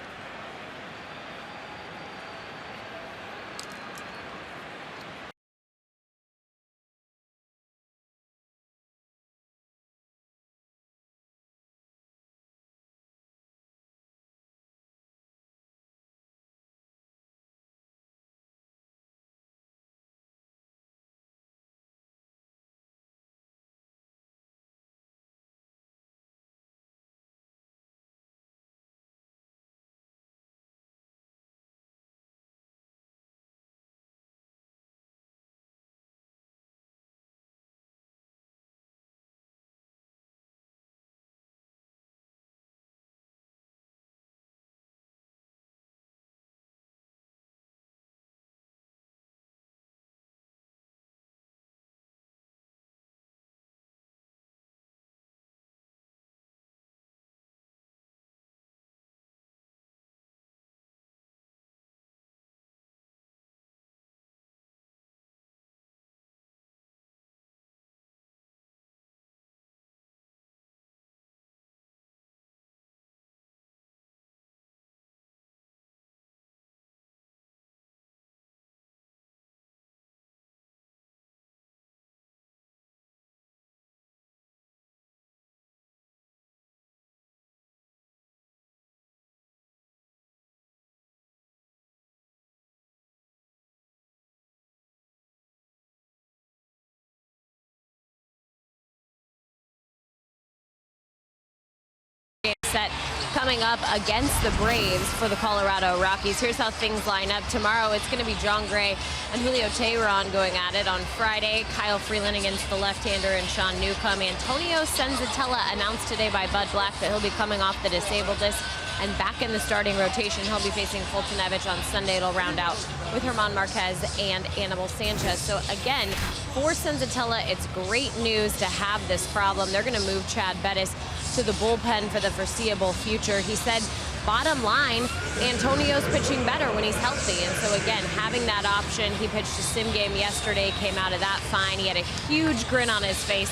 S1: Set coming up against the Braves for the Colorado Rockies. Here's how things line up. Tomorrow, it's going to be John Gray and Julio Teheran going at it. On Friday, Kyle Freeland against the left-hander and Sean Newcomb. Antonio Senzatella announced today by Bud Black that he'll be coming off the disabled list and back in the starting rotation. He'll be facing Fultonevich on Sunday. It'll round out with German Marquez and Anibal Sanchez. So again, for Senzatella, it's great news to have this problem. They're going to move Chad Bettis to the bullpen for the foreseeable future. He said, bottom line, Antonio's pitching better when he's healthy. And so again, having that option, he pitched a sim game yesterday, came out of that fine. He had a huge grin on his face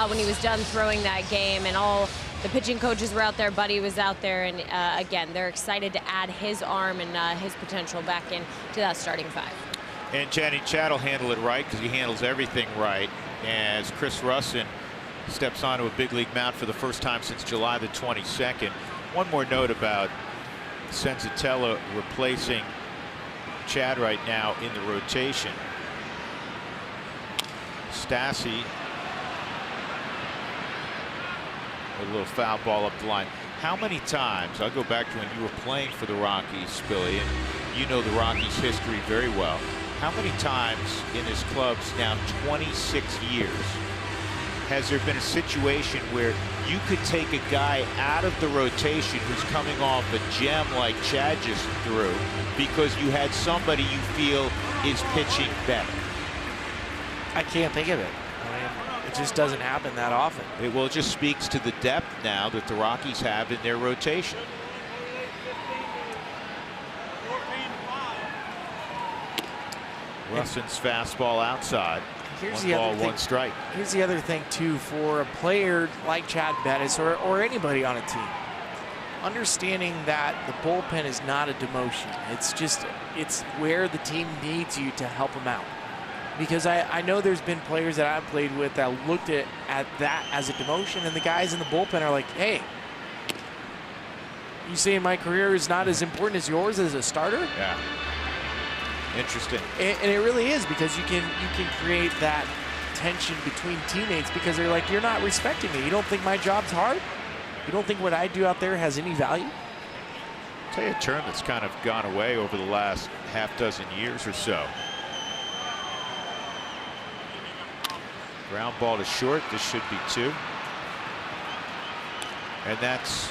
S1: when he was done throwing that game, and all the pitching coaches were out there, Buddy was out there, and again, they're excited to add his arm and his potential back into that starting five.
S3: And Channing Chad will handle it right because he handles everything right, as Chris Russin steps onto a big league mound for the first time since July the 22nd. One more note about Senzatella replacing Chad right now in the rotation. Stassi, a little foul ball up the line. How many times, I'll go back to when you were playing for the Rockies, Billy, and you know the Rockies' history very well. How many times in this club's now 26 years has there been a situation where you could take a guy out of the rotation who's coming off a gem like Chad just threw because you had somebody you feel is pitching better?
S4: I can't think of it. I mean, it just doesn't happen that often.
S3: It just speaks to the depth now that the Rockies have in their rotation. Russin's fastball outside.
S4: Here's
S3: One
S4: the
S3: ball,
S4: other thing.
S3: one strike.
S4: Here's the other thing too, for a player like Chad Bettis or anybody on a team, understanding that the bullpen is not a demotion. It's where the team needs you to help them out. Because I know there's been players that I've played with that looked at that as a demotion, and the guys in the bullpen are like, hey, you saying my career is not as important as yours as a starter?
S3: Yeah. Interesting.
S4: And it really is, because you can create that tension between teammates because they're like, you're not respecting me. You don't think my job's hard? You don't think what I do out there has any value?
S3: I'll tell you a term that's kind of gone away over the last half-dozen years or so. Ground ball to short. This should be 2. And that's,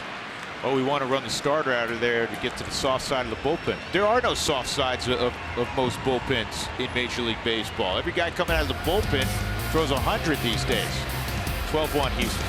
S3: oh, we want to run the starter out of there to get to the soft side of the bullpen. There are no soft sides of most bullpens in Major League Baseball. Every guy coming out of the bullpen throws 100 these days. 12-1 Houston.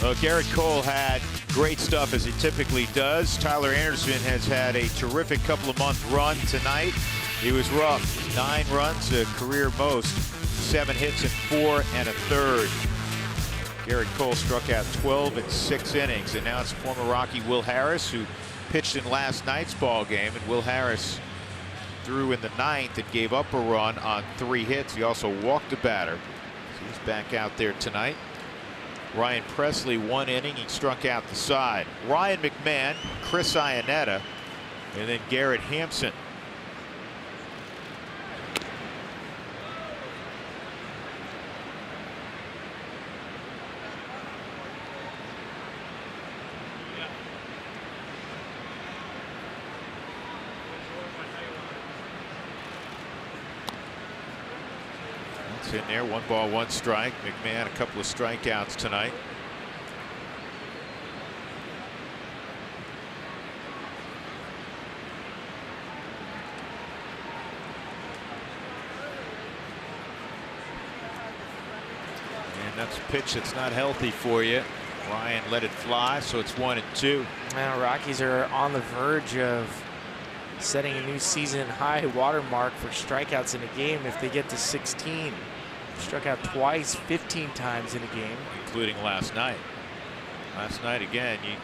S3: Well, Garrett Cole had great stuff, as he typically does. Tyler Anderson has had a terrific couple-of-month run tonight. He was rough. 9 runs, a career most. 7 hits in 4 1/3. Garrett Cole struck out 12 in 6 innings, and now it's former Rocky Will Harris, who pitched in last night's ball game. And Will Harris threw in the 9th and gave up a run on 3 hits. He also walked a batter. So he's back out there tonight. Ryan Presley, 1 inning. He struck out the side. Ryan McMahon, Chris Iannetta, and then Garrett Hampson. In there, 1 ball, 1 strike. McMahon, a couple of strikeouts tonight. And that's a pitch that's not healthy for you. Ryan let it fly, so it's 1-2.
S4: Now, Rockies are on the verge of setting a new season high watermark for strikeouts in a game if they get to 16. Struck out twice, 15 times in a game,
S3: including last night. Last night again, you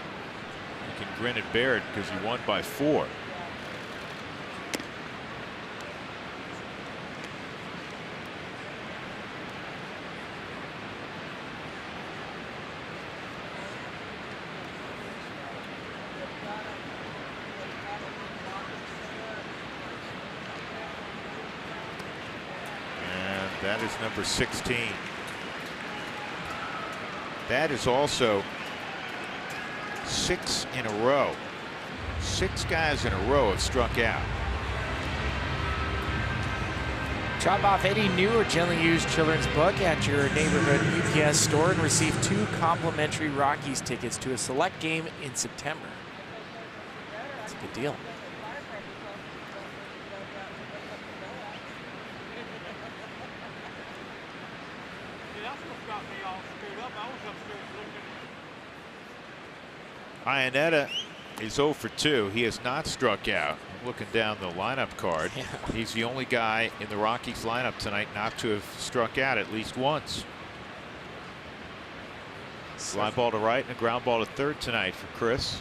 S3: can grin and bear it because you won by 4. That is number 16. That is also 6 in a row. 6 guys in a row have struck out.
S4: Drop off any new or gently used children's book at your neighborhood UPS store and receive 2 complimentary Rockies tickets to a select game in September. That's a good deal.
S3: Iannetta is 0 for 2. He has not struck out. I'm looking down the lineup card.
S4: Yeah.
S3: He's the only guy in the Rockies lineup tonight not to have struck out at least once. Fly ball to right and a ground ball to third tonight for Chris.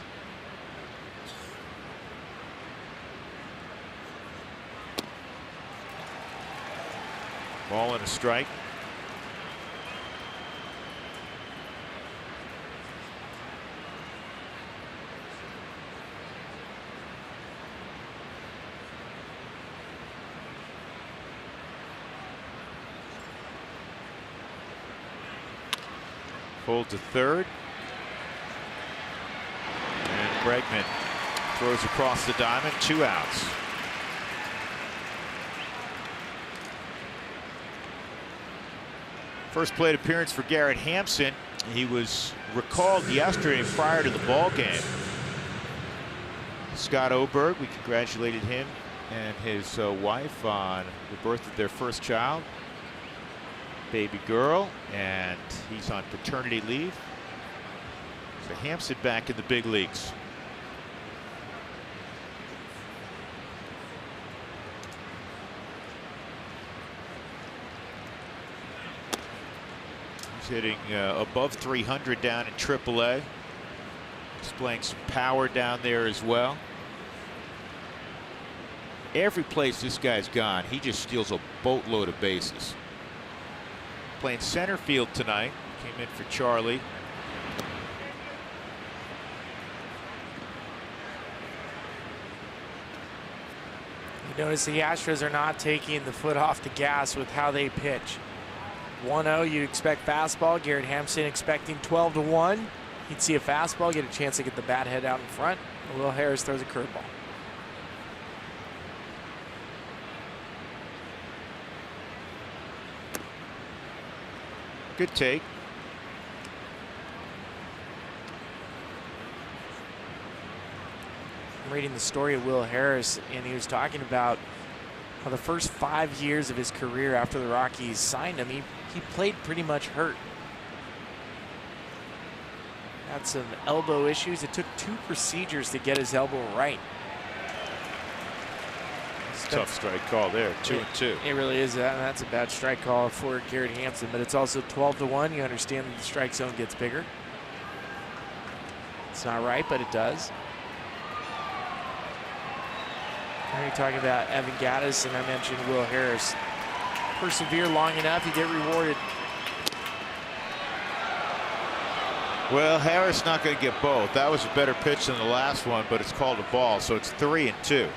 S3: Ball and a strike. Pulled to third. And Bregman throws across the diamond, 2 outs. First plate appearance for Garrett Hampson. He was recalled yesterday prior to the ball game. Scott Oberg, we congratulated him and his wife on the birth of their first child. Baby girl, and he's on paternity leave. So Hampson back in the big leagues. He's hitting above 300 down in AAA. Displaying some power down there as well. Every place this guy's gone, he just steals a boatload of bases. Playing center field tonight. Came in for Charlie.
S4: You notice the Astros are not taking the foot off the gas with how they pitch. 1-0, you'd expect fastball. Garrett Hampson expecting 12-1. He'd see a fastball, get a chance to get the bat head out in front. Will Harris throws a curveball.
S3: Good take.
S4: I'm reading the story of Will Harris, and he was talking about how the first 5 years of his career after the Rockies signed him, he played pretty much hurt. Had some elbow issues. It took 2 procedures to get his elbow right.
S3: Tough strike call there, 2-2.
S4: It really is. That's a bad strike call for Garrett Hampson, but it's also 12-1. You understand that the strike zone gets bigger. It's not right, but it does. You're talking about Evan Gaddis, and I mentioned Will Harris. Persevere long enough, you get rewarded.
S3: Well, Harris not going to get both. That was a better pitch than the last one, but it's called a ball, so it's 3-2.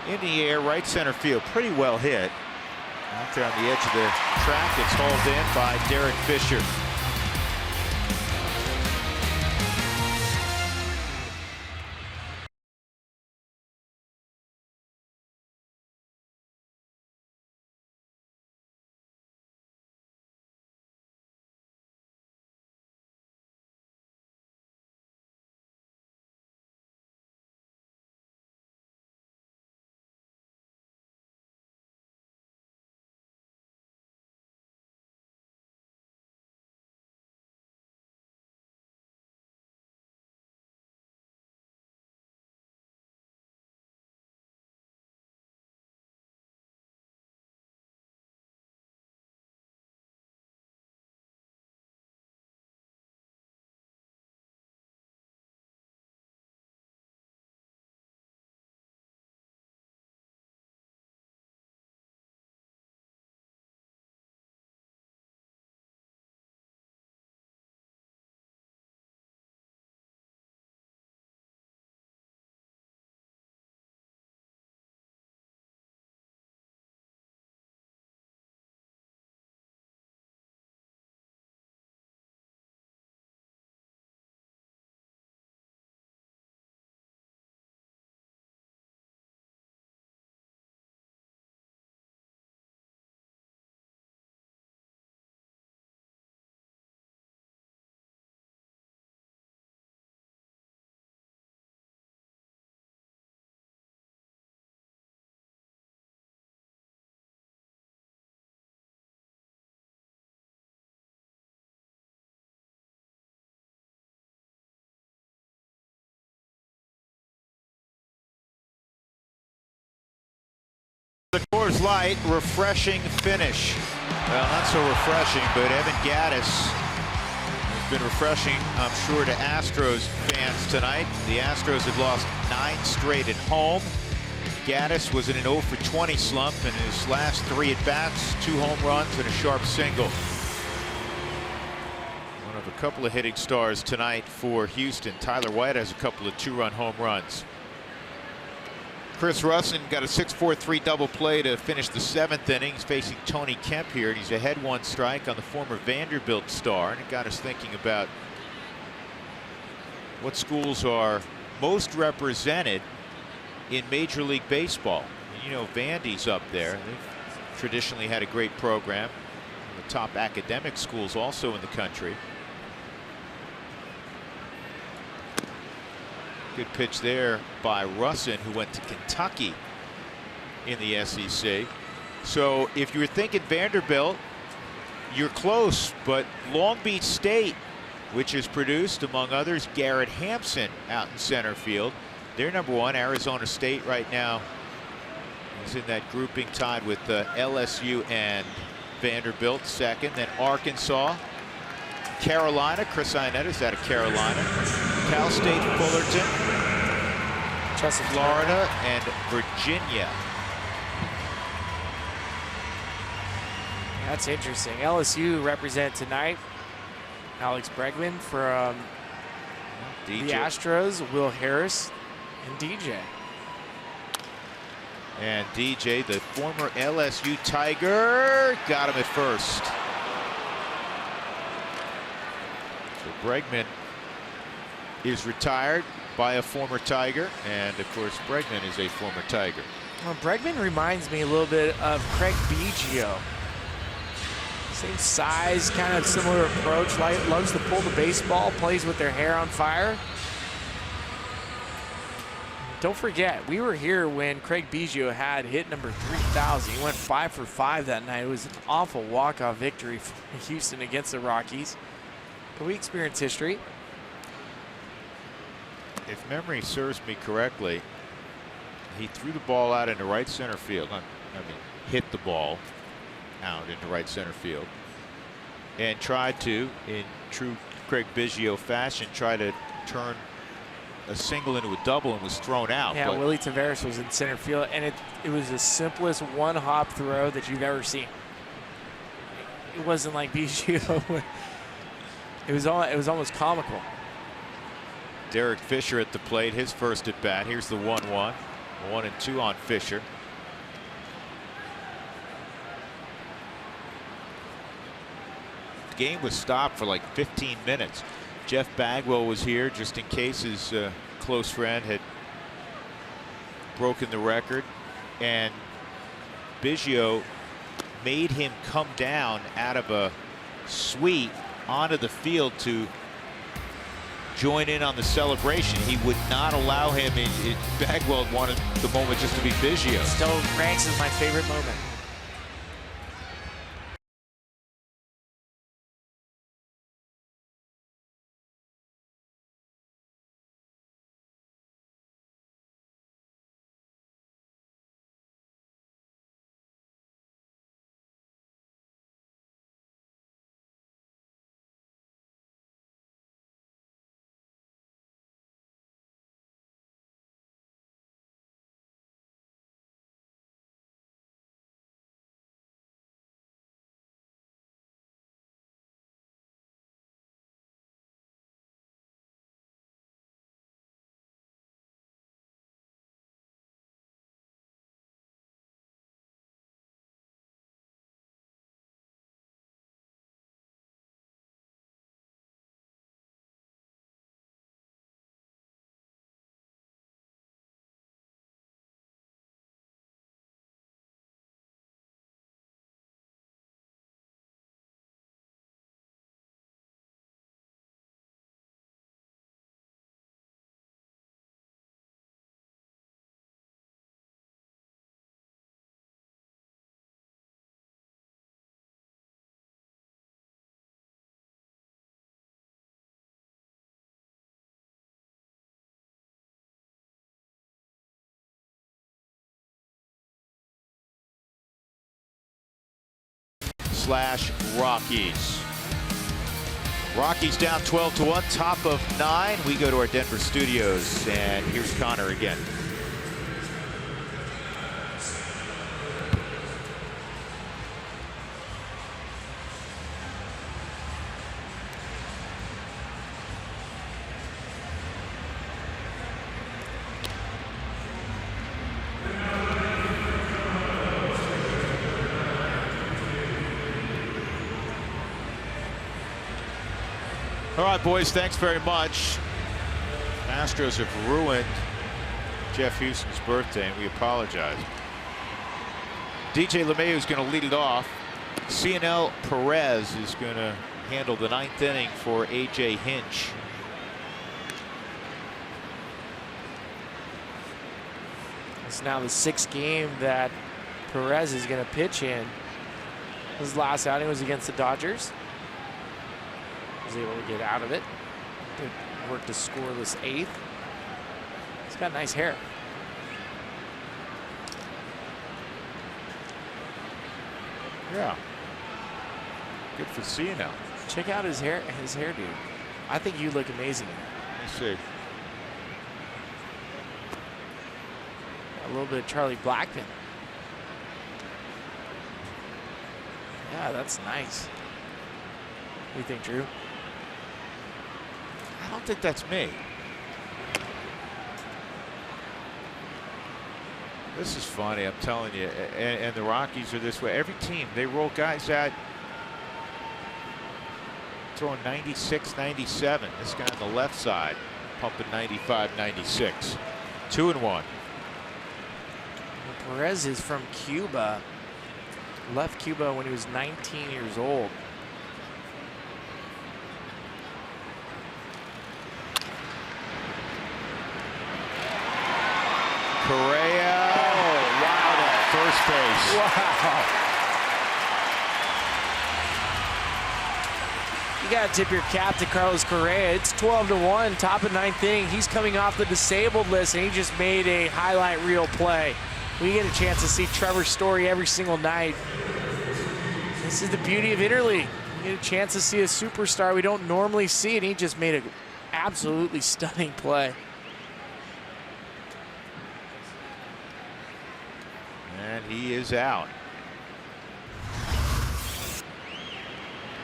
S3: In the air, right center field, pretty well hit. Out there on the edge of the track, it's hauled in by Derek Fisher. The Coors Light refreshing finish. Well, not so refreshing, but Evan Gaddis has been refreshing, I'm sure, to Astros fans tonight. The Astros had lost 9 straight at home. Gaddis was in an 0 for 20 slump in his last 3 at-bats, 2 home runs and a sharp single. One of a couple of hitting stars tonight for Houston. Tyler White has a couple of 2-run home runs. Chris Russin got a 6-4-3 double play to finish the 7th inning. He's facing Tony Kemp here, and he's ahead 1 strike on the former Vanderbilt star. And it got us thinking about what schools are most represented in Major League Baseball. You know, Vandy's up there. They've traditionally had a great program. One of the top academic schools also in the country. Good pitch there by Russin, who went to Kentucky in the SEC. So if you were thinking Vanderbilt, you're close, but Long Beach State, which has produced, among others, Garrett Hampson out in center field. They're number 1. Arizona State right now is in that grouping tied with LSU and Vanderbilt second. Then Arkansas, Carolina, Chris Ionetta's out of Carolina, Cal State Fullerton, Florida, and Virginia.
S4: That's interesting. LSU represent tonight Alex Bregman from the Astros, Will Harris, and DJ.
S3: And DJ, the former LSU Tiger, got him at first. So Bregman is retired by a former Tiger, and of course Bregman is a former Tiger.
S4: Well, Bregman reminds me a little bit of Craig Biggio. Same size, kind of similar approach, loves to pull the baseball, plays with their hair on fire. Don't forget, we were here when Craig Biggio had hit number 3,000. He went 5 for 5 that night. It was an awful walk-off victory for Houston against the Rockies. But we experienced history.
S3: if memory serves me correctly, he threw the ball out into right center field. Hit the ball out into right center field, and tried to, in true Craig Biggio fashion, try to turn a single into a double and was thrown out.
S4: Yeah, Willie Taveras was in center field, and it was the simplest one-hop throw that you've ever seen. It wasn't like Biggio. It was almost comical.
S3: Derek Fisher at the plate, his first at bat. Here's the 1-1. 1-2 on Fisher. The game was stopped for like 15 minutes. Jeff Bagwell was here just in case his close friend had broken the record, and Biggio made him come down out of a suite onto the field to join in on the celebration. He would not allow him in. Bagwell wanted the moment just to be Biggio.
S4: Still ranks as my favorite moment.
S3: Rockies. Rockies down 12-1, top of 9. We go to our Denver studios, and here's Connor again. All right, boys, thanks very much. Astros have ruined Jeff Houston's birthday, and we apologize. DJ LeMahieu is going to lead it off. CNL Perez is going to handle the 9th inning for A.J. Hinch.
S4: It's now the 6th game that Perez is going to pitch in. His last outing was against the Dodgers. Was able to get out of it. Worked a scoreless 8th. He's got nice hair.
S3: Yeah. Good for CNL.
S4: Check out his hairdo. I think you look amazing.
S3: Let's see.
S4: A little bit of Charlie Blackmon. Yeah, that's nice. What do you think, Drew?
S3: I don't think that's me. This is funny, I'm telling you. And the Rockies are this way. Every team, they roll guys out throwing 96, 97. This guy on the left side pumping 95, 96. 2-1.
S4: Perez is from Cuba. Left Cuba when he was 19 years old.
S3: Correa. Oh, wow, at first base.
S4: Wow. got to tip your cap to Carlos Correa. It's 12-1, top of 9th inning. He's coming off the disabled list, and he just made a highlight reel play. We get a chance to see Trevor Story every single night. This is the beauty of interleague. You get a chance to see a superstar we don't normally see, and he just made an absolutely stunning play.
S3: And he is out.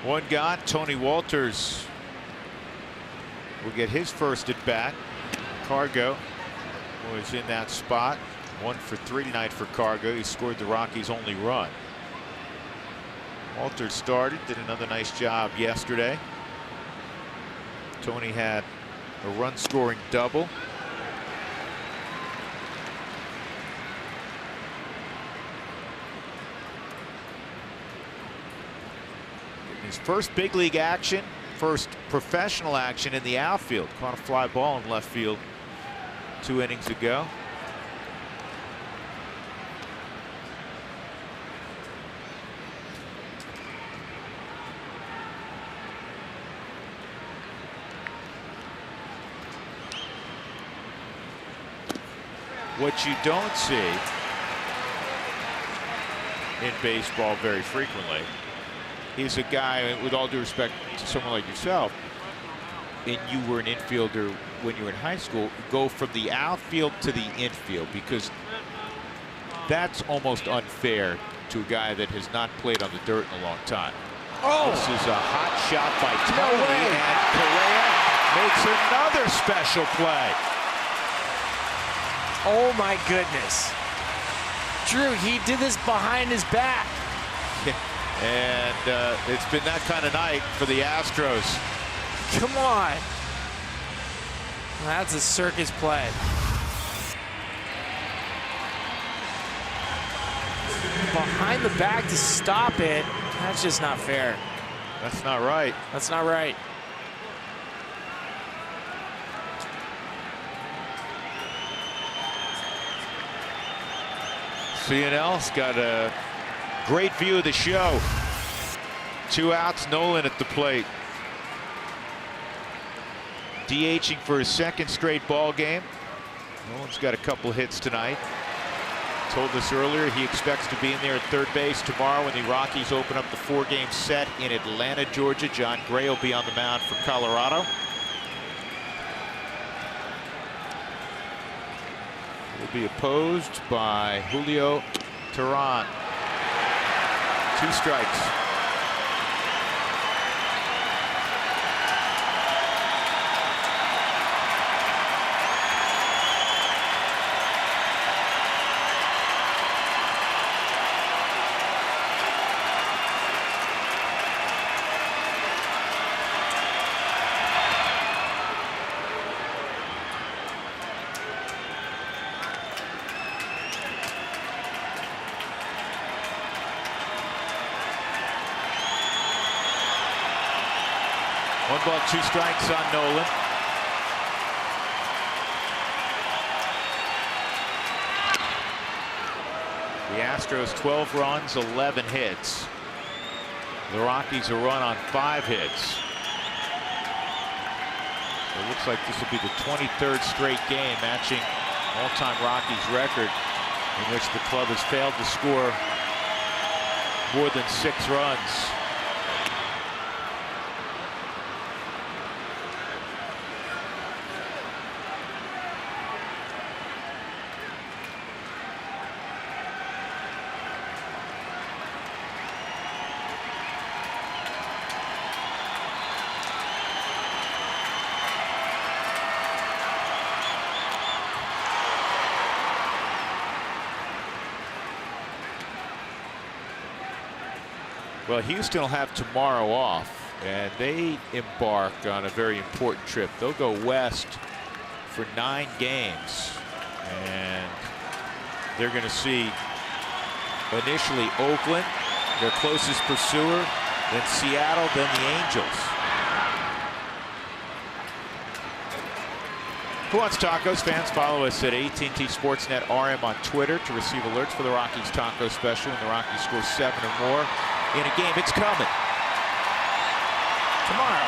S3: One gone. Tony Walters will get his first at bat. Cargo was in that spot. 1 for 3 tonight for Cargo. He scored the Rockies' only run. Walters started, did another nice job yesterday. Tony had a run-scoring double. His first big league action, first professional action in the outfield. Caught a fly ball in left field 2 innings ago. What you don't see in baseball very frequently is a guy, with all due respect to someone like yourself, and you were an infielder when you were in high school, go from the outfield to the infield, because that's almost unfair to a guy that has not played on the dirt in a long time.
S4: Oh!
S3: This is a hot shot by Tony, and Correa makes another special play.
S4: Oh my goodness. Drew, he did this behind his back.
S3: And it's been that kind of night for the Astros.
S4: Come on. That's a circus play. Behind the back to stop it. That's just not fair.
S3: That's not right.
S4: That's not right.
S3: CNL's got a great view of the show. 2 outs, Nolan at the plate. DHing for his 2nd straight ball game. Nolan's got a couple hits tonight. Told us earlier he expects to be in there at third base tomorrow when the Rockies open up the 4-game set in Atlanta, Georgia. John Gray will be on the mound for Colorado. Will be opposed by Julio Teheran. 2 strikes. One ball, 2 strikes on Nolan. The Astros 12 runs, 11 hits. The Rockies a run on 5 hits. It looks like this will be the 23rd straight game, matching all-time Rockies record in which the club has failed to score more than 6 runs. Well, Houston will have tomorrow off, and they embark on a very important trip. They'll go west for 9 games, and they're going to see initially Oakland, their closest pursuer, then Seattle, then the Angels. Who Wants Tacos? Fans, follow us at AT&T Sportsnet RM on Twitter to receive alerts for the Rockies Taco Special. And the Rockies score 7 or more in a game. It's coming.
S4: tomorrow.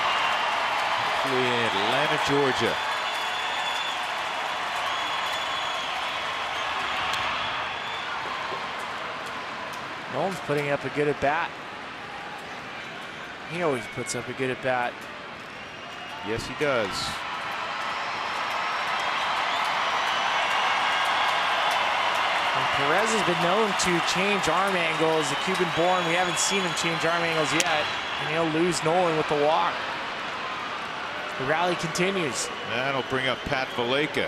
S3: Hopefully in Atlanta, Georgia.
S4: Nolan's putting up a good at bat. He always puts up a good at bat.
S3: Yes, he does.
S4: And Perez has been known to change arm angles. The Cuban-born, we haven't seen him change arm angles yet. And he'll lose Nolan with the walk. The rally continues.
S3: That'll bring up Pat Valaika.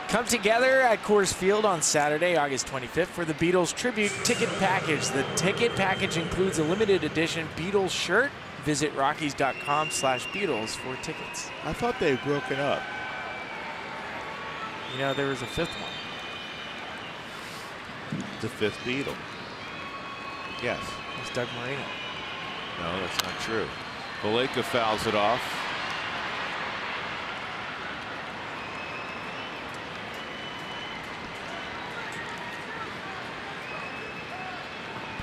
S4: Come together at Coors Field on Saturday, August 25th for the Beatles Tribute Ticket Package. The ticket package includes a limited edition Beatles shirt. Visit Rockies.com/Beatles for tickets.
S3: I thought they had broken up.
S4: You know, there was a fifth one.
S3: The fifth Beatle. Yes.
S4: It's Doug Marino.
S3: No, that's not true. Valaika fouls it off.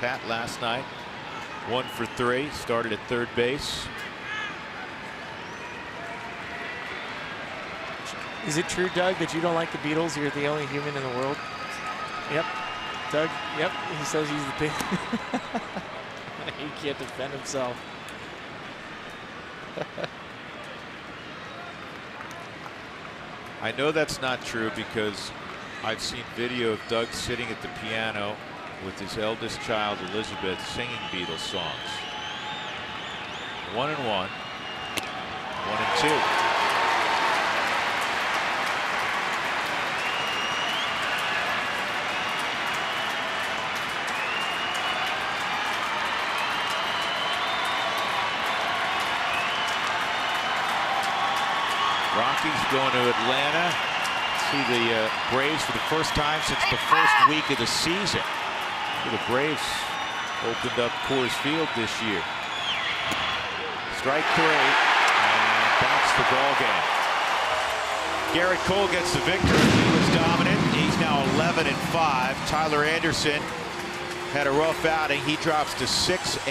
S3: Pat last night, 1 for 3, started at third base.
S4: Is it true, Doug, that you don't like the Beatles? You're the only human in the world? Yep. Doug, yep, he says he's the big. He can't defend himself.
S3: I know that's not true because I've seen video of Doug sitting at the piano with his eldest child, Elizabeth, singing Beatles songs. 1-1. 1-2. Rockies going to Atlanta. See the Braves for the first time since the first week of the season. The Braves opened up Coors Field this year. Strike 3, and that's the ball game. Garrett Cole gets the victory. He was dominant. He's now 11-5. Tyler Anderson had a rough outing. He drops to 6-5,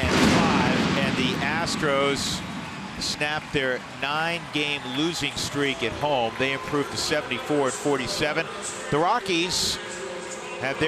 S3: and the Astros snapped their 9-game losing streak at home. They improved to 74-47. The Rockies have their